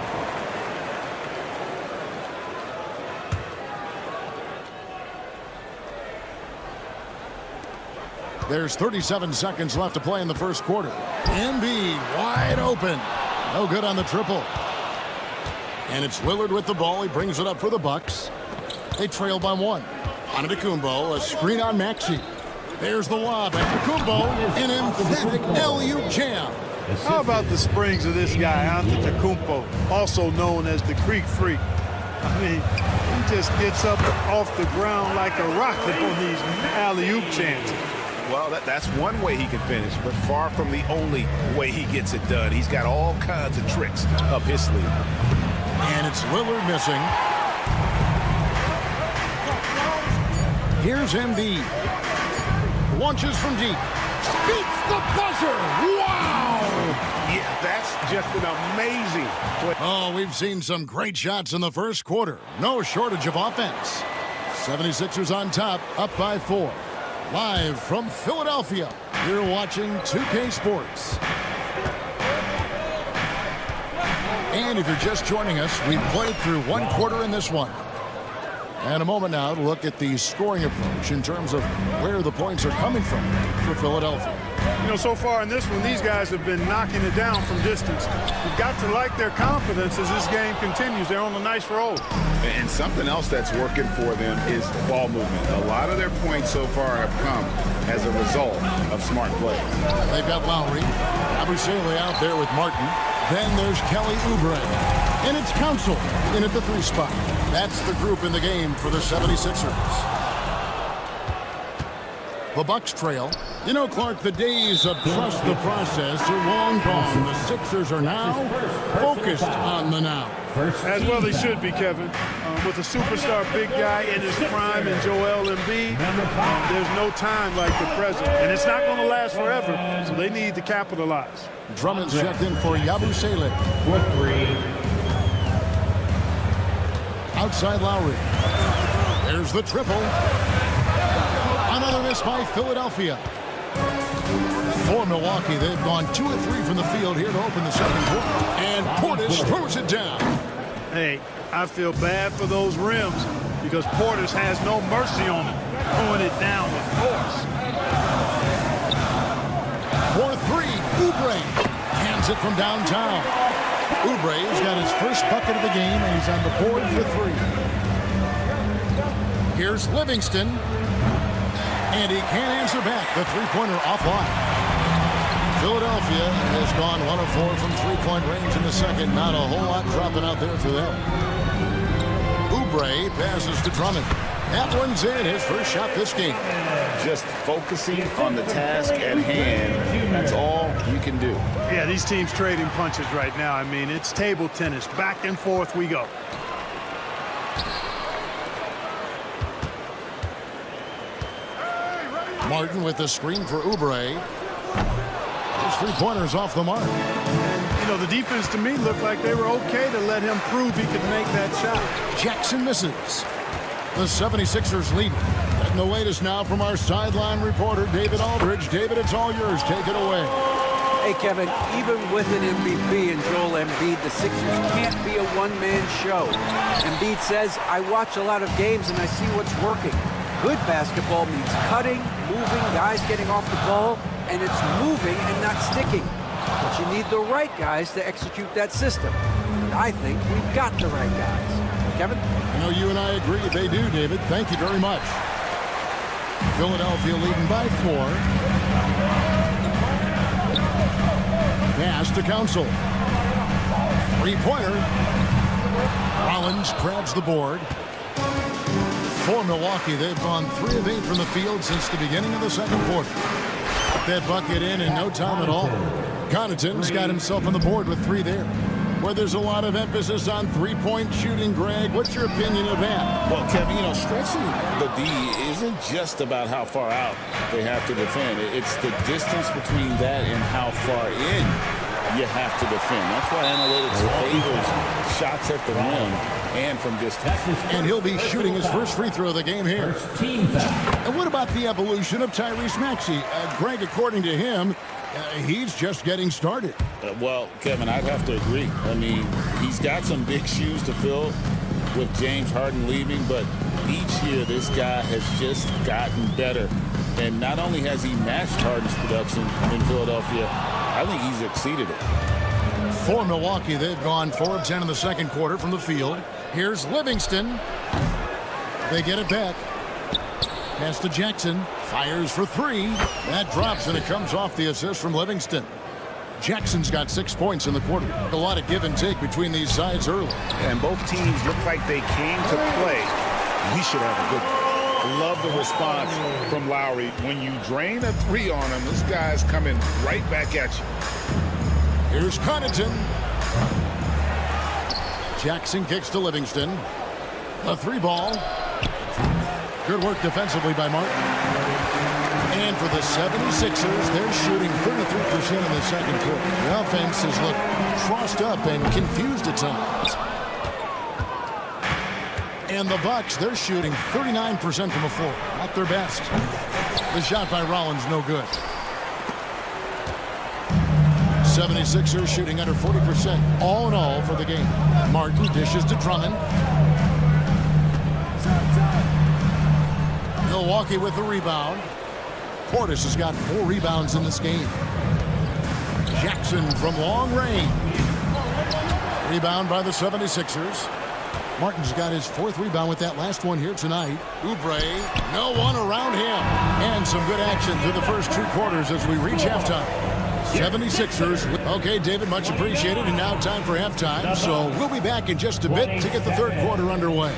There's 37 seconds left to play in the first quarter. Embiid wide open. No good on the triple. And it's Lillard with the ball. He brings it up for the Bucks. They trail by 1. Antetokounmpo, a screen on Maxey. There's the lob. Antetokounmpo, an emphatic LU jam. How about the springs of this guy, Antetokounmpo, also known as the Creek Freak? I mean, he just gets up off the ground like a rocket on these alley-oop chances. Well, that's one way he can finish, but far from the only way he gets it done. He's got all kinds of tricks up his sleeve. And it's Lillard missing. Here's Embiid. Launches from deep. Beats the buzzer. Wow! Yeah, that's just an amazing play. Oh, we've seen some great shots in the first quarter. No shortage of offense. 76ers on top, up by 4. Live from Philadelphia, you're watching 2K Sports. And if you're just joining us, we've played through 1 quarter in this one. And a moment now to look at the scoring approach in terms of where the points are coming from for Philadelphia. You know, so far in this one, these guys have been knocking it down from distance. You've got to like their confidence as this game continues. They're on a nice roll. And something else that's working for them is ball movement. A lot of their points so far have come as a result of smart play. They've got Lowry, Abusele out there with Martin. Then there's Kelly Oubre. And it's Council in at the 3 spot. That's the group in the game for the 76ers. The Bucks trail. You know, Clark, the days of trust the process are long gone. The Sixers are now focused on the now. As well they should be, Kevin. With a superstar big guy in his prime in Joel Embiid, there's no time like the present. And it's not going to last forever, so they need to capitalize. Drummond's checked in for Yabusele. For 3. Outside Lowry. There's the triple. Another miss by Philadelphia. For Milwaukee, they've gone 2 of 3 from the field here to open the second quarter. And Portis throws it down. Hey, I feel bad for those rims because Portis has no mercy on them, throwing it down with force. For 3, Oubre hands it from downtown. Oubre's got his first bucket of the game, and he's on the board for 3. Here's Livingston, and he can't answer back. The three-pointer offline. Philadelphia has gone 1 of 4 from three-point range in the second. Not a whole lot dropping out there for them. Oubre passes to Drummond. That one's in, his first shot this game. Just focusing on the task at hand, that's all you can do. Yeah, these teams trading punches right now. I mean, it's table tennis. Back and forth we go. Martin with the screen for Oubre. His three-pointers off the mark. And, you know, the defense to me looked like they were okay to let him prove he could make that shot. Jackson misses. The 76ers lead. And the latest now from our sideline reporter, David Aldridge. David, it's all yours. Take it away. Hey, Kevin, even with an MVP and Joel Embiid, the Sixers can't be a one-man show. Embiid says, I watch a lot of games and I see what's working. Good basketball means cutting, moving, guys getting off the ball, and it's moving and not sticking. But you need the right guys to execute that system. And I think we've got the right guys. Kevin? I know you and I agree. They do, David. Thank you very much. Philadelphia leading by 4. Pass to Council. Three-pointer. Rollins grabs the board. For Milwaukee, they've gone 3 of 8 from the field since the beginning of the second quarter. Put that bucket in no time at all. Connaughton's got himself on the board with 3 there. Where there's a lot of emphasis on three-point shooting, Greg. What's your opinion of that? Well, Kevin, you know, stretching the D isn't just about how far out they have to defend. It's the distance between that and how far in you have to defend. That's why analytics favors shots at the rim and from distance. And he'll be shooting his first free throw of the game here. And what about the evolution of Tyrese Maxey? Greg, according to him, he's just getting started. Well, Kevin, I'd have to agree. I mean, he's got some big shoes to fill with James Harden leaving, but each year this guy has just gotten better And not only has he matched Harden's production in Philadelphia, I think he's exceeded it. For Milwaukee, they've gone 4 of 10 in the second quarter from the field. Here's Livingston. They get it back. Pass to Jackson. Fires for 3. That drops, and it comes off the assist from Livingston. Jackson's got 6 points in the quarter. A lot of give and take between these sides early. And both teams look like they came to play. We should have a good one. Love the response from Lowry. When you drain a 3 on him, this guy's coming right back at you. Here's Connaughton. Jackson kicks to Livingston. A 3 ball. Good work defensively by Martin. And for the 76ers, they're shooting 33% in the second quarter. The offense has looked crossed up and confused at times. And the Bucks, they're shooting 39% from the floor. Not their best. The shot by Rollins, no good. 76ers shooting under 40% all in all for the game. Martin dishes to Drummond. Milwaukee with the rebound. Portis has got 4 rebounds in this game. Jackson from long range. Rebound by the 76ers. Martin's got his 4th rebound with that last one here tonight. Oubre, no one around him. And some good action through the first 2 quarters as we reach halftime. 76ers. Okay, David, much appreciated. And now time for halftime. So we'll be back in just a bit to get the third quarter underway.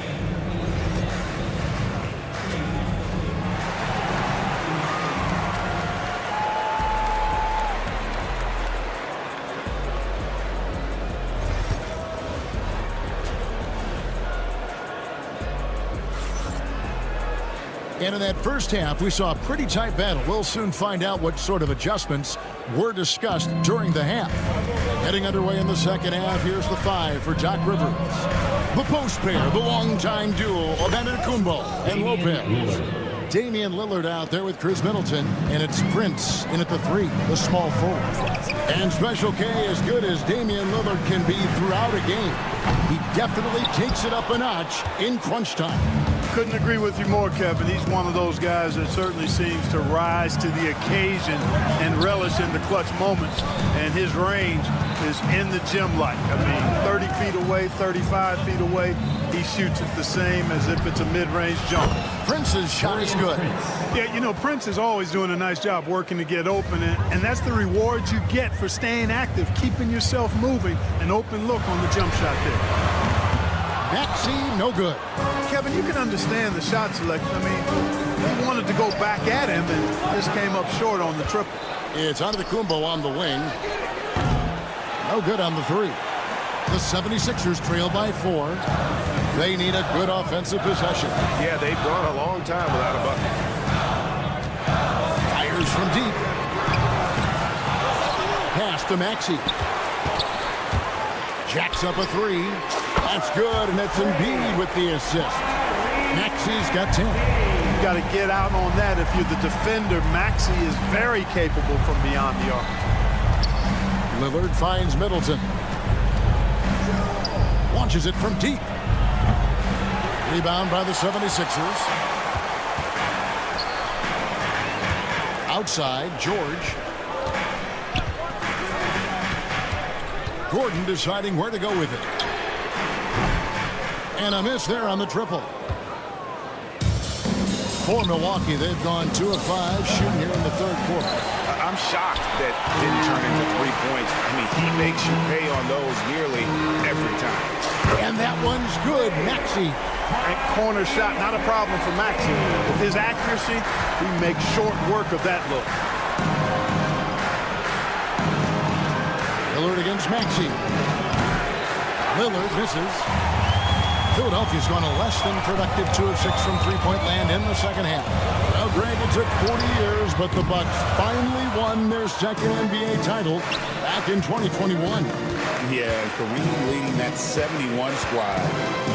And in that first half, we saw a pretty tight battle. We'll soon find out what sort of adjustments were discussed during the half. Heading underway in the second half, here's the 5 for Doc Rivers. The post pair, the longtime duo of Antetokounmpo and Lopez. Damian Lillard out there with Chris Middleton, and it's Prince in at the 3, the small forward. And Special K, as good as Damian Lillard can be throughout a game, he definitely takes it up a notch in crunch time. Couldn't agree with you more, Kevin. He's one of those guys that certainly seems to rise to the occasion and relish in the clutch moments. And his range is in the gym like. I mean, 30 feet away, 35 feet away, he shoots it the same as if it's a mid-range jump. Prince's shot is good. Yeah, you know, Prince is always doing a nice job working to get open, and that's the reward you get for staying active, keeping yourself moving, an open look on the jump shot there. Maxey, no good. Kevin, you can understand the shot selection. I mean, he wanted to go back at him, and this came up short on the triple. It's Antetokounmpo on the wing. No good on the 3. The 76ers trail by 4. They need a good offensive possession. Yeah, they've gone a long time without a bucket. Fires from deep. Pass to Maxey. Jacks up a 3. That's good, and it's Embiid with the assist. Maxey's got 10. You got to get out on that if you're the defender. Maxey is very capable from beyond the arc. Lillard finds Middleton. Launches it from deep. Rebound by the 76ers. Outside, George. Gordon deciding where to go with it. And a miss there on the triple. For Milwaukee, they've gone 2 of 5 shooting here in the third quarter. I'm shocked that didn't turn into 3 points. I mean, he makes you pay on those nearly every time. And that one's good. Maxey. And corner shot, not a problem for Maxey. With his accuracy, he makes short work of that look. Lillard against Maxey. Lillard misses. Philadelphia's gone a less than productive 2 of 6 from three-point land in the second half. Well, Greg, it took 40 years, but the Bucks finally won their second NBA title back in 2021. Yeah, Kareem leading that 71 squad.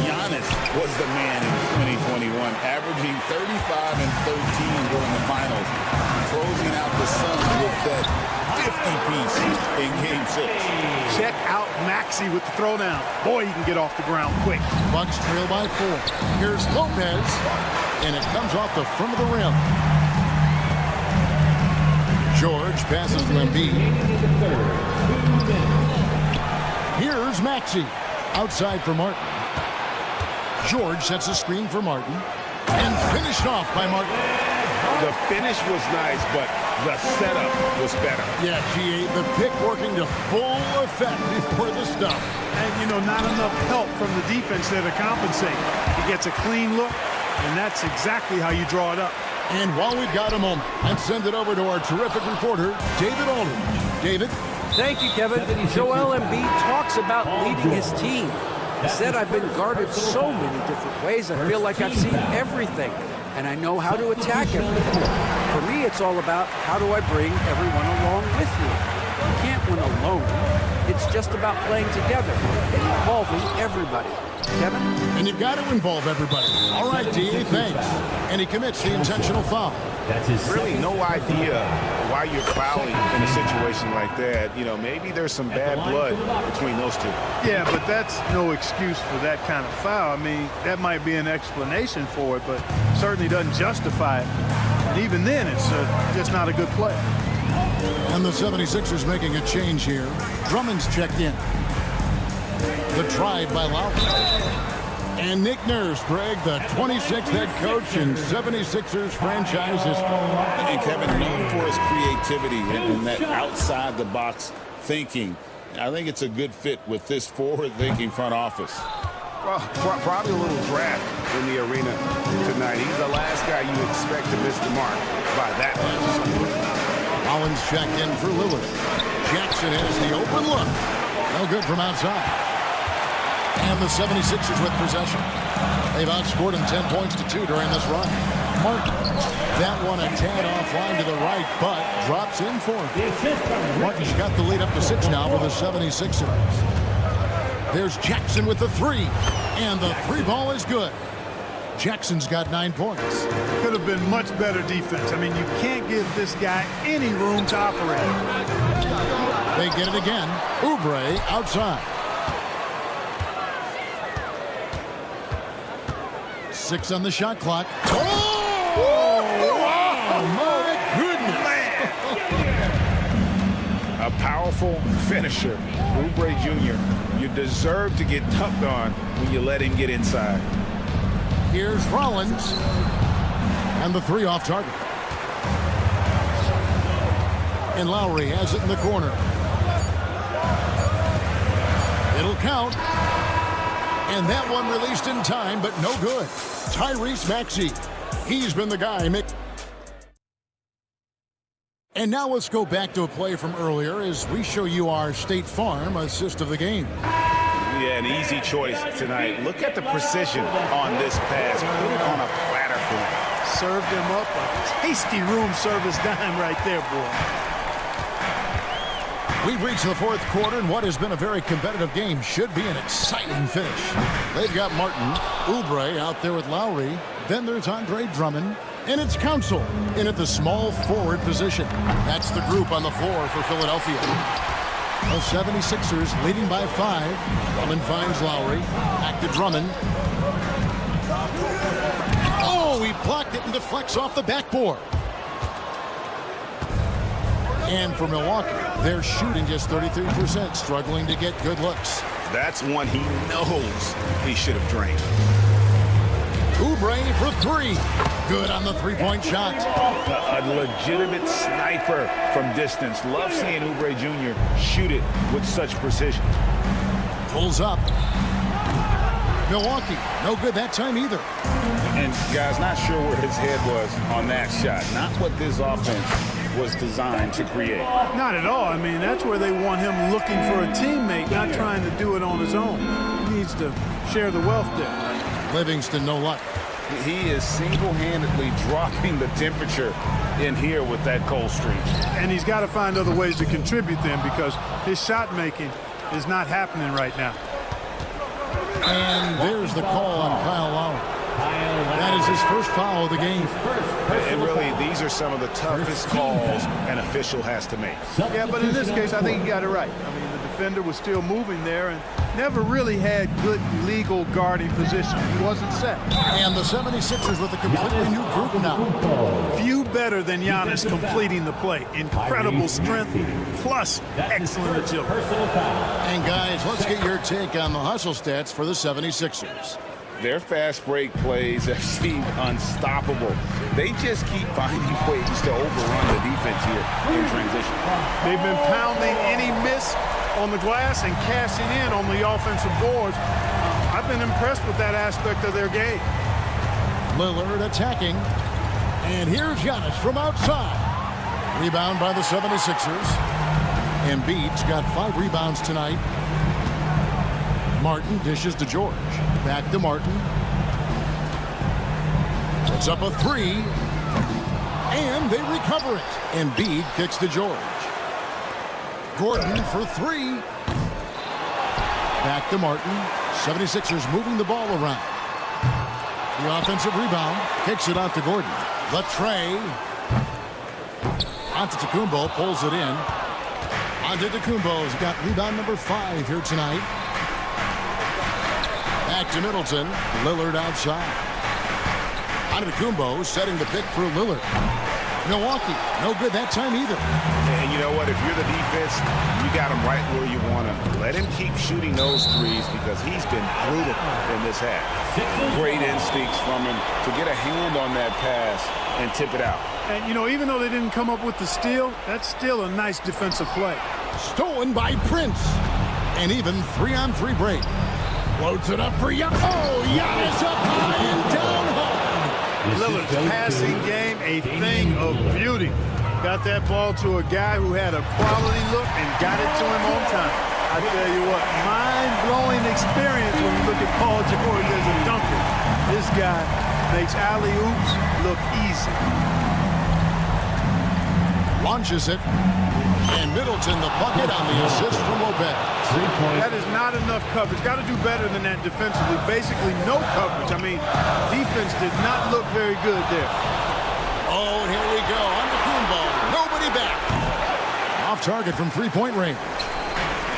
Giannis was the man in 2021, averaging 35 and 13 during the finals, closing out the Suns with that 50-piece in Game 6. Check out Maxey with the throwdown. Boy, he can get off the ground quick. Bucks trail by 4. Here's Lopez, and it comes off the front of the rim. George passes to Embiid. Here's Maxey. Outside for Martin. George sets a screen for Martin. And finished off by Martin. The finish was nice, but the setup was better. Yeah, G.A., the pick working to full effect before the stuff. And, you know, not enough help from the defense there to compensate. He gets a clean look, and that's exactly how you draw it up. And while we've got a moment, let's send it over to our terrific reporter, David Aldridge. David? Thank you, Kevin. Joel Embiid talks about leading his team. He said, I've been guarded so many different ways. I feel like I've seen everything, and I know how to attack everything. For me, it's all about how do I bring everyone along with me. You can't win alone. It's just about playing together and involving everybody. Kevin? And you've got to involve everybody. All right, D.A., thanks. And he commits the intentional foul. That's really no idea why you're fouling in a situation like that. You know, maybe there's some bad blood between those two. Yeah, but that's no excuse for that kind of foul. I mean, that might be an explanation for it, but certainly doesn't justify it. And even then, it's just not a good play. And the 76ers making a change here. Drummond's checked in. The try by Lowry. And Nick Nurse, Greg, the 26th head coach in 76ers franchise history. And Kevin, known for his creativity and that outside-the-box thinking, I think it's a good fit with this forward-thinking front office. Well, probably a little draft in the arena tonight. He's the last guy you expect to miss the mark by that much. Collins checked in for Lillard. Jackson has the open look. No good from outside. And the 76ers with possession. They've outscored him 10 points to 2 during this run. Martin, that one a tad offline to the right, but drops in for him. Martin's got the lead up to 6 now for the 76ers. There's Jackson with the 3, and the 3 ball is good. Jackson's got 9 points. Could have been much better defense. I mean, you can't give this guy any room to operate. They get it again. Oubre outside. 6 on the shot clock. Oh, my goodness. A powerful finisher. Oubre Jr., you deserve to get dunked on when you let him get inside. Here's Rollins. And the 3 off target. And Lowry has it in the corner. It'll count. And that one released in time, but no good. Tyrese Maxey. He's been the guy. And now let's go back to a play from earlier as we show you our State Farm assist of the game. Yeah, an easy choice tonight. Look at the precision on this pass. Put it on a platter for him. Served him up a tasty room service dime right there, boy. We've reached the 4th quarter, and what has been a very competitive game should be an exciting finish. They've got Martin, Oubre out there with Lowry. Then there's Andre Drummond, and it's Council in at the small forward position. That's the group on the floor for Philadelphia. The 76ers leading by 5. Drummond finds Lowry. Back to Drummond. Oh, he blocked it and deflects off the backboard. And for Milwaukee, they're shooting just 33%, struggling to get good looks. That's one he knows he should have drained. Oubre for 3. Good on the 3-point shot. A legitimate sniper from distance. Love seeing Oubre Jr. shoot it with such precision. Pulls up. Milwaukee, no good that time either. And guys, not sure where his head was on that shot. Not what this offense was designed to create. Not at all. I mean, that's where they want him looking for a teammate, not trying to do it on his own. He needs to share the wealth there. Livingston, no luck. He is single-handedly dropping the temperature in here with that cold streak. And he's got to find other ways to contribute then, because his shot making is not happening right now. And there's the call on Kyle Lowry. That is his first foul of the game. And really, these are some of the toughest calls an official has to make. Yeah, but in this case, I think he got it right. I mean, the defender was still moving there, and never really had good legal guarding position. He wasn't set. And the 76ers with a completely new group now. Few better than Giannis completing the play. Incredible strength, plus excellent agility. And guys, let's get your take on the hustle stats for the 76ers. Their fast break plays have seemed unstoppable. They just keep finding ways to overrun the defense here in transition. They've been pounding any miss on the glass and cashing in on the offensive boards. I've been impressed with that aspect of their game. Lillard attacking. And here's Giannis from outside. Rebound by the 76ers. Embiid's got 5 rebounds tonight. Martin dishes to George. Back to Martin. Sets up a 3. And they recover it. Embiid kicks to George. Gordon for 3. Back to Martin. 76ers moving the ball around. The offensive rebound. Kicks it out to Gordon. The tray. Antetokounmpo pulls it in. Antetokounmpo's got rebound number 5 here tonight. Back to Middleton. Lillard outside. Antetokounmpo setting the pick for Lillard. Milwaukee, no good that time either. And you know what? If you're the defense, you got him right where you want him. Let him keep shooting those threes because he's been brutal in this half. Great instincts from him to get a hand on that pass and tip it out. And, you know, even though they didn't come up with the steal, that's still a nice defensive play. Stolen by Prince. And even 3-on-3 break. Floats it up for Giannis. Oh, Giannis up high and down hard. Lillard's passing game, a thing of beauty. Got that ball to a guy who had a quality look and got it to him on time. I tell you what, mind-blowing experience when you look at Paul George as a dunker. This guy makes alley-oops look easy. Launches it. And Middleton the bucket on the assist from Lopez. That is not enough coverage. Got to do better than that defensively. Basically no coverage. I mean, defense did not look very good there. Oh, and here we go. Antetokounmpo. Nobody back. Off target from three-point range.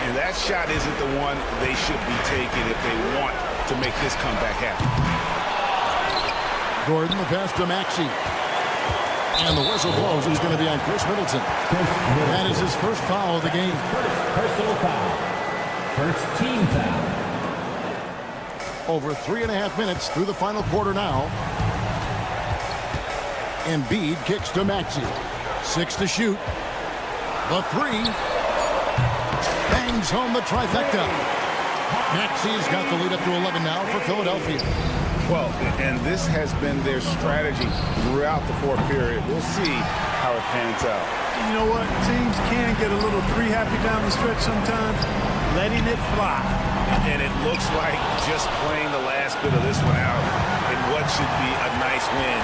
And that shot isn't the one they should be taking if they want to make this comeback happen. Gordon the pass to Maxey. And the whistle blows. It's going to be on Chris Middleton. That is his first foul of the game. Personal foul. First team foul. Over 3.5 minutes through the final quarter now. Embiid kicks to Maxey. 6 to shoot. The 3. Bangs home the trifecta. Maxey's got the lead up to 11 now for Philadelphia. Well, and this has been their strategy throughout the fourth period. We'll see how it pans out. You know what? Teams can get a little three-happy down the stretch sometimes, letting it fly. And it looks like just playing the last bit of this one out in what should be a nice win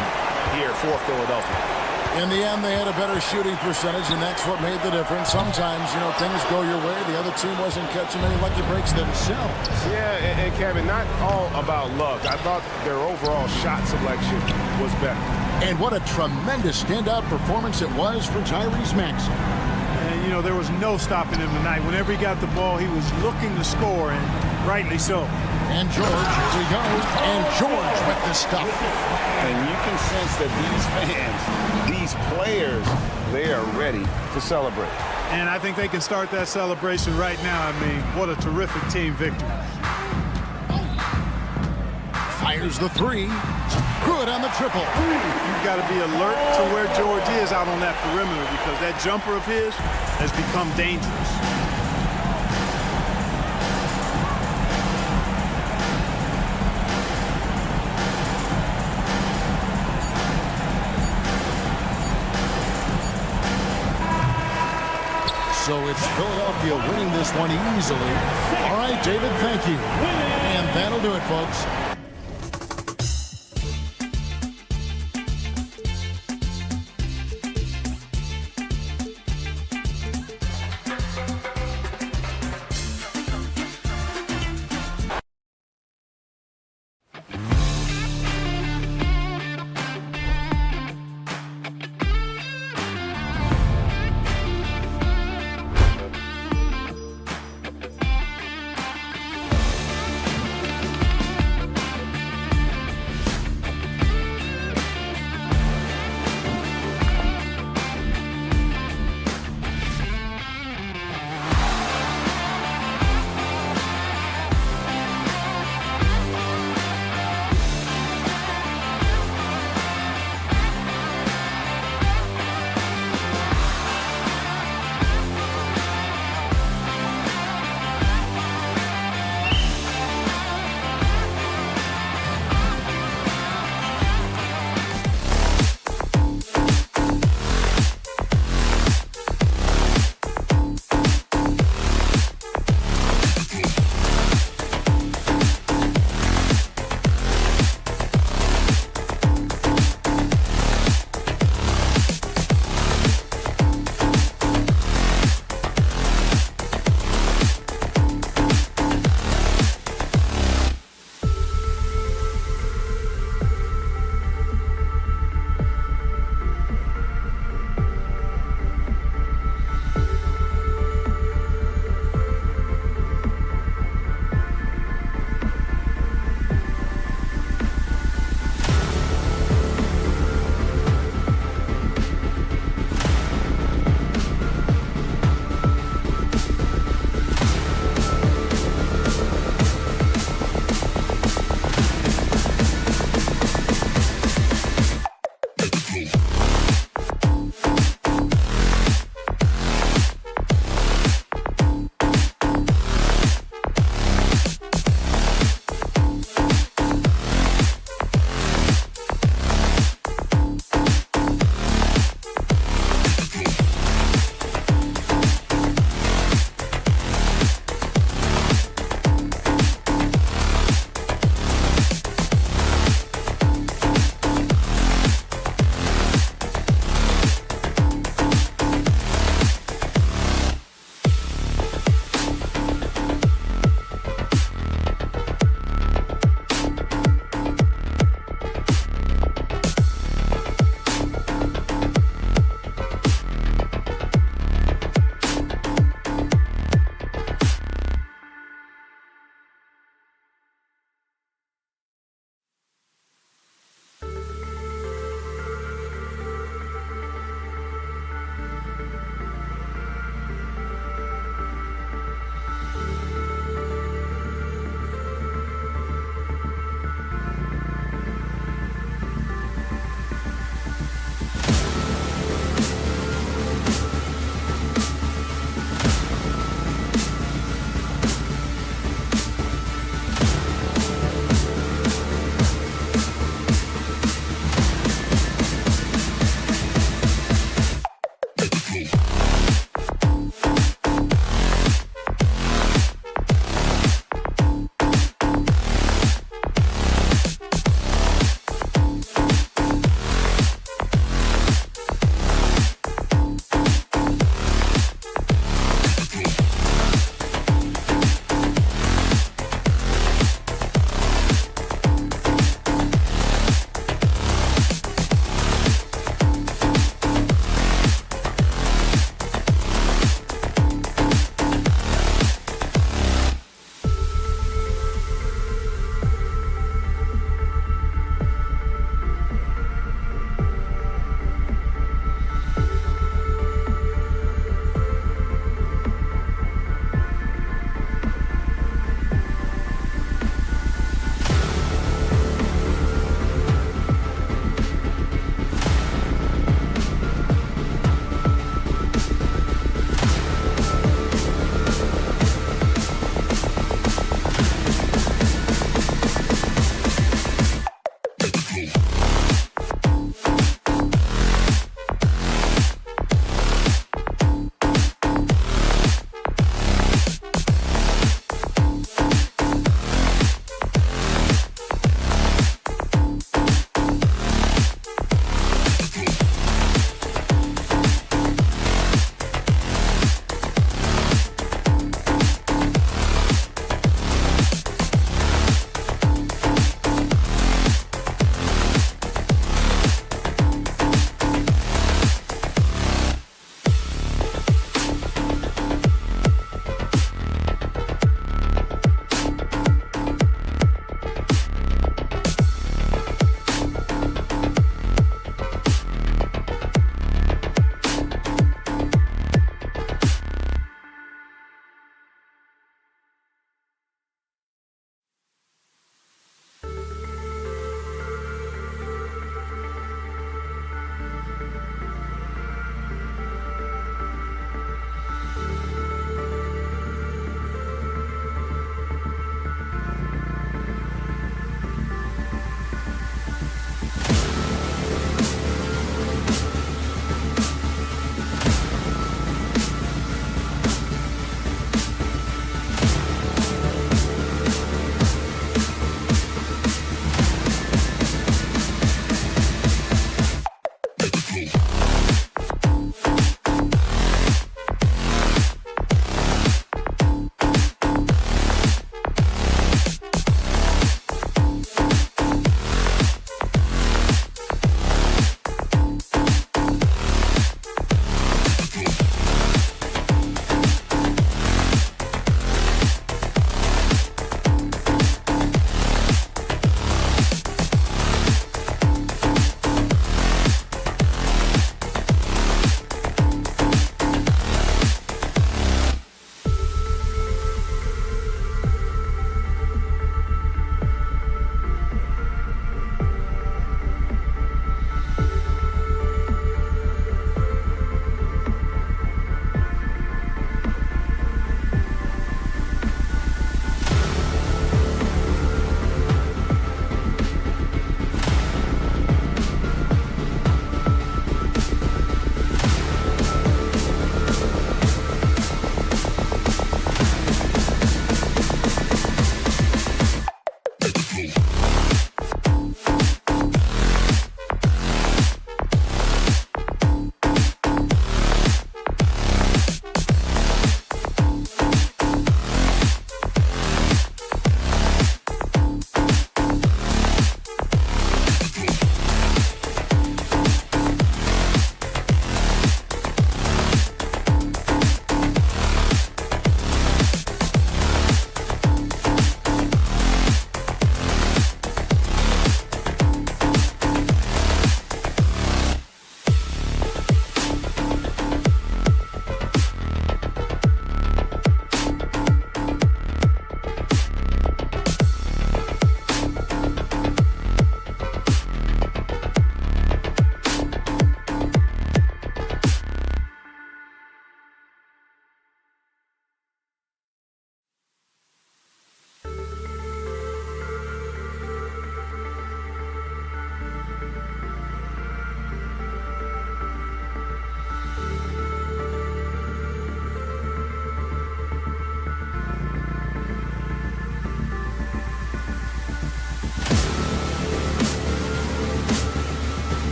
here for Philadelphia. In the end, they had a better shooting percentage, and that's what made the difference. Sometimes, you know, things go your way. The other team wasn't catching many lucky breaks themselves. Yeah, and Kevin, not all about luck. I thought their overall shot selection was better. And what a tremendous standout performance it was for Tyrese Maxey. And, you know, there was no stopping him tonight. Whenever he got the ball, he was looking to score, and rightly so. And George, here we go. And George with the stuff. And you can sense that these fans, these players, they are ready to celebrate. And I think they can start that celebration right now. I mean, what a terrific team victory. Fires the 3. Good on the triple. You've got to be alert to where George is out on that perimeter because that jumper of his has become dangerous. So it's Philadelphia winning this one easily. All right, David, thank you. And that'll do it, folks.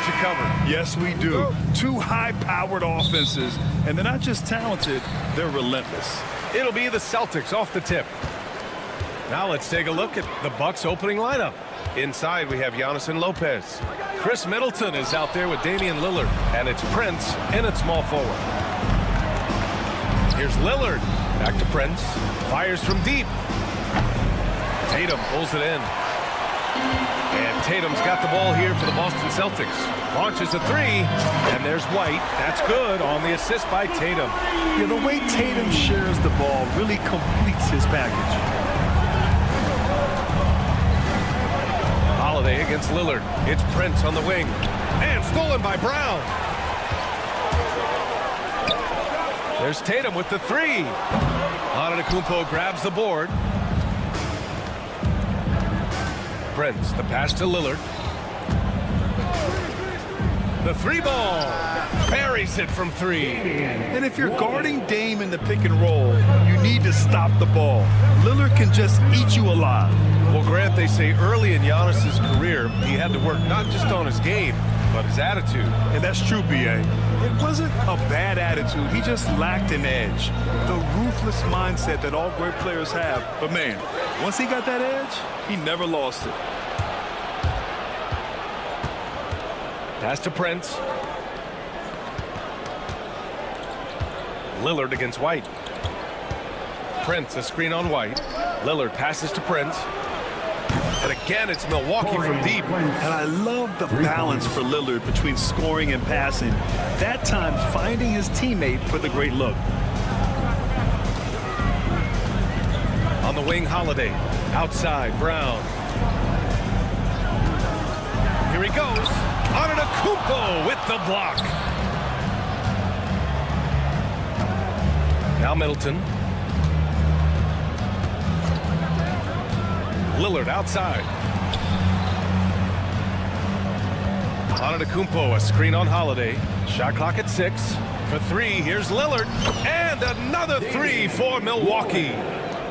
got you covered. Yes, we do. Two high-powered offenses, and they're not just talented, they're relentless. It'll be the Celtics off the tip. Now let's take a look at the Bucks opening lineup. Inside, we have Giannis and Lopez. Chris Middleton is out there with Damian Lillard, and it's Prince in at small forward. Here's Lillard. Back to Prince. Fires from deep. Tatum pulls it in. And Tatum's got the ball here for the Boston Celtics. Launches a three, and there's White. That's good on the assist by Tatum. Yeah, the way Tatum shares the ball really completes his package. Holiday against Lillard. It's Prince on the wing. And stolen by Brown. There's Tatum with the three. Antetokounmpo grabs the board. Prince, the pass to Lillard. The three ball. Buries it from three. And if you're guarding Dame in the pick and roll, you need to stop the ball. Lillard can just eat you alive. Well, Grant, they say early in Giannis's career, he had to work not just on his game, but his attitude. And that's true, B.A. It wasn't a bad attitude. He just lacked an edge. The ruthless mindset that all great players have. But, man, once he got that edge, he never lost it. Pass to Prince. Lillard against White. Prince, a screen on White. Lillard passes to Prince. And again, it's Milwaukee from deep. And I love the balance for Lillard between scoring and passing. That time, finding his teammate for the great look. On the wing, Holiday. Outside, Brown. Here he goes. Antetokounmpo with the block. Now Middleton. Lillard outside. Antetokounmpo, a screen on Holiday. Shot clock at 6. For three, here's Lillard. And another three for Milwaukee.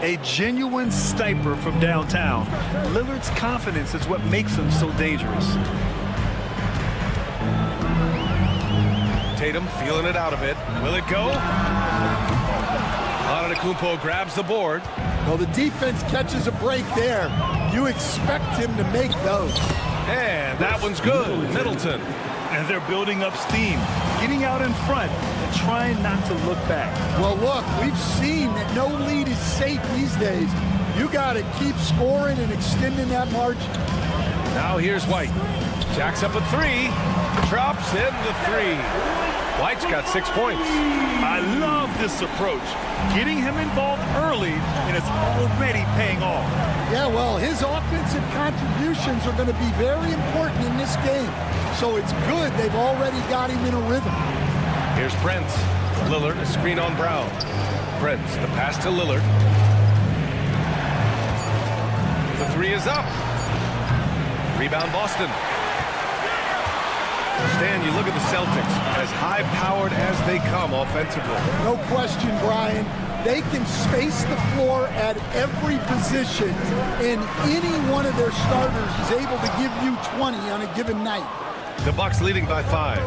A genuine sniper from downtown. Lillard's confidence is what makes him so dangerous. Tatum feeling it out a bit. Will it go? Antetokounmpo grabs the board. Well, the defense catches a break there. You expect him to make those. And that one's good. Middleton. And they're building up steam, getting out in front and trying not to look back. Well, look, we've seen that no lead is safe these days. You got to keep scoring and extending that margin. Now here's White. Jacks up a three. Drops in the three. White's got 6 points. I love this approach. Getting him involved early, and it's already paying off. Yeah, well, his offensive contributions are going to be very important in this game. So it's good they've already got him in a rhythm. Here's Prince. Lillard, a screen on Brown. Prince, the pass to Lillard. The three is up. Rebound Boston. Stan, you look at the Celtics, as high-powered as they come offensively. No question, Brian. They can space the floor at every position, and any one of their starters is able to give you 20 on a given night. The Bucks leading by 5.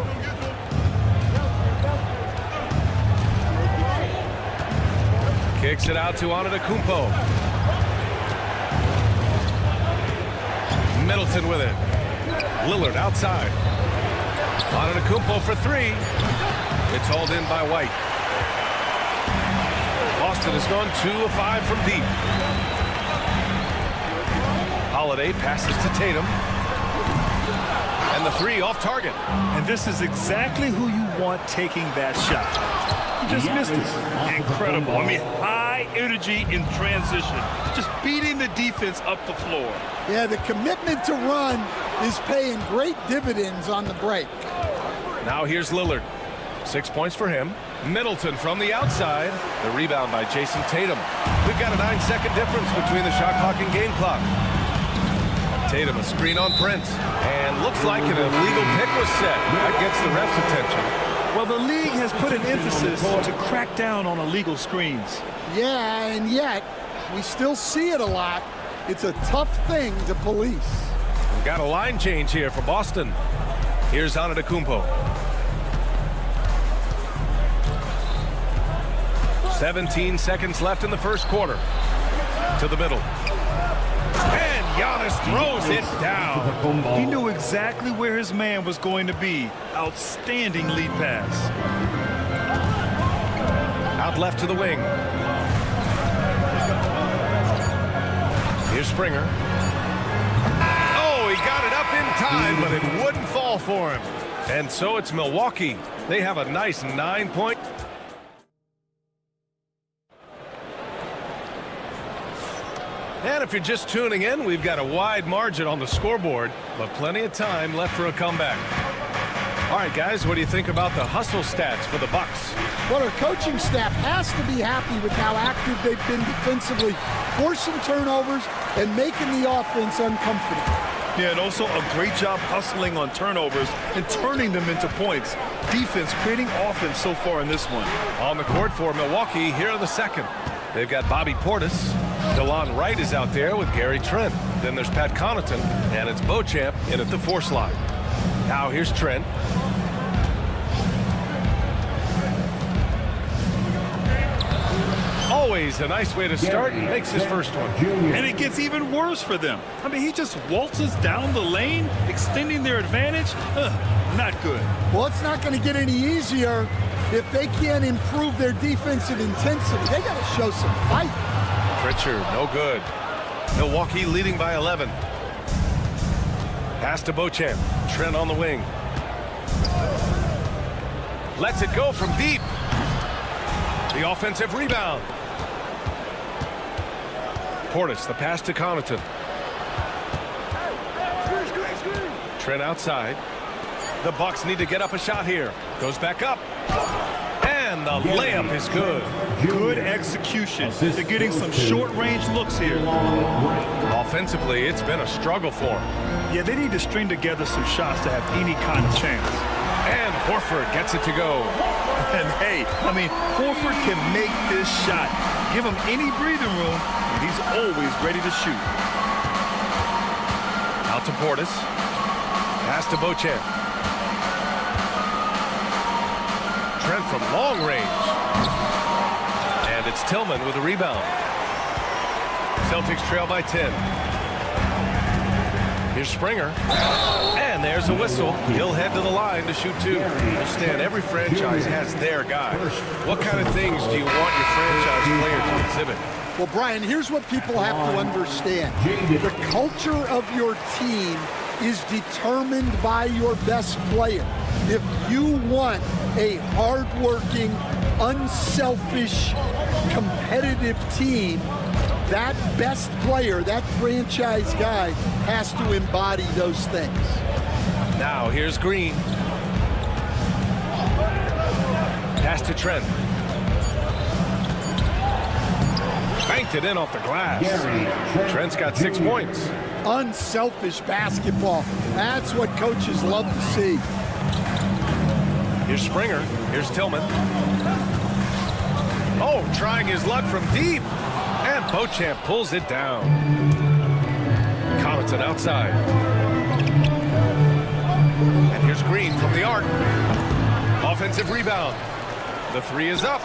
Kicks it out to Antetokounmpo. Middleton with it. Lillard outside. Antetokounmpo for three. It's hauled in by White. Boston has gone 2 of 5 from deep. Holiday passes to Tatum. And the three off target. And this is exactly who you want taking that shot. He just missed it. Incredible. I mean, high energy in transition. Just beating the defense up the floor. Yeah, the commitment to run is paying great dividends on the break. Now here's Lillard. 6 points for him. Middleton from the outside. The rebound by Jason Tatum. We've got a 9-second difference between the shot clock and game clock. Tatum, a screen on Prince. And looks like an illegal pick was set. That gets the ref's attention. Well, the league has put an emphasis to crack down on illegal screens. Yeah, and yet we still see it a lot. It's a tough thing to police. We've got a line change here for Boston. Here's Antetokounmpo. 17 seconds left in the first quarter. To the middle. And Giannis throws it down. He knew exactly where his man was going to be. Outstanding lead pass. Out left to the wing. Here's Springer. Oh, he got it up in time, but it wouldn't fall for him. And so it's Milwaukee. They have a nice 9-point. And if you're just tuning in, we've got a wide margin on the scoreboard, but plenty of time left for a comeback. All right, guys, what do you think about the hustle stats for the Bucks? Well, our coaching staff has to be happy with how active they've been defensively, forcing turnovers and making the offense uncomfortable. Yeah, and also a great job hustling on turnovers and turning them into points. Defense creating offense so far in this one. On the court for Milwaukee here in the second. They've got Bobby Portis. DeLon Wright is out there with Gary Trent. Then there's Pat Connaughton, and it's Beauchamp in at the 4 slot. Now here's Trent. Always a nice way to start. Makes his first one. And it gets even worse for them. I mean, he just waltzes down the lane, extending their advantage. Not good. Well, it's not going to get any easier if they can't improve their defensive intensity. They got to show some fight. Pritchard, no good. Milwaukee leading by 11. Pass to Beauchamp. Trent on the wing. Lets it go from deep. The offensive rebound. Portis, the pass to Connaughton. Trent outside. The Bucks need to get up a shot here. Goes back up. And the layup is good. Good execution. They're getting some short-range looks here. Offensively, it's been a struggle for them. Yeah, they need to string together some shots to have any kind of chance. And Horford gets it to go. And hey, I mean, Horford can make this shot. Give him any breathing room, and he's always ready to shoot. Out to Portis. Pass to Beauchamp. Trent from long range. And it's Tillman with a rebound. Celtics trail by 10. Here's Springer. And there's a whistle. He'll head to the line to shoot 2. Understand, every franchise has their guy. What kind of things do you want your franchise player to exhibit? Well, Brian, here's what people have to understand. The culture of your team is determined by your best player. If you want a hardworking, unselfish, competitive team, that best player, that franchise guy, has to embody those things. Now here's Green. Pass to Trent. Banked it in off the glass. Trent's got 6 points. Unselfish basketball. That's what coaches love to see. Here's Springer. Here's Tillman. Oh, trying his luck from deep. And Beauchamp pulls it down. Connaughton outside. And here's Green from the arc. Offensive rebound. The 3 is up.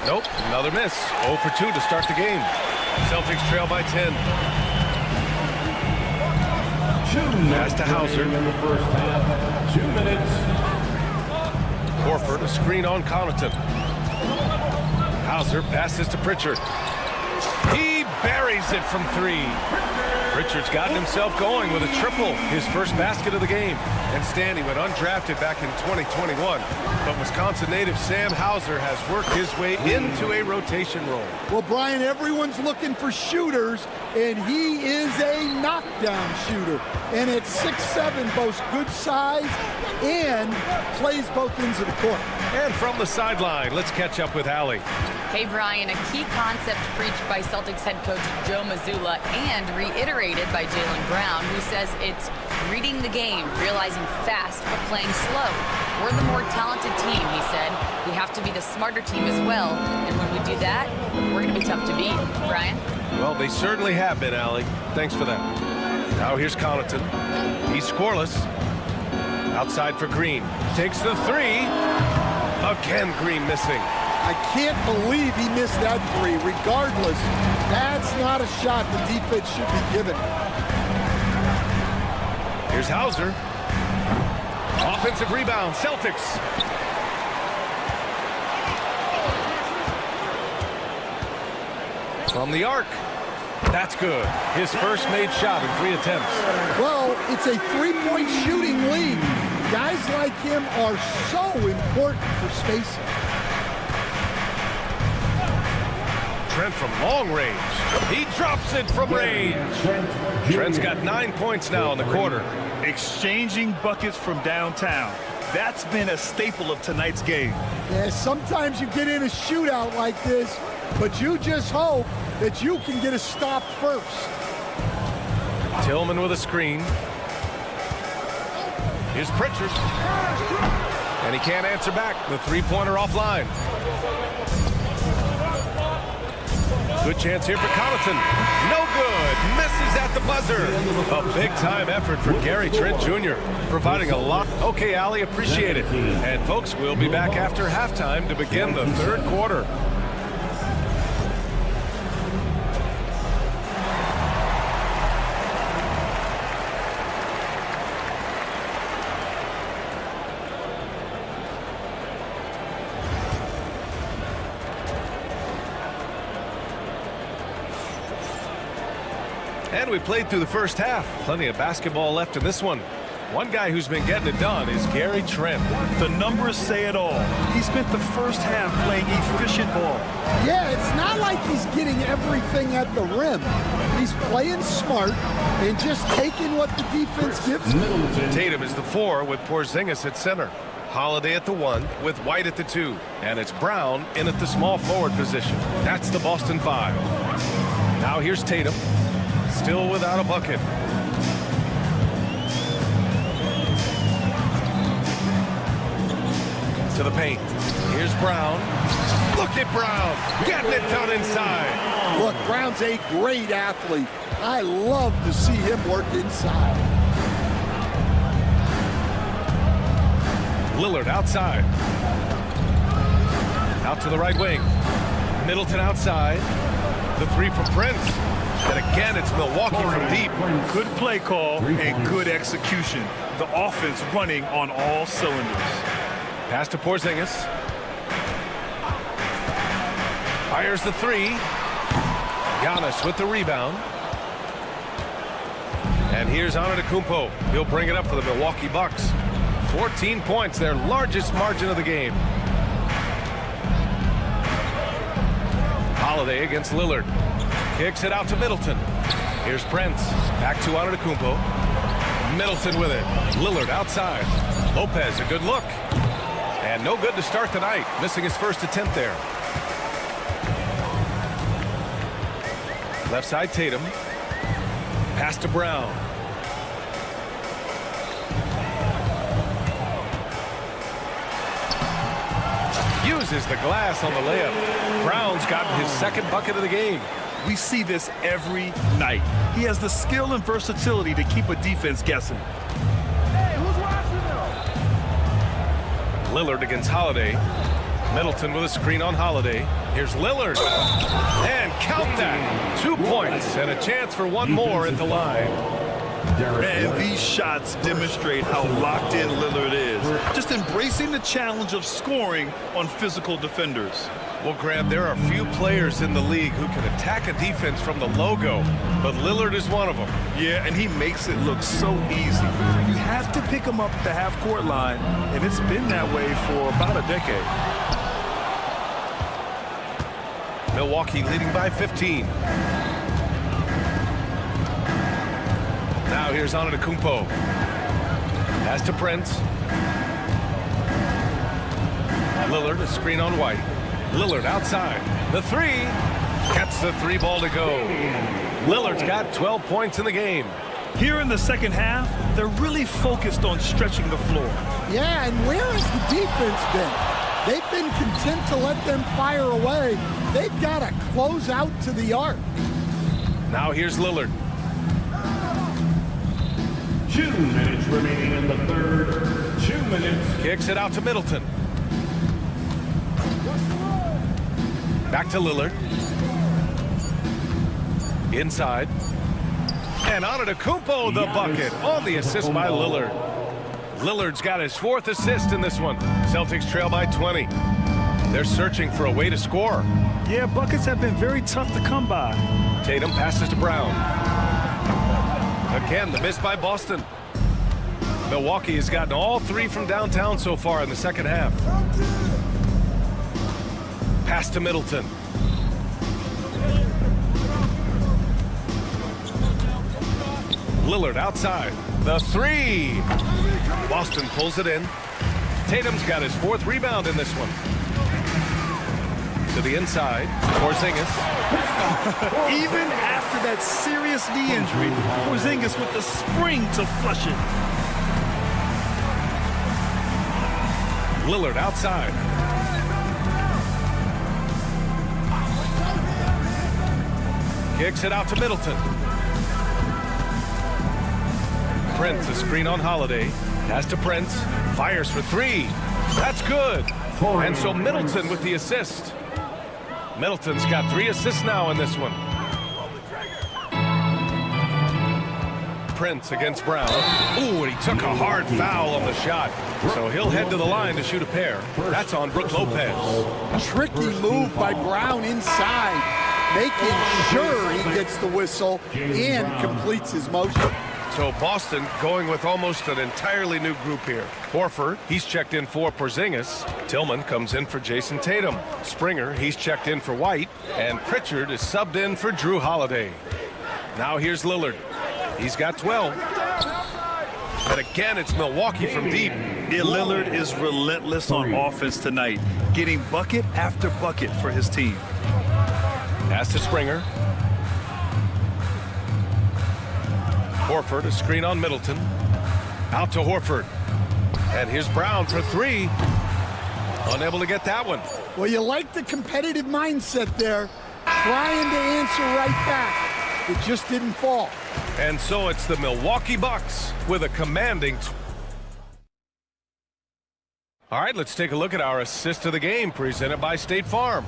Nope, another miss. 0 for 2 to start the game. Celtics trail by 10. Pass to Hauser. In the first half, 2 minutes. Horford, a screen on Connaughton. Hauser passes to Pritchard. He buries it from 3. Pritchard's gotten himself going with a triple, his first basket of the game. And Stan, he went undrafted back in 2021. But Wisconsin native Sam Hauser has worked his way into a rotation role. Well, Brian, everyone's looking for shooters, and he is a knockdown shooter. And at 6'7", boasts good size and plays both ends of the court. And from the sideline, let's catch up with Allie. Hey, Brian, a key concept preached by Celtics head coach Joe Mazzulla and reiterated by Jaylen Brown, who says it's reading the game, realizing fast, but playing slow. We're the more talented team, he said. We have to be the smarter team as well. And when we do that, we're going to be tough to beat. Brian? Well, they certainly have been, Allie. Thanks for that. Now here's Connaughton. He's scoreless. Outside for Green. Takes the three. Again, Green missing. I can't believe he missed that three. Regardless, that's not a shot the defense should be given. Here's Hauser. Offensive rebound, Celtics. From the arc. That's good. His first made shot in 3 attempts. Well, it's a three-point shooting league. Guys like him are so important for spacing. Trent from long range. He drops it from range. Trent's got 9 points now in the quarter. Exchanging buckets from downtown. That's been a staple of tonight's game. Yeah, sometimes you get in a shootout like this, but you just hope that you can get a stop first. Tillman with a screen. Here's Pritchard. And he can't answer back. The three-pointer offline. Good chance here for Connaughton. No good. Misses at the buzzer. A big-time effort for Gary Trent Jr. Providing a lot. Okay, Allie, appreciate it. And, folks, we'll be back after halftime to begin the third quarter. And we played through the first half. Plenty of basketball left in this one. One guy who's been getting it done is Gary Trent. The numbers say it all. He spent the first half playing efficient ball. Yeah, it's not like he's getting everything at the rim. He's playing smart and just taking what the defense gives him. Tatum is the 4 with Porzingis at center. Holiday at the 1 with White at the 2. And it's Brown in at the small forward position. That's the Boston 5. Now here's Tatum. Still without a bucket. To the paint. Here's Brown. Look at Brown. Getting it done inside. Look, Brown's a great athlete. I love to see him work inside. Lillard outside. Out to the right wing. Middleton outside. The 3 from Prince. And again, it's Milwaukee from deep. Good play call and good execution. The offense running on all cylinders. Pass to Porzingis. Fires the 3. Giannis with the rebound. And here's Antetokounmpo. He'll bring it up for the Milwaukee Bucks. 14 points, their largest margin of the game. Holiday against Lillard. Kicks it out to Middleton. Here's Prince. Back to Antetokounmpo. Middleton with it. Lillard outside. Lopez, a good look. And no good to start the night. Missing his first attempt there. Left side Tatum. Pass to Brown. Uses the glass on the layup. Brown's gotten his second bucket of the game. We see this every night. He has the skill and versatility to keep a defense guessing. Hey, who's watching though? Lillard against Holiday. Middleton with a screen on Holiday. Here's Lillard. And count that. 2 points and a chance for one more at the line. Man, these shots demonstrate how locked in Lillard is. Just embracing the challenge of scoring on physical defenders. Well, Grant, there are few players in the league who can attack a defense from the logo, but Lillard is one of them. Yeah, and he makes it look so easy. You have to pick him up at the half-court line, and it's been that way for about a decade. Milwaukee leading by 15. Now here's Antetokounmpo. Pass to Prince. Lillard, a screen on White. Lillard outside. The 3. Gets the 3 ball to go. Lillard's got 12 points in the game. Here in the second half, they're really focused on stretching the floor. Yeah, and where has the defense been? They've been content to let them fire away. They've got to close out to the arc. Now here's Lillard. 2 minutes remaining in the third. minutes. Kicks it out to Middleton. Back to Lillard. Inside. And Antetokounmpo the bucket on the assist by Lillard. Lillard's got his 4th assist in this one. Celtics trail by 20. They're searching for a way to score. Yeah, buckets have been very tough to come by. Tatum passes to Brown. Again, the miss by Boston. Milwaukee has gotten all 3 from downtown so far in the second half. Pass to Middleton. Lillard outside. The 3. Boston pulls it in. Tatum's got his 4th rebound in this one. To the inside. Porzingis. Even after that serious knee injury, Porzingis with the spring to flush it. Lillard outside. Kicks it out to Middleton. Prince, a screen on Holiday. Pass to Prince. Fires for 3. That's good. And so Middleton with the assist. Middleton's got 3 assists now in this one. Prince against Brown. Ooh, and he took a hard foul on the shot. So he'll head to the line to shoot a pair. That's on Brook Lopez. Tricky move by Brown inside, making sure he gets the whistle and completes his motion. So Boston going with almost an entirely new group here. Horford, he's checked in for Porzingis. Tillman comes in for Jason Tatum. Springer, he's checked in for White. And Pritchard is subbed in for Drew Holiday. Now here's Lillard. He's got 12. And again, it's Milwaukee from deep. Yeah, Lillard is relentless on offense tonight, getting bucket after bucket for his team. Pass to Springer. Horford, a screen on Middleton. Out to Horford. And here's Brown for 3. Unable to get that one. Well, you like the competitive mindset there, trying to answer right back. It just didn't fall. And so it's the Milwaukee Bucks with a commanding. All right, let's take a look at our assist of the game presented by State Farm.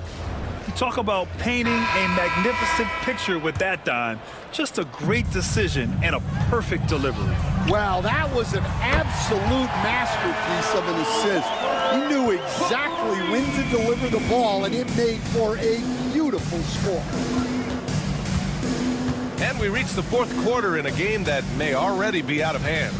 You talk about painting a magnificent picture with that dime. Just a great decision and a perfect delivery. Wow, that was an absolute masterpiece of an assist. He knew exactly when to deliver the ball, and it made for a beautiful score. And we reach the 4th quarter in a game that may already be out of hand.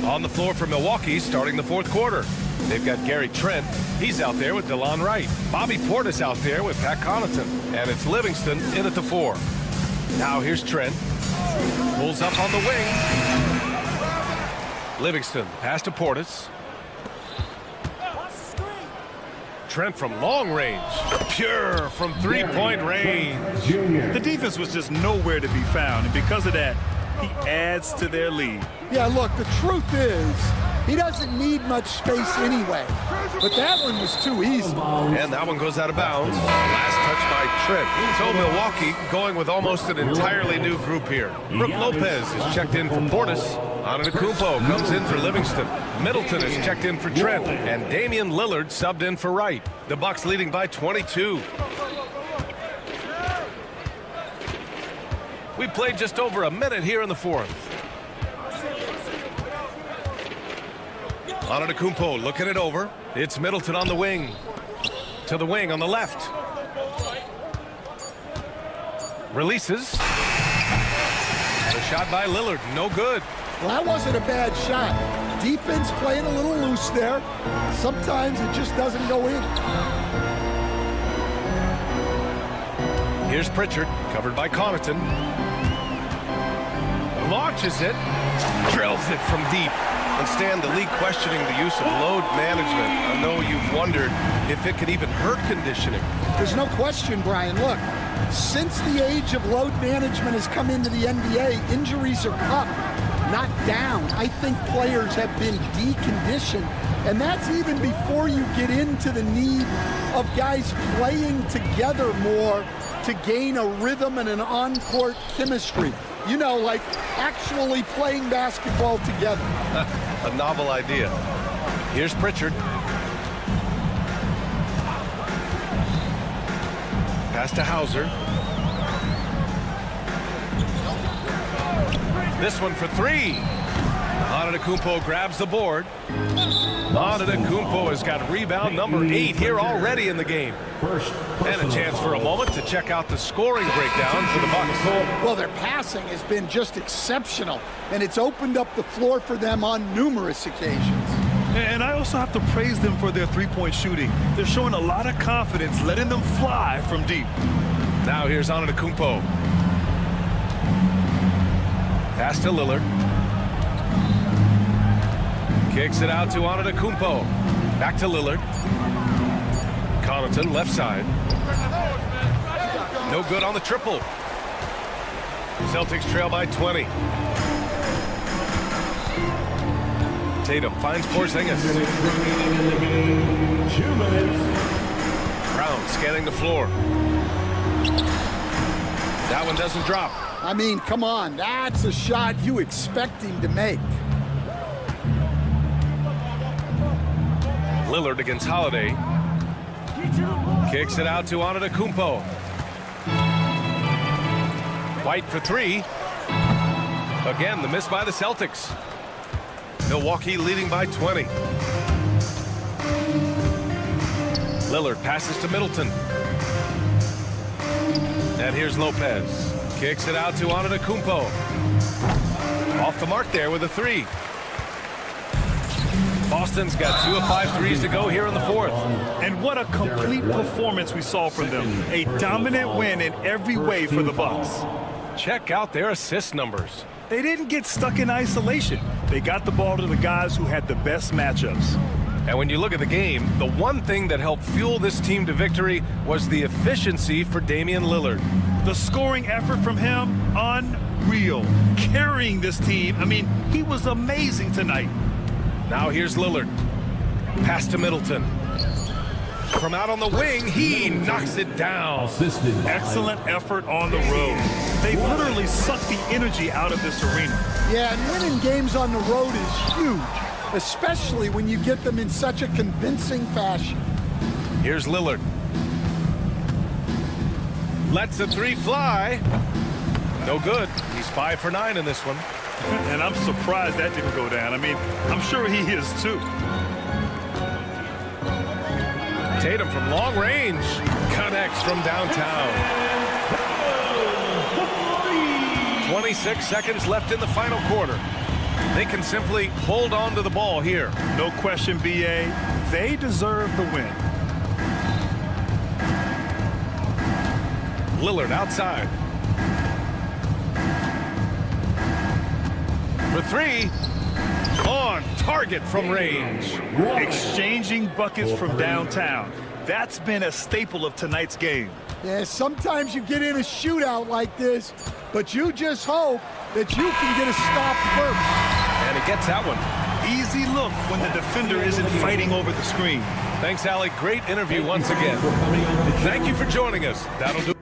On the floor for Milwaukee starting the 4th quarter. They've got Gary Trent. He's out there with DeLon Wright. Bobby Portis out there with Pat Connaughton. And it's Livingston in at the 4. Now here's Trent. Pulls up on the wing. Livingston, pass to Portis. Trent from long range. Pure from 3-point range. The defense was just nowhere to be found, and because of that, he adds to their lead. Yeah, look, the truth is, he doesn't need much space anyway. But that one was too easy. And that one goes out of bounds. Last touch by Trent. So Milwaukee going with almost an entirely new group here. Brook Lopez is checked in for Portis. Antetokounmpo comes in for Livingston. Middleton is checked in for Trent. And Damian Lillard subbed in for Wright. The Bucks leading by 22. We played just over a minute here in the 4th. Antetokounmpo looking it over. It's Middleton on the wing. To the wing on the left. Releases. The shot by Lillard, no good. Well, that wasn't a bad shot. Defense playing a little loose there. Sometimes it just doesn't go in. Here's Pritchard, covered by Connaughton. Launches it, drills it from deep. And Stan, the league questioning the use of load management. I know you've wondered if it could even hurt conditioning. There's no question, Brian. Look, since the age of load management has come into the NBA, injuries are up, not down. I think players have been deconditioned, and that's even before you get into the need of guys playing together more to gain a rhythm and an on-court chemistry. You know, like actually playing basketball together. A novel idea. Here's Pritchard. Pass to Hauser. This one for three. Antetokounmpo grabs the board. Antetokounmpo has got rebound number 8 here already in the game. And a chance for a moment to check out the scoring breakdown for the Bucks. Well, their passing has been just exceptional, and it's opened up the floor for them on numerous occasions. And I also have to praise them for their three-point shooting. They're showing a lot of confidence, letting them fly from deep. Now here's Antetokounmpo. Pass to Lillard. Kicks it out to Antetokounmpo. Back to Lillard. Connaughton left side. No good on the triple. Celtics trail by 20. Tatum finds Porzingis. 2 minutes. Brown scanning the floor. That one doesn't drop. I mean, come on, that's a shot you expect him to make. Lillard against Holiday. Kicks it out to Antetokounmpo. White for three. Again, the miss by the Celtics. Milwaukee leading by 20. Lillard passes to Middleton. And here's Lopez. Kicks it out to Antetokounmpo. Off the mark there with a three. Boston's got 2 of 5 threes to go here in the fourth. And what a complete performance we saw from them. A dominant win in every way for the Bucks. Check out their assist numbers. They didn't get stuck in isolation. They got the ball to the guys who had the best matchups. And when you look at the game, the one thing that helped fuel this team to victory was the efficiency for Damian Lillard. The scoring effort from him, unreal. Carrying this team, I mean, he was amazing tonight. Now here's Lillard. Pass to Middleton. From out on the wing, he knocks it down. Excellent effort on the road. They've literally sucked the energy out of this arena. Yeah, and winning games on the road is huge, especially when you get them in such a convincing fashion. Here's Lillard. Lets a three fly. No good. He's 5 for 9 in this one. And I'm surprised that didn't go down. I mean, I'm sure he is too. Tatum from long range connects from downtown. 26 seconds left in the final quarter. They can simply hold on to the ball here. No question, B.A. They deserve the win. Lillard outside. For three. On target from range. Exchanging buckets from downtown. That's been a staple of tonight's game. Yeah, sometimes you get in a shootout like this, but you just hope that you can get a stop first. And he gets that one. Easy look when the defender isn't fighting over the screen. Thanks, Allie. Great interview once again. Thank you for joining us. That'll do.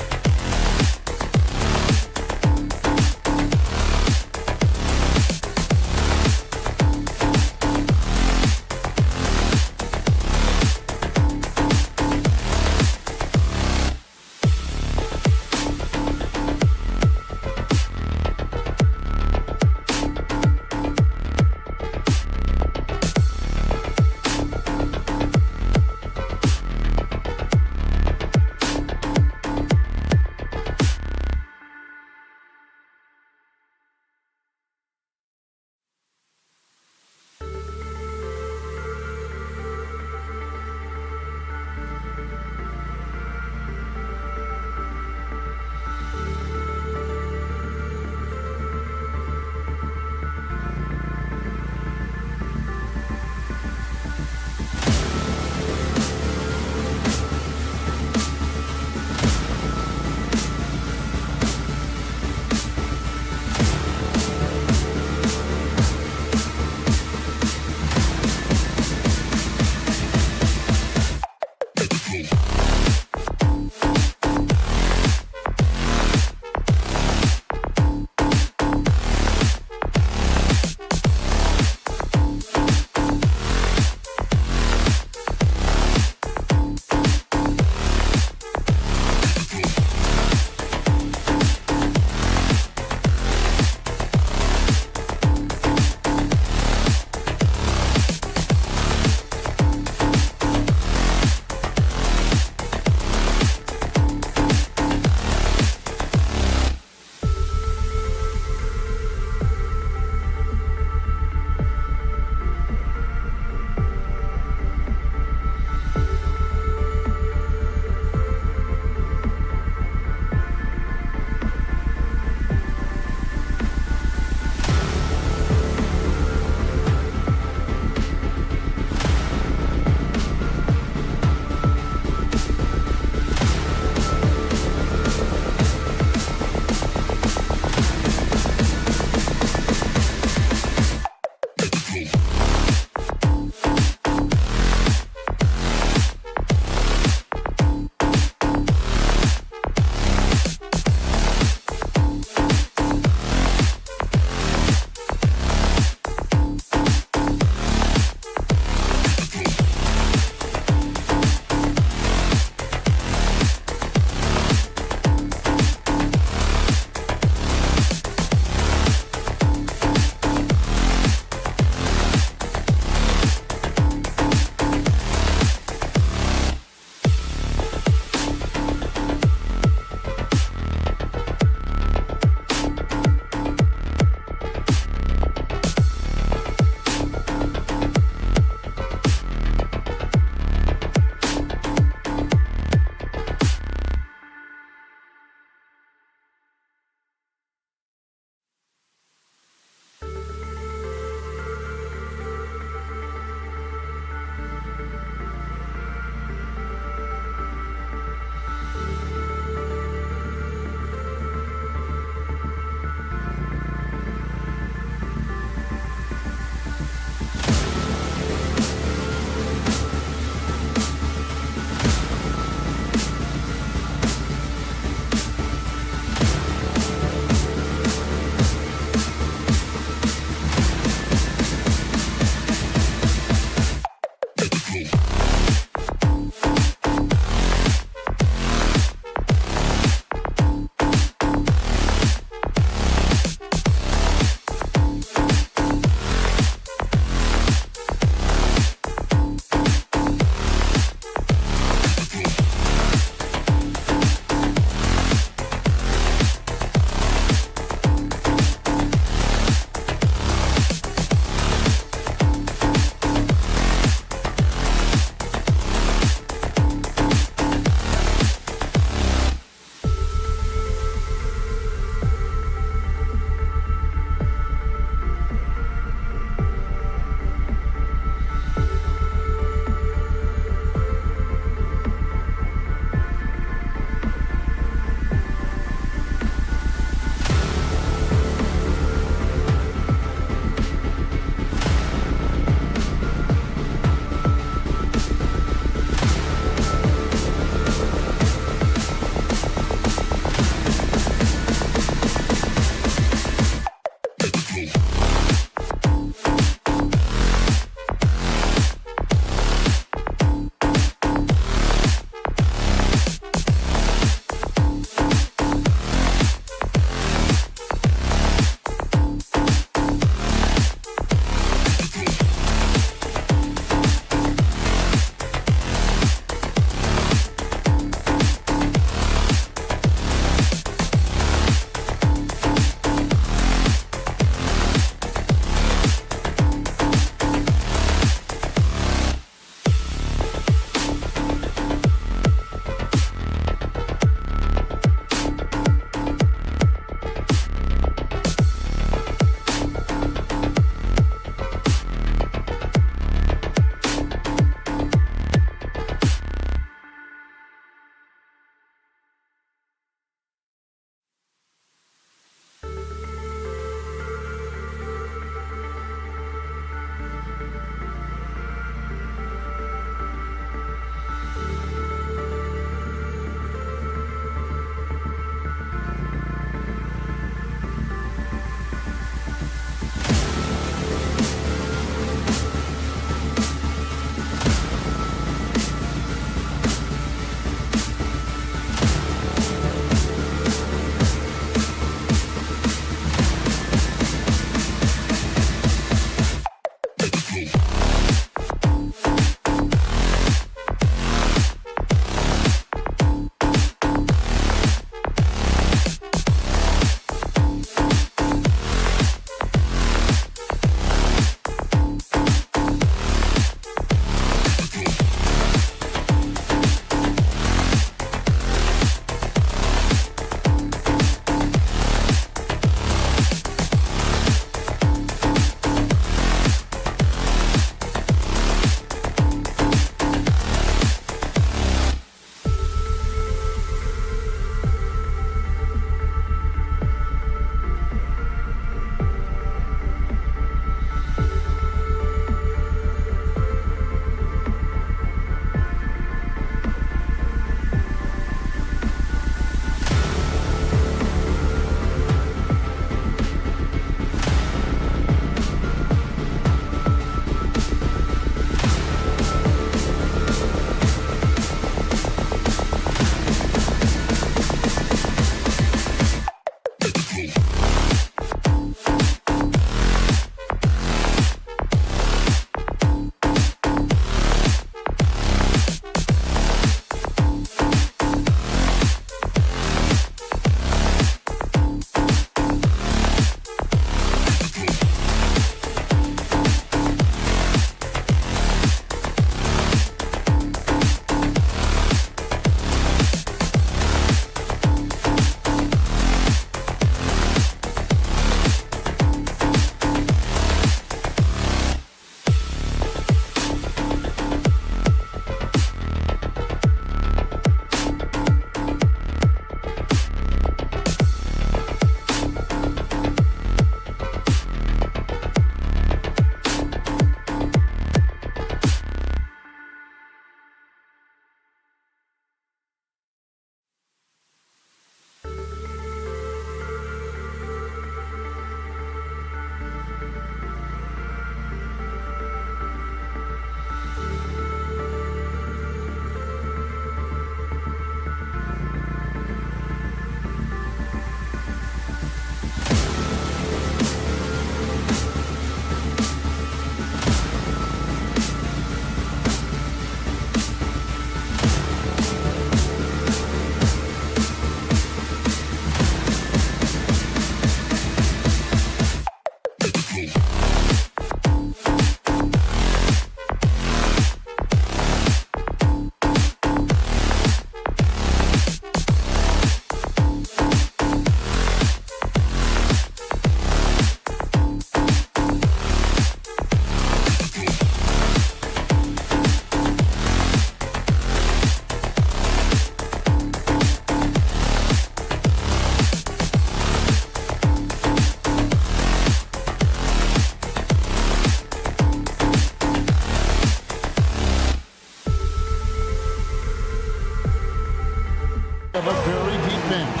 bench.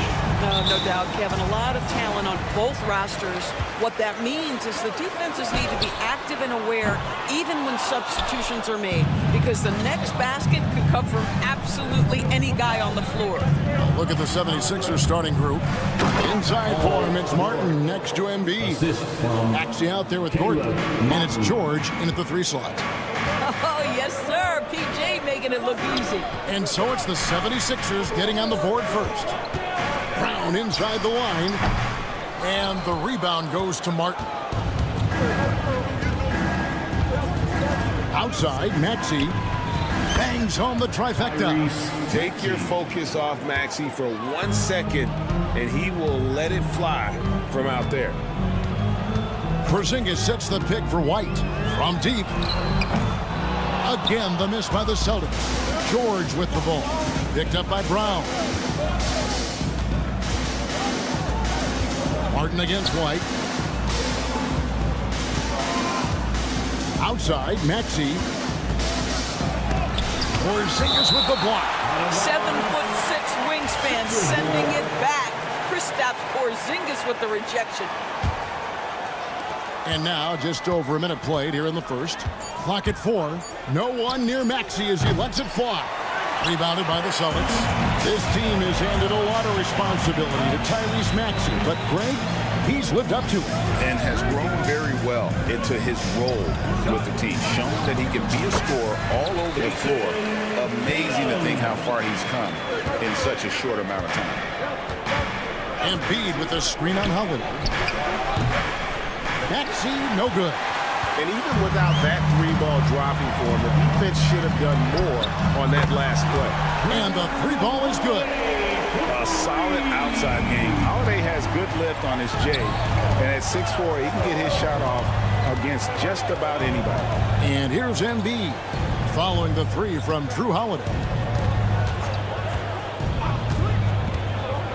No doubt, Kevin. A lot of talent on both rosters. What that means is the defenses need to be active and aware even when substitutions are made, because the next basket could come from absolutely any guy on the floor. Look at the 76ers starting group. Inside for him, it's Martin next to Embiid. Maxey out there with Gordon. And it's George in at the 3 slot. Oh, yes, sir. PJ making it look easy. And so it's the 76ers getting on the board first. Brown inside the line. And the rebound goes to Martin. Outside, Maxey bangs home the trifecta. Take your focus off Maxey for 1 second, and he will let it fly from out there. Porzingis sets the pick for White. From deep. Again, the miss by the Celtics. George with the ball. Picked up by Brown. Martin against White. Outside, Maxey. Porzingis with the block. 7'6" wingspan, sending it back. Kristaps Porzingis with the rejection. And now, just over a minute played here in the first. Clock at 4. No one near Maxey as he lets it fly. Rebounded by the Celtics. This team has handed a lot of responsibility to Tyrese Maxey, but Greg, he's lived up to it. And has grown very well into his role with the team. Shown that he can be a scorer all over the floor. Amazing to think how far he's come in such a short amount of time. Embiid with a screen on Holiday. Maxey, no good. And even without that 3-ball dropping for him, the defense should have done more on that last play. And the 3-ball is good. A solid outside game. Holiday has good lift on his J. And at 6'4", he can get his shot off against just about anybody. And here's Embiid following the 3 from Drew Holiday.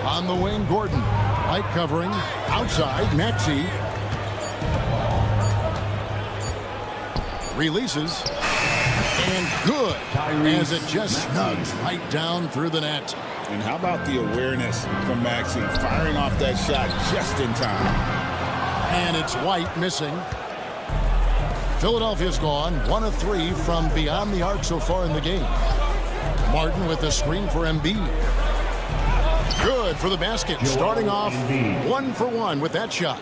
On the wing, Gordon. Light covering. Outside, Maxey. Releases. And good. As it just snugs right down through the net. And how about the awareness from Maxey firing off that shot just in time. And it's White missing. Philadelphia's gone 1 of 3 from beyond the arc so far in the game. Martin with the screen for Embiid. Good for the basket. Starting off 1 for 1 with that shot.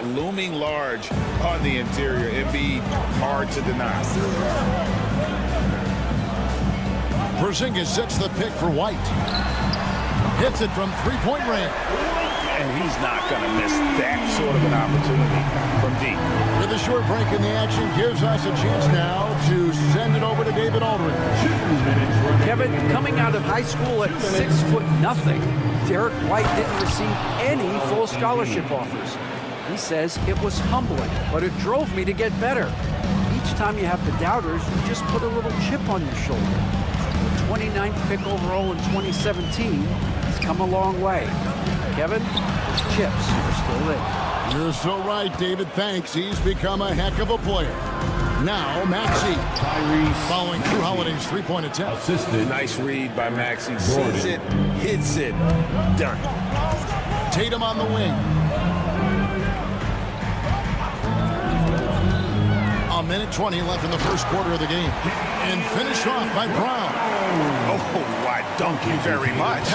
Looming large on the interior. Embiid hard to deny. Porzingis sets the pick for White. Hits it from 3-point range. And he's not going to miss that sort of an opportunity from deep. With a short break in the action, gives us a chance now to send it over to David Aldridge. Kevin, coming out of high school at 6'0", Derek White didn't receive any full scholarship offers. He says it was humbling, but it drove me to get better. Each time you have the doubters, you just put a little chip on your shoulder. The 29th pick overall in 2017 has come a long way. Kevin, his chips are still in. You're so right, David. Thanks. He's become a heck of a player. Now, Maxey. Following Drew Holiday's 3-point attempt. Assisted. Nice read by Maxey. Sees it, hits it, done. Tatum on the wing. A minute 20 left in the first quarter of the game. And finished off by Brown. Oh, why, thank you very much.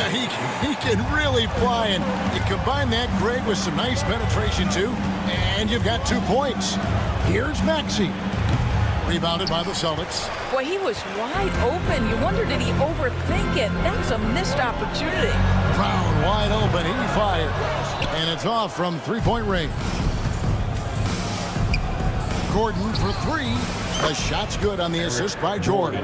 He can really fly, and you combine that, Greg, with some nice penetration, too, and you've got 2 points. Here's Maxey. Rebounded by the Celtics. Boy, he was wide open. You wonder, did he overthink it? That's a missed opportunity. Brown wide open. He fires. And it's off from 3-point range. Gordon for 3. The shot's good on the assist by George.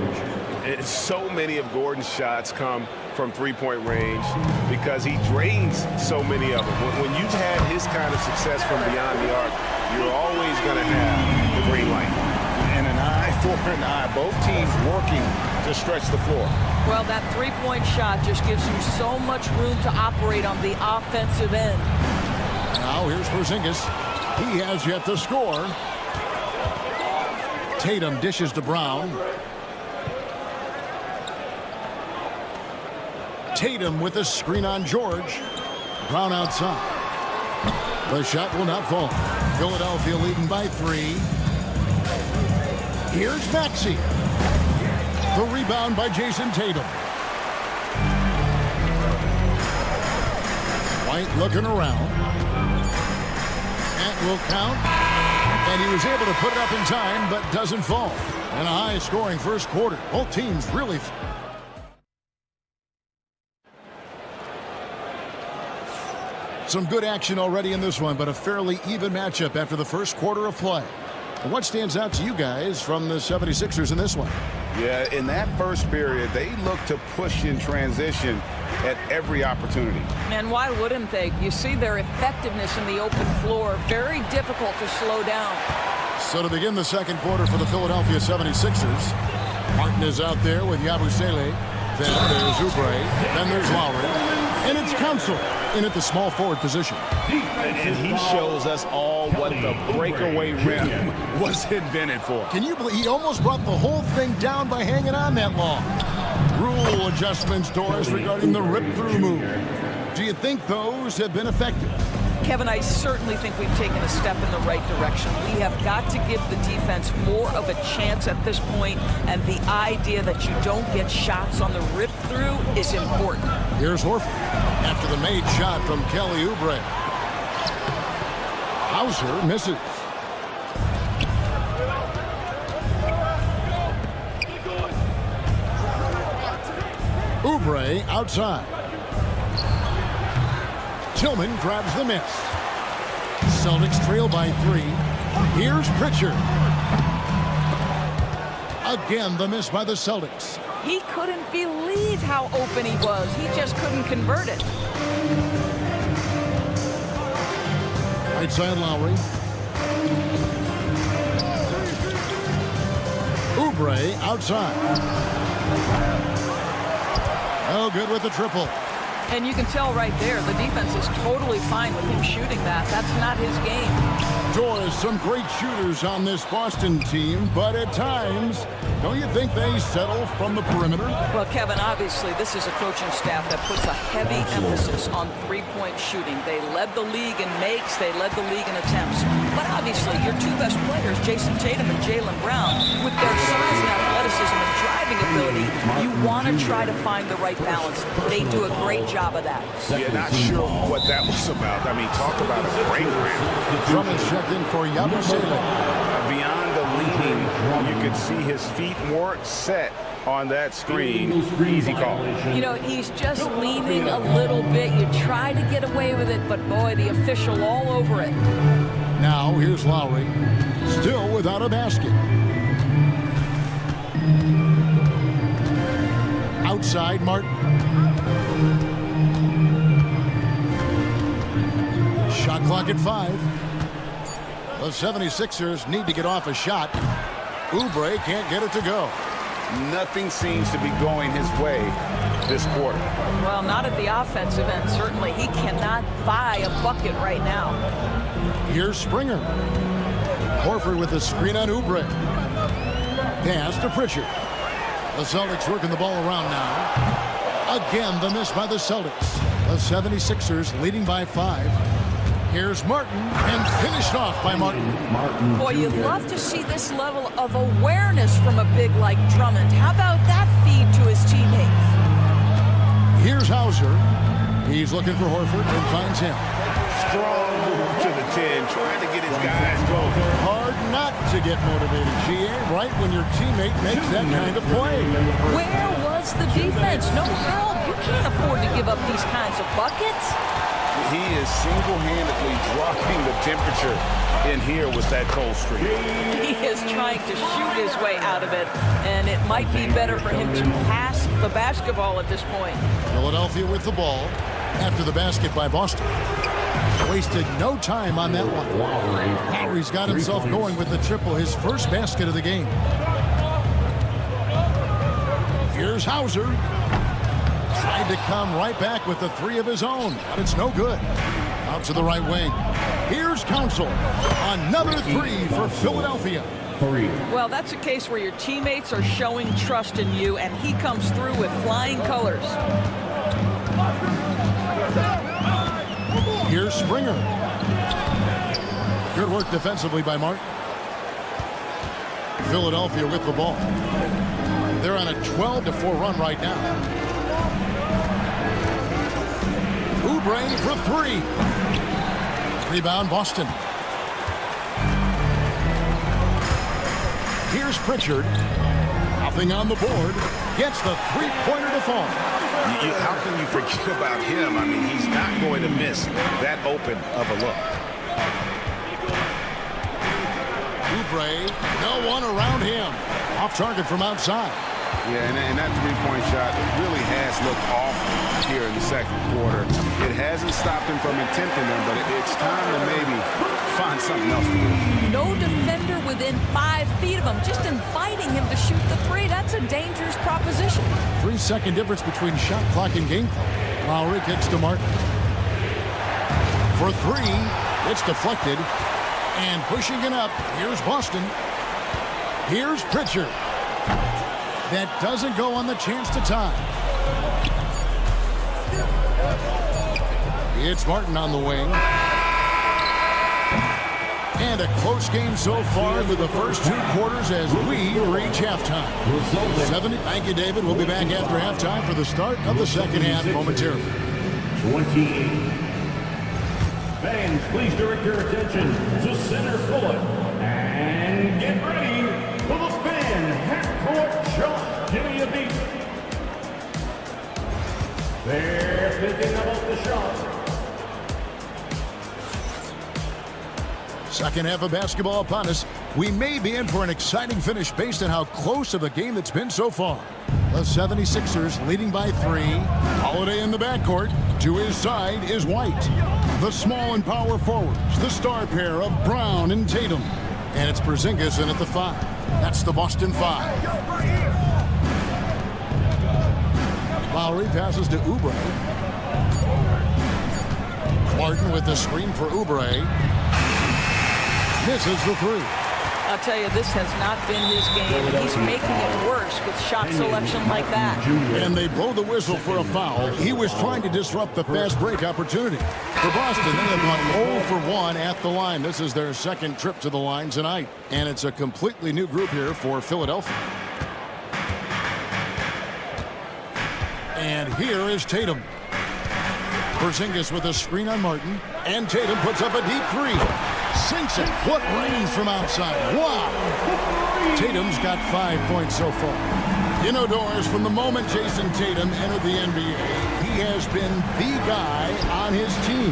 So many of Gordon's shots come from 3-point range because he drains so many of them. When you've had his kind of success from beyond the arc, you're always going to have the green light. And an eye for an eye. Both teams working to stretch the floor. Well, that 3-point shot just gives you so much room to operate on the offensive end. Now here's Porzingis. He has yet to score. Tatum dishes to Brown. Tatum with a screen on George. Brown outside. The shot will not fall. Philadelphia leading by 3. Here's Maxey. The rebound by Jason Tatum. White looking around. That will count. And he was able to put it up in time, but doesn't fall. And a high-scoring first quarter. Both teams really... Some good action already in this one, but a fairly even matchup after the first quarter of play. And what stands out to you guys from the 76ers in this one? Yeah, in that first period, they looked to push in transition at every opportunity. And why wouldn't they? You see their effectiveness in the open floor. Very difficult to slow down. So to begin the second quarter for the Philadelphia 76ers, Martin is out there with Yabusele. Then there's Oubre. Then there's Lowry. And it's Council in at the small forward position. And he shows us all what the breakaway rim was invented for. Can you believe he almost brought the whole thing down by hanging on that long? Rule adjustments, Doris, regarding the rip-through move. Do you think those have been effective? Kevin, I certainly think we've taken a step in the right direction. We have got to give the defense more of a chance at this point, and the idea that you don't get shots on the rip-through is important. Here's Horford after the made shot from Kelly Oubre. Hauser misses. Oubre outside. Tillman grabs the miss. Celtics trail by 3. Here's Pritchard. Again, the miss by the Celtics. He couldn't believe how open he was. He just couldn't convert it. Right side Lowry. Oubre outside. Oh, good with the triple. And you can tell right there, the defense is totally fine with him shooting that. That's not his game. Doris, some great shooters on this Boston team, but at times, don't you think they settle from the perimeter? Well, Kevin, obviously, this is a coaching staff that puts a heavy emphasis on three-point shooting. They led the league in makes. They led the league in attempts. But obviously, your two best players, Jason Tatum and Jaylen Brown, with their size and athleticism and driving ability, you want to try to find the right balance. They do a great job of that. Yeah, not sure what that was about. I mean, talk about a break round. Drummond's checked in for Yabusele. Beyond the leaning, you could see his feet weren't set on that screen. Easy call. You know, he's just leaning a little bit. You try to get away with it, but boy, the official all over it. Now, here's Lowry, still without a basket. Outside, Martin. Shot clock at 5. The 76ers need to get off a shot. Oubre can't get it to go. Nothing seems to be going his way this quarter. Well, not at the offensive end, certainly. He cannot buy a bucket right now. Here's Springer. Horford with a screen on Oubre. Pass to Pritchard. The Celtics working the ball around now. Again, the miss by the Celtics. The 76ers leading by 5. Here's Martin, and finished off by Martin. Boy, you'd love to see this level of awareness from a big like Drummond. How about that feed to his teammates? Here's Hauser. He's looking for Horford and finds him. Strong move to the 10, trying to get his guys going. Hard not to get motivated, GA, right when your teammate makes that kind of play. Where was the defense? No help. You can't afford to give up these kinds of buckets. He is single-handedly dropping the temperature in here with that cold streak. He is trying to shoot his way out of it, and it might be better for him to pass the basketball at this point. Philadelphia with the ball after the basket by Boston. Wasted no time on that one. Lowry's got himself going with the triple, his first basket of the game. Here's Hauser. Tried to come right back with the 3 of his own, but it's no good. Out to the right wing. Here's Council. Another 3 for Philadelphia. 3. Well, that's a case where your teammates are showing trust in you, and he comes through with flying colors. Here's Springer. Good work defensively by Martin. Philadelphia with the ball. They're on a 12-4 run right now. Oubre for 3. Rebound, Boston. Here's Pritchard. Nothing on the board. Gets the three-pointer to fall. How can you forget about him? I mean, he's not going to miss that open of a look. Oubre, no one around him. Off target from outside. Yeah, and that three-point shot really has looked awful here in the second quarter. It hasn't stopped him from attempting them, but it's time to maybe find something else to do. No defender within 5 feet of him, just inviting him to shoot the three. That's a dangerous proposition. 3-second difference between shot clock and game clock. Lowry kicks to Martin. For 3, it's deflected. And pushing it up, here's Boston. Here's Pritchard. That doesn't go on the chance to tie. It's Martin on the wing. And a close game so far through the first 2 quarters as we reach halftime. 70. Thank you, David. We'll be back after halftime for the start of the second half momentarily. 28. Fans, please direct your attention to center court and get ready for the fan half-court shot. Give me a beat. They're thinking about the shot. Second half of basketball upon us. We may be in for an exciting finish based on how close of a game it's been so far. The 76ers leading by 3. Holiday in the backcourt. To his side is White. The small and power forwards, the star pair of Brown and Tatum. And it's Porzingis in at the 5. That's the Boston 5. Lowry passes to Oubre. Martin with the screen for Oubre. Misses the 3. I'll tell you, this has not been his game. He's making it worse with shot selection like that. And they blow the whistle for a foul. He was trying to disrupt the fast break opportunity. For Boston, they have gone 0 for 1 at the line. This is their second trip to the line tonight. And it's a completely new group here for Philadelphia. And here is Tatum. Porzingis with a screen on Martin. And Tatum puts up a deep 3. Sinks it. What range from outside. Wow. Tatum's got 5 points so far. You know, Doris, from the moment Jason Tatum entered the NBA, he has been the guy on his team.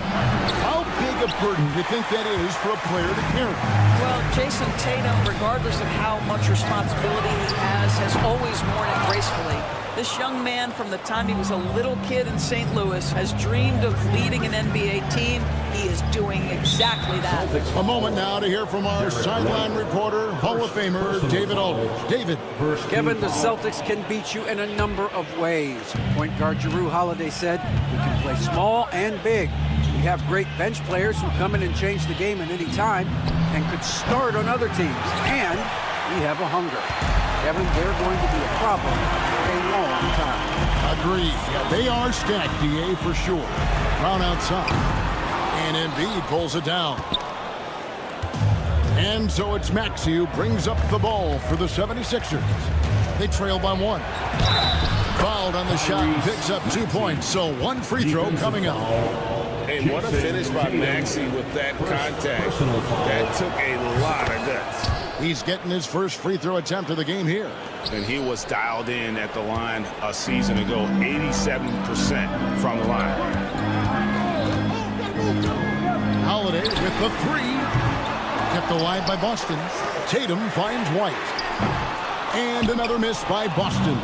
How big a burden do you think that is for a player to carry? Well, Jason Tatum, regardless of how much responsibility he has always worn it gracefully. This young man, from the time he was a little kid in St. Louis, has dreamed of leading an NBA team. He is doing exactly that. A moment now to hear from our sideline reporter, Hall of Famer David Aldridge. David. Kevin, the Celtics can beat you in a number of ways. Point guard Jrue Holiday said, we can play small and big. We have great bench players who come in and change the game at any time and could start on other teams. And we have a hunger. Kevin, they're going to be a problem for a long time. Agreed. Yeah, they are stacked, DA, for sure. Brown outside. And Embiid pulls it down. And so it's Maxey who brings up the ball for the 76ers. They trail by 1. Fouled on the shot and picks up 2 points. So 1 free throw coming up. Hey, what a finish by Maxey with that contact. That took a lot of guts. He's getting his first free throw attempt of the game here. And he was dialed in at the line a season ago, 87% from the line. Holiday with the 3. Kept alive by Boston. Tatum finds White. And another miss by Boston.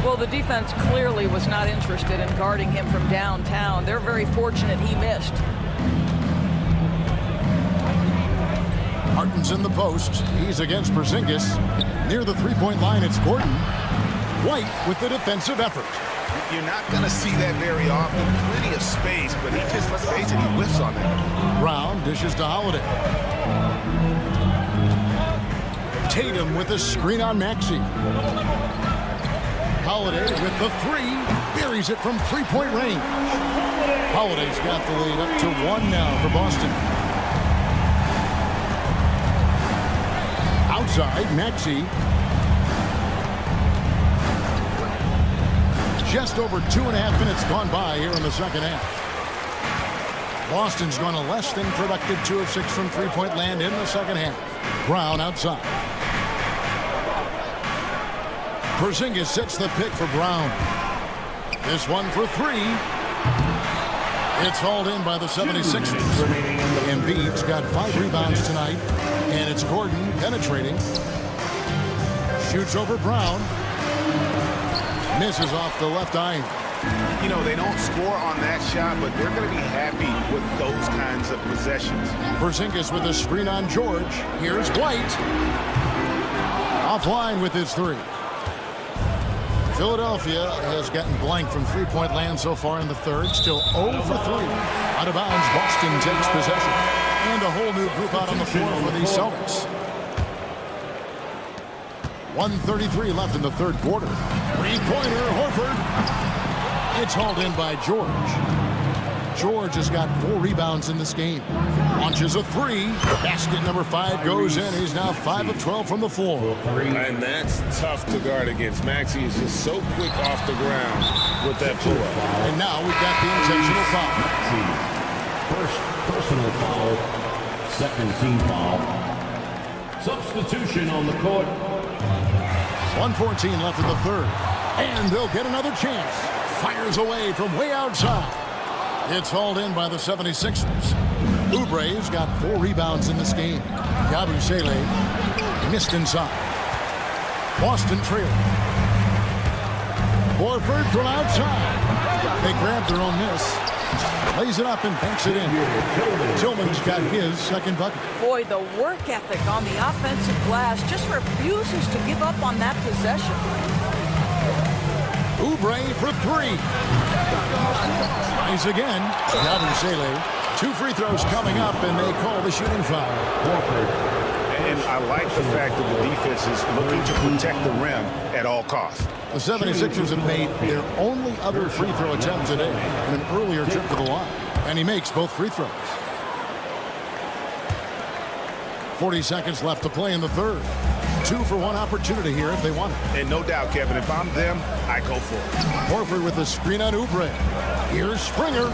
Well, the defense clearly was not interested in guarding him from downtown. They're very fortunate he missed. Martin's in the post. He's against Porzingis. Near the three-point line, it's Gordon. White with the defensive effort. You're not going to see that very often. Plenty of space, but he just, let's face it, he whiffs on that. Brown dishes to Holiday. Tatum with a screen on Maxey. Holiday with the three. Buries it from three-point range. Holiday's got the lead up to 1 now for Boston. Outside, Maxey. Just over 2.5 minutes gone by here in the second half. Boston's gone a less than productive 2 of 6 from three-point land in the second half. Brown outside. Porzingis sets the pick for Brown. This one for three. It's hauled in by the 76ers. Embiid's got 5 rebounds tonight. And it's Gordon penetrating. Shoots over Brown. Misses off the left eye. You know, they don't score on that shot, but they're going to be happy with those kinds of possessions. Porzingis with a screen on George. Here's White. Offline with his three. Philadelphia has gotten blank from three-point land so far in the third. Still 0 for 3. Out of bounds, Boston takes possession. And a whole new group out on the floor for the Celtics. 1:33 left in the third quarter. Three-pointer, Horford. It's hauled in by George. George has got 4 rebounds in this game. Launches a three. Basket number 5 goes in. He's now 5 of 12 from the floor. And that's tough to guard against. Maxey is just so quick off the ground with that pull-up. And now we've got the intentional foul. First personal foul, second team foul. Substitution on the court. 1:14 left in the third. And they'll get another chance. Fires away from way outside. It's hauled in by the 76ers. Oubre's got 4 rebounds in this game. Yabusele missed inside. Boston trailing. Horford from outside. They grab their own miss. Lays it up and banks it in. Tillman's got his second bucket. Boy, the work ethic on the offensive glass just refuses to give up on that possession. Oubre for 3. Tries again. Yabusele. 2 free throws coming up, and they call the shooting foul. And I like the fact that the defense is looking to protect the rim at all costs. The 76ers have made their only other free throw attempt today in an earlier trip to the line. And he makes both free throws. 40 seconds left to play in the third. 2 for 1 opportunity here if they want it. And no doubt, Kevin, if I'm them, I go for it. Horford with the screen on Oubre. Here's Springer.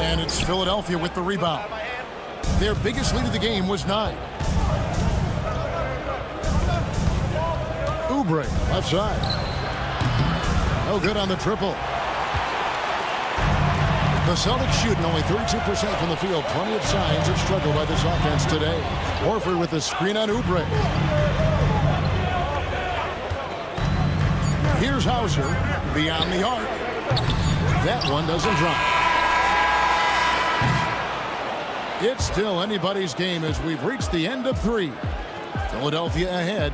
And it's Philadelphia with the rebound. Their biggest lead of the game was 9. Oubre, left side. No good on the triple. The Celtics shooting only 32% from the field. Plenty of signs of struggle by this offense today. Horford with the screen on Oubre. Here's Hauser beyond the arc. That one doesn't drop. It's still anybody's game as we've reached the end of 3. Philadelphia ahead.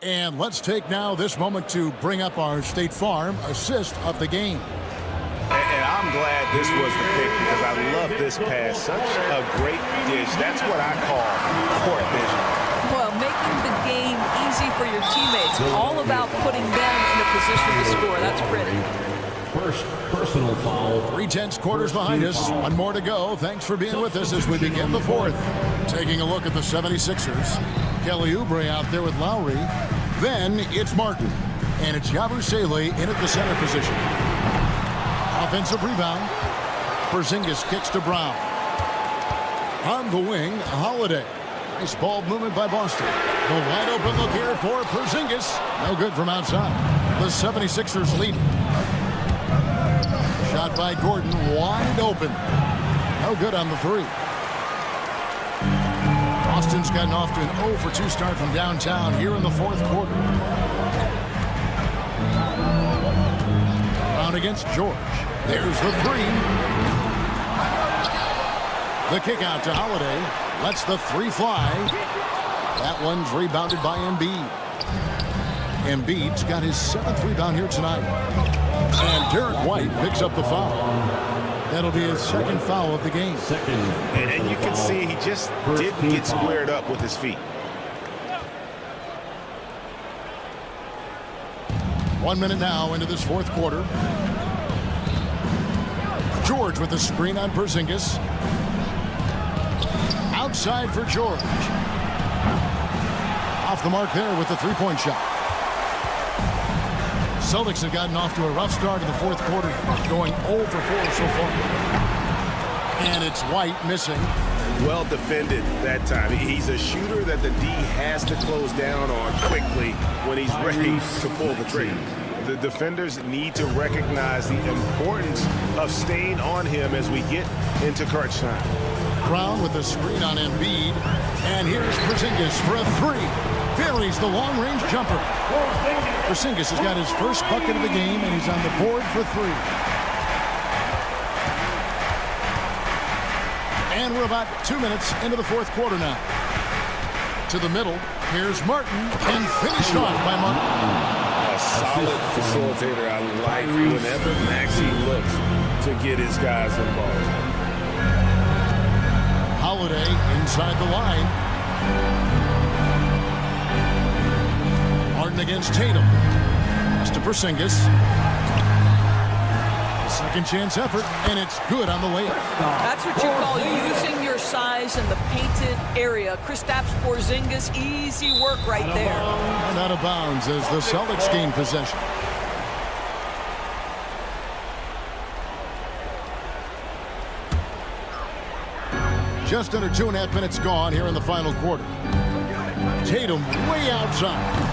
And let's take now this moment to bring up our State Farm assist of the game. And I'm glad this was the pick because I love this pass. Such a great dish. That's what I call court vision. Well, making the game easy for your teammates. All about putting them in a position to score. That's pretty. First personal foul. 3/10 quarters behind us. 1 more to go. Thanks for being with us as we begin the fourth. Taking a look at the 76ers. Kelly Oubre out there with Lowry. Then it's Martin. And it's Yabusele in at the center position. Offensive rebound. Porzingis kicks to Brown. On the wing, Holiday. Nice ball movement by Boston. The wide open look here for Porzingis. No good from outside. The 76ers lead. Shot by Gordon, wide open. No good on the 3. Boston's gotten off to an 0 for 2 start from downtown here in the fourth quarter. Brown against George. There's the 3. The kick out to Holiday. Lets the 3 fly. That one's rebounded by Embiid. Embiid's got his 7th rebound here tonight. And Derek White picks up the foul. That'll be his second foul of the game. And you can see he just didn't get squared up with his feet. 1 minute now into this fourth quarter. George with the screen on Porzingis. Outside for George. Off the mark there with the three-point shot. Celtics have gotten off to a rough start in the fourth quarter, going 0 for 4 so far. And it's White missing. Well defended that time. He's a shooter that the D has to close down on quickly when he's ready to pull the trigger. The defenders need to recognize the importance of staying on him as we get into crunch time. Brown with the screen on Embiid. And here's Porzingis for a three. Buries the long-range jumper. Porzingis has got his first bucket of the game, and he's on the board for three. And we're about 2 minutes into the fourth quarter now. To the middle, here's Martin, and finished off by Martin. A solid facilitator. I like whenever Maxey looks to get his guys involved. Holiday inside the line. Martin against Tatum. Pass to Porzingis. Second chance effort, and it's good on the layup. That's what you call using your size in the painted area. Kristaps Porzingis, easy work right there. And out of bounds as the Celtics gain possession. Just under 2.5 minutes gone here in the final quarter. Tatum way outside.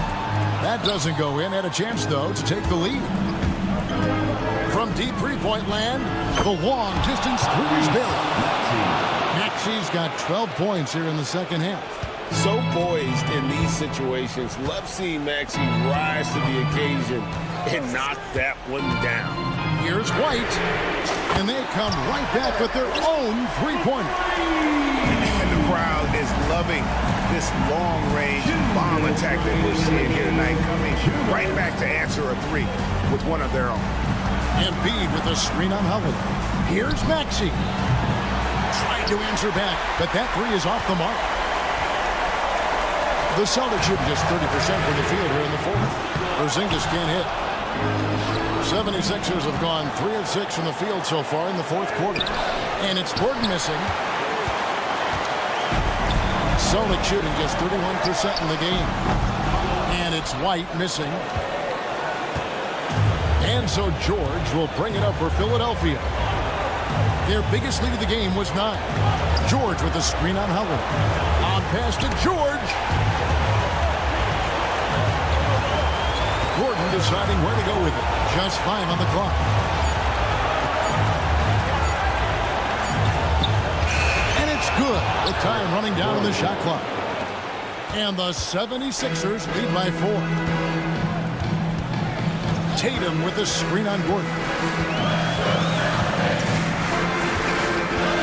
That doesn't go in. Had a chance, though, to take the lead. From deep three-point land, the long-distance three is buried. Maxey's got 12 points here in the second half. So poised in these situations. Love seeing Maxey rise to the occasion and knock that one down. Here's White, and they come right back with their own three-pointer. And the crowd is loving this long-range bomb attack that we're seeing here tonight, coming right back to answer a three with one of their own. Embiid with the screen on Holiday. Here's Maxey. Trying to answer back, but that three is off the mark. The Celtics shoot just 30% from the field here in the fourth. Porzingis can't hit. 76ers have gone 3 of 6 from the field so far in the fourth quarter. And it's Gordon missing. Celtics shooting just 31% in the game. And it's White missing. And so George will bring it up for Philadelphia. Their biggest lead of the game was 9. George with the screen on Howard. On pass to George. Gordon deciding where to go with it. Just 5 on the clock. And it's good. The time running down on the shot clock. And the 76ers lead by 4. Tatum with the screen on Gordon.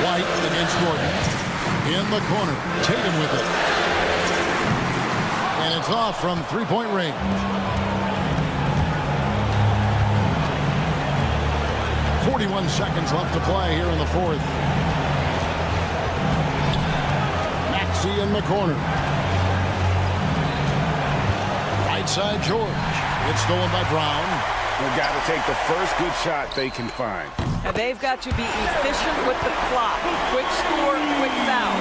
White against Gordon. In the corner. Tatum with it. And it's off from three-point range. 41 seconds left to play here in the fourth. Maxey in the corner. Right side George. It's stolen by Brown. They've got to take the first good shot they can find. And they've got to be efficient with the clock. Quick score, quick foul.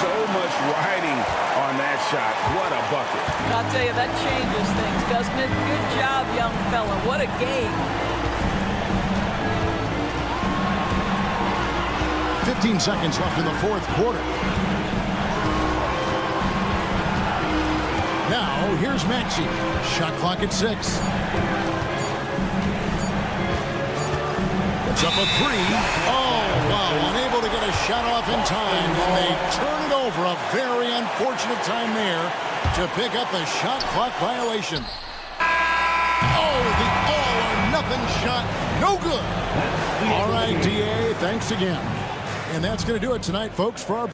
So much riding on that shot. What a bucket. I'll tell you, that changes things, doesn't it? Good job, young fella. What a game. 15 seconds left in the fourth quarter. Now, here's Maxey. Shot clock at 6. Puts up a 3. Oh, wow. Unable to get a shot off in time. And they turn it over. A very unfortunate time there to pick up the shot clock violation. Oh, the all-or-nothing shot. No good. All right, DA, thanks again. And that's going to do it tonight, folks, for our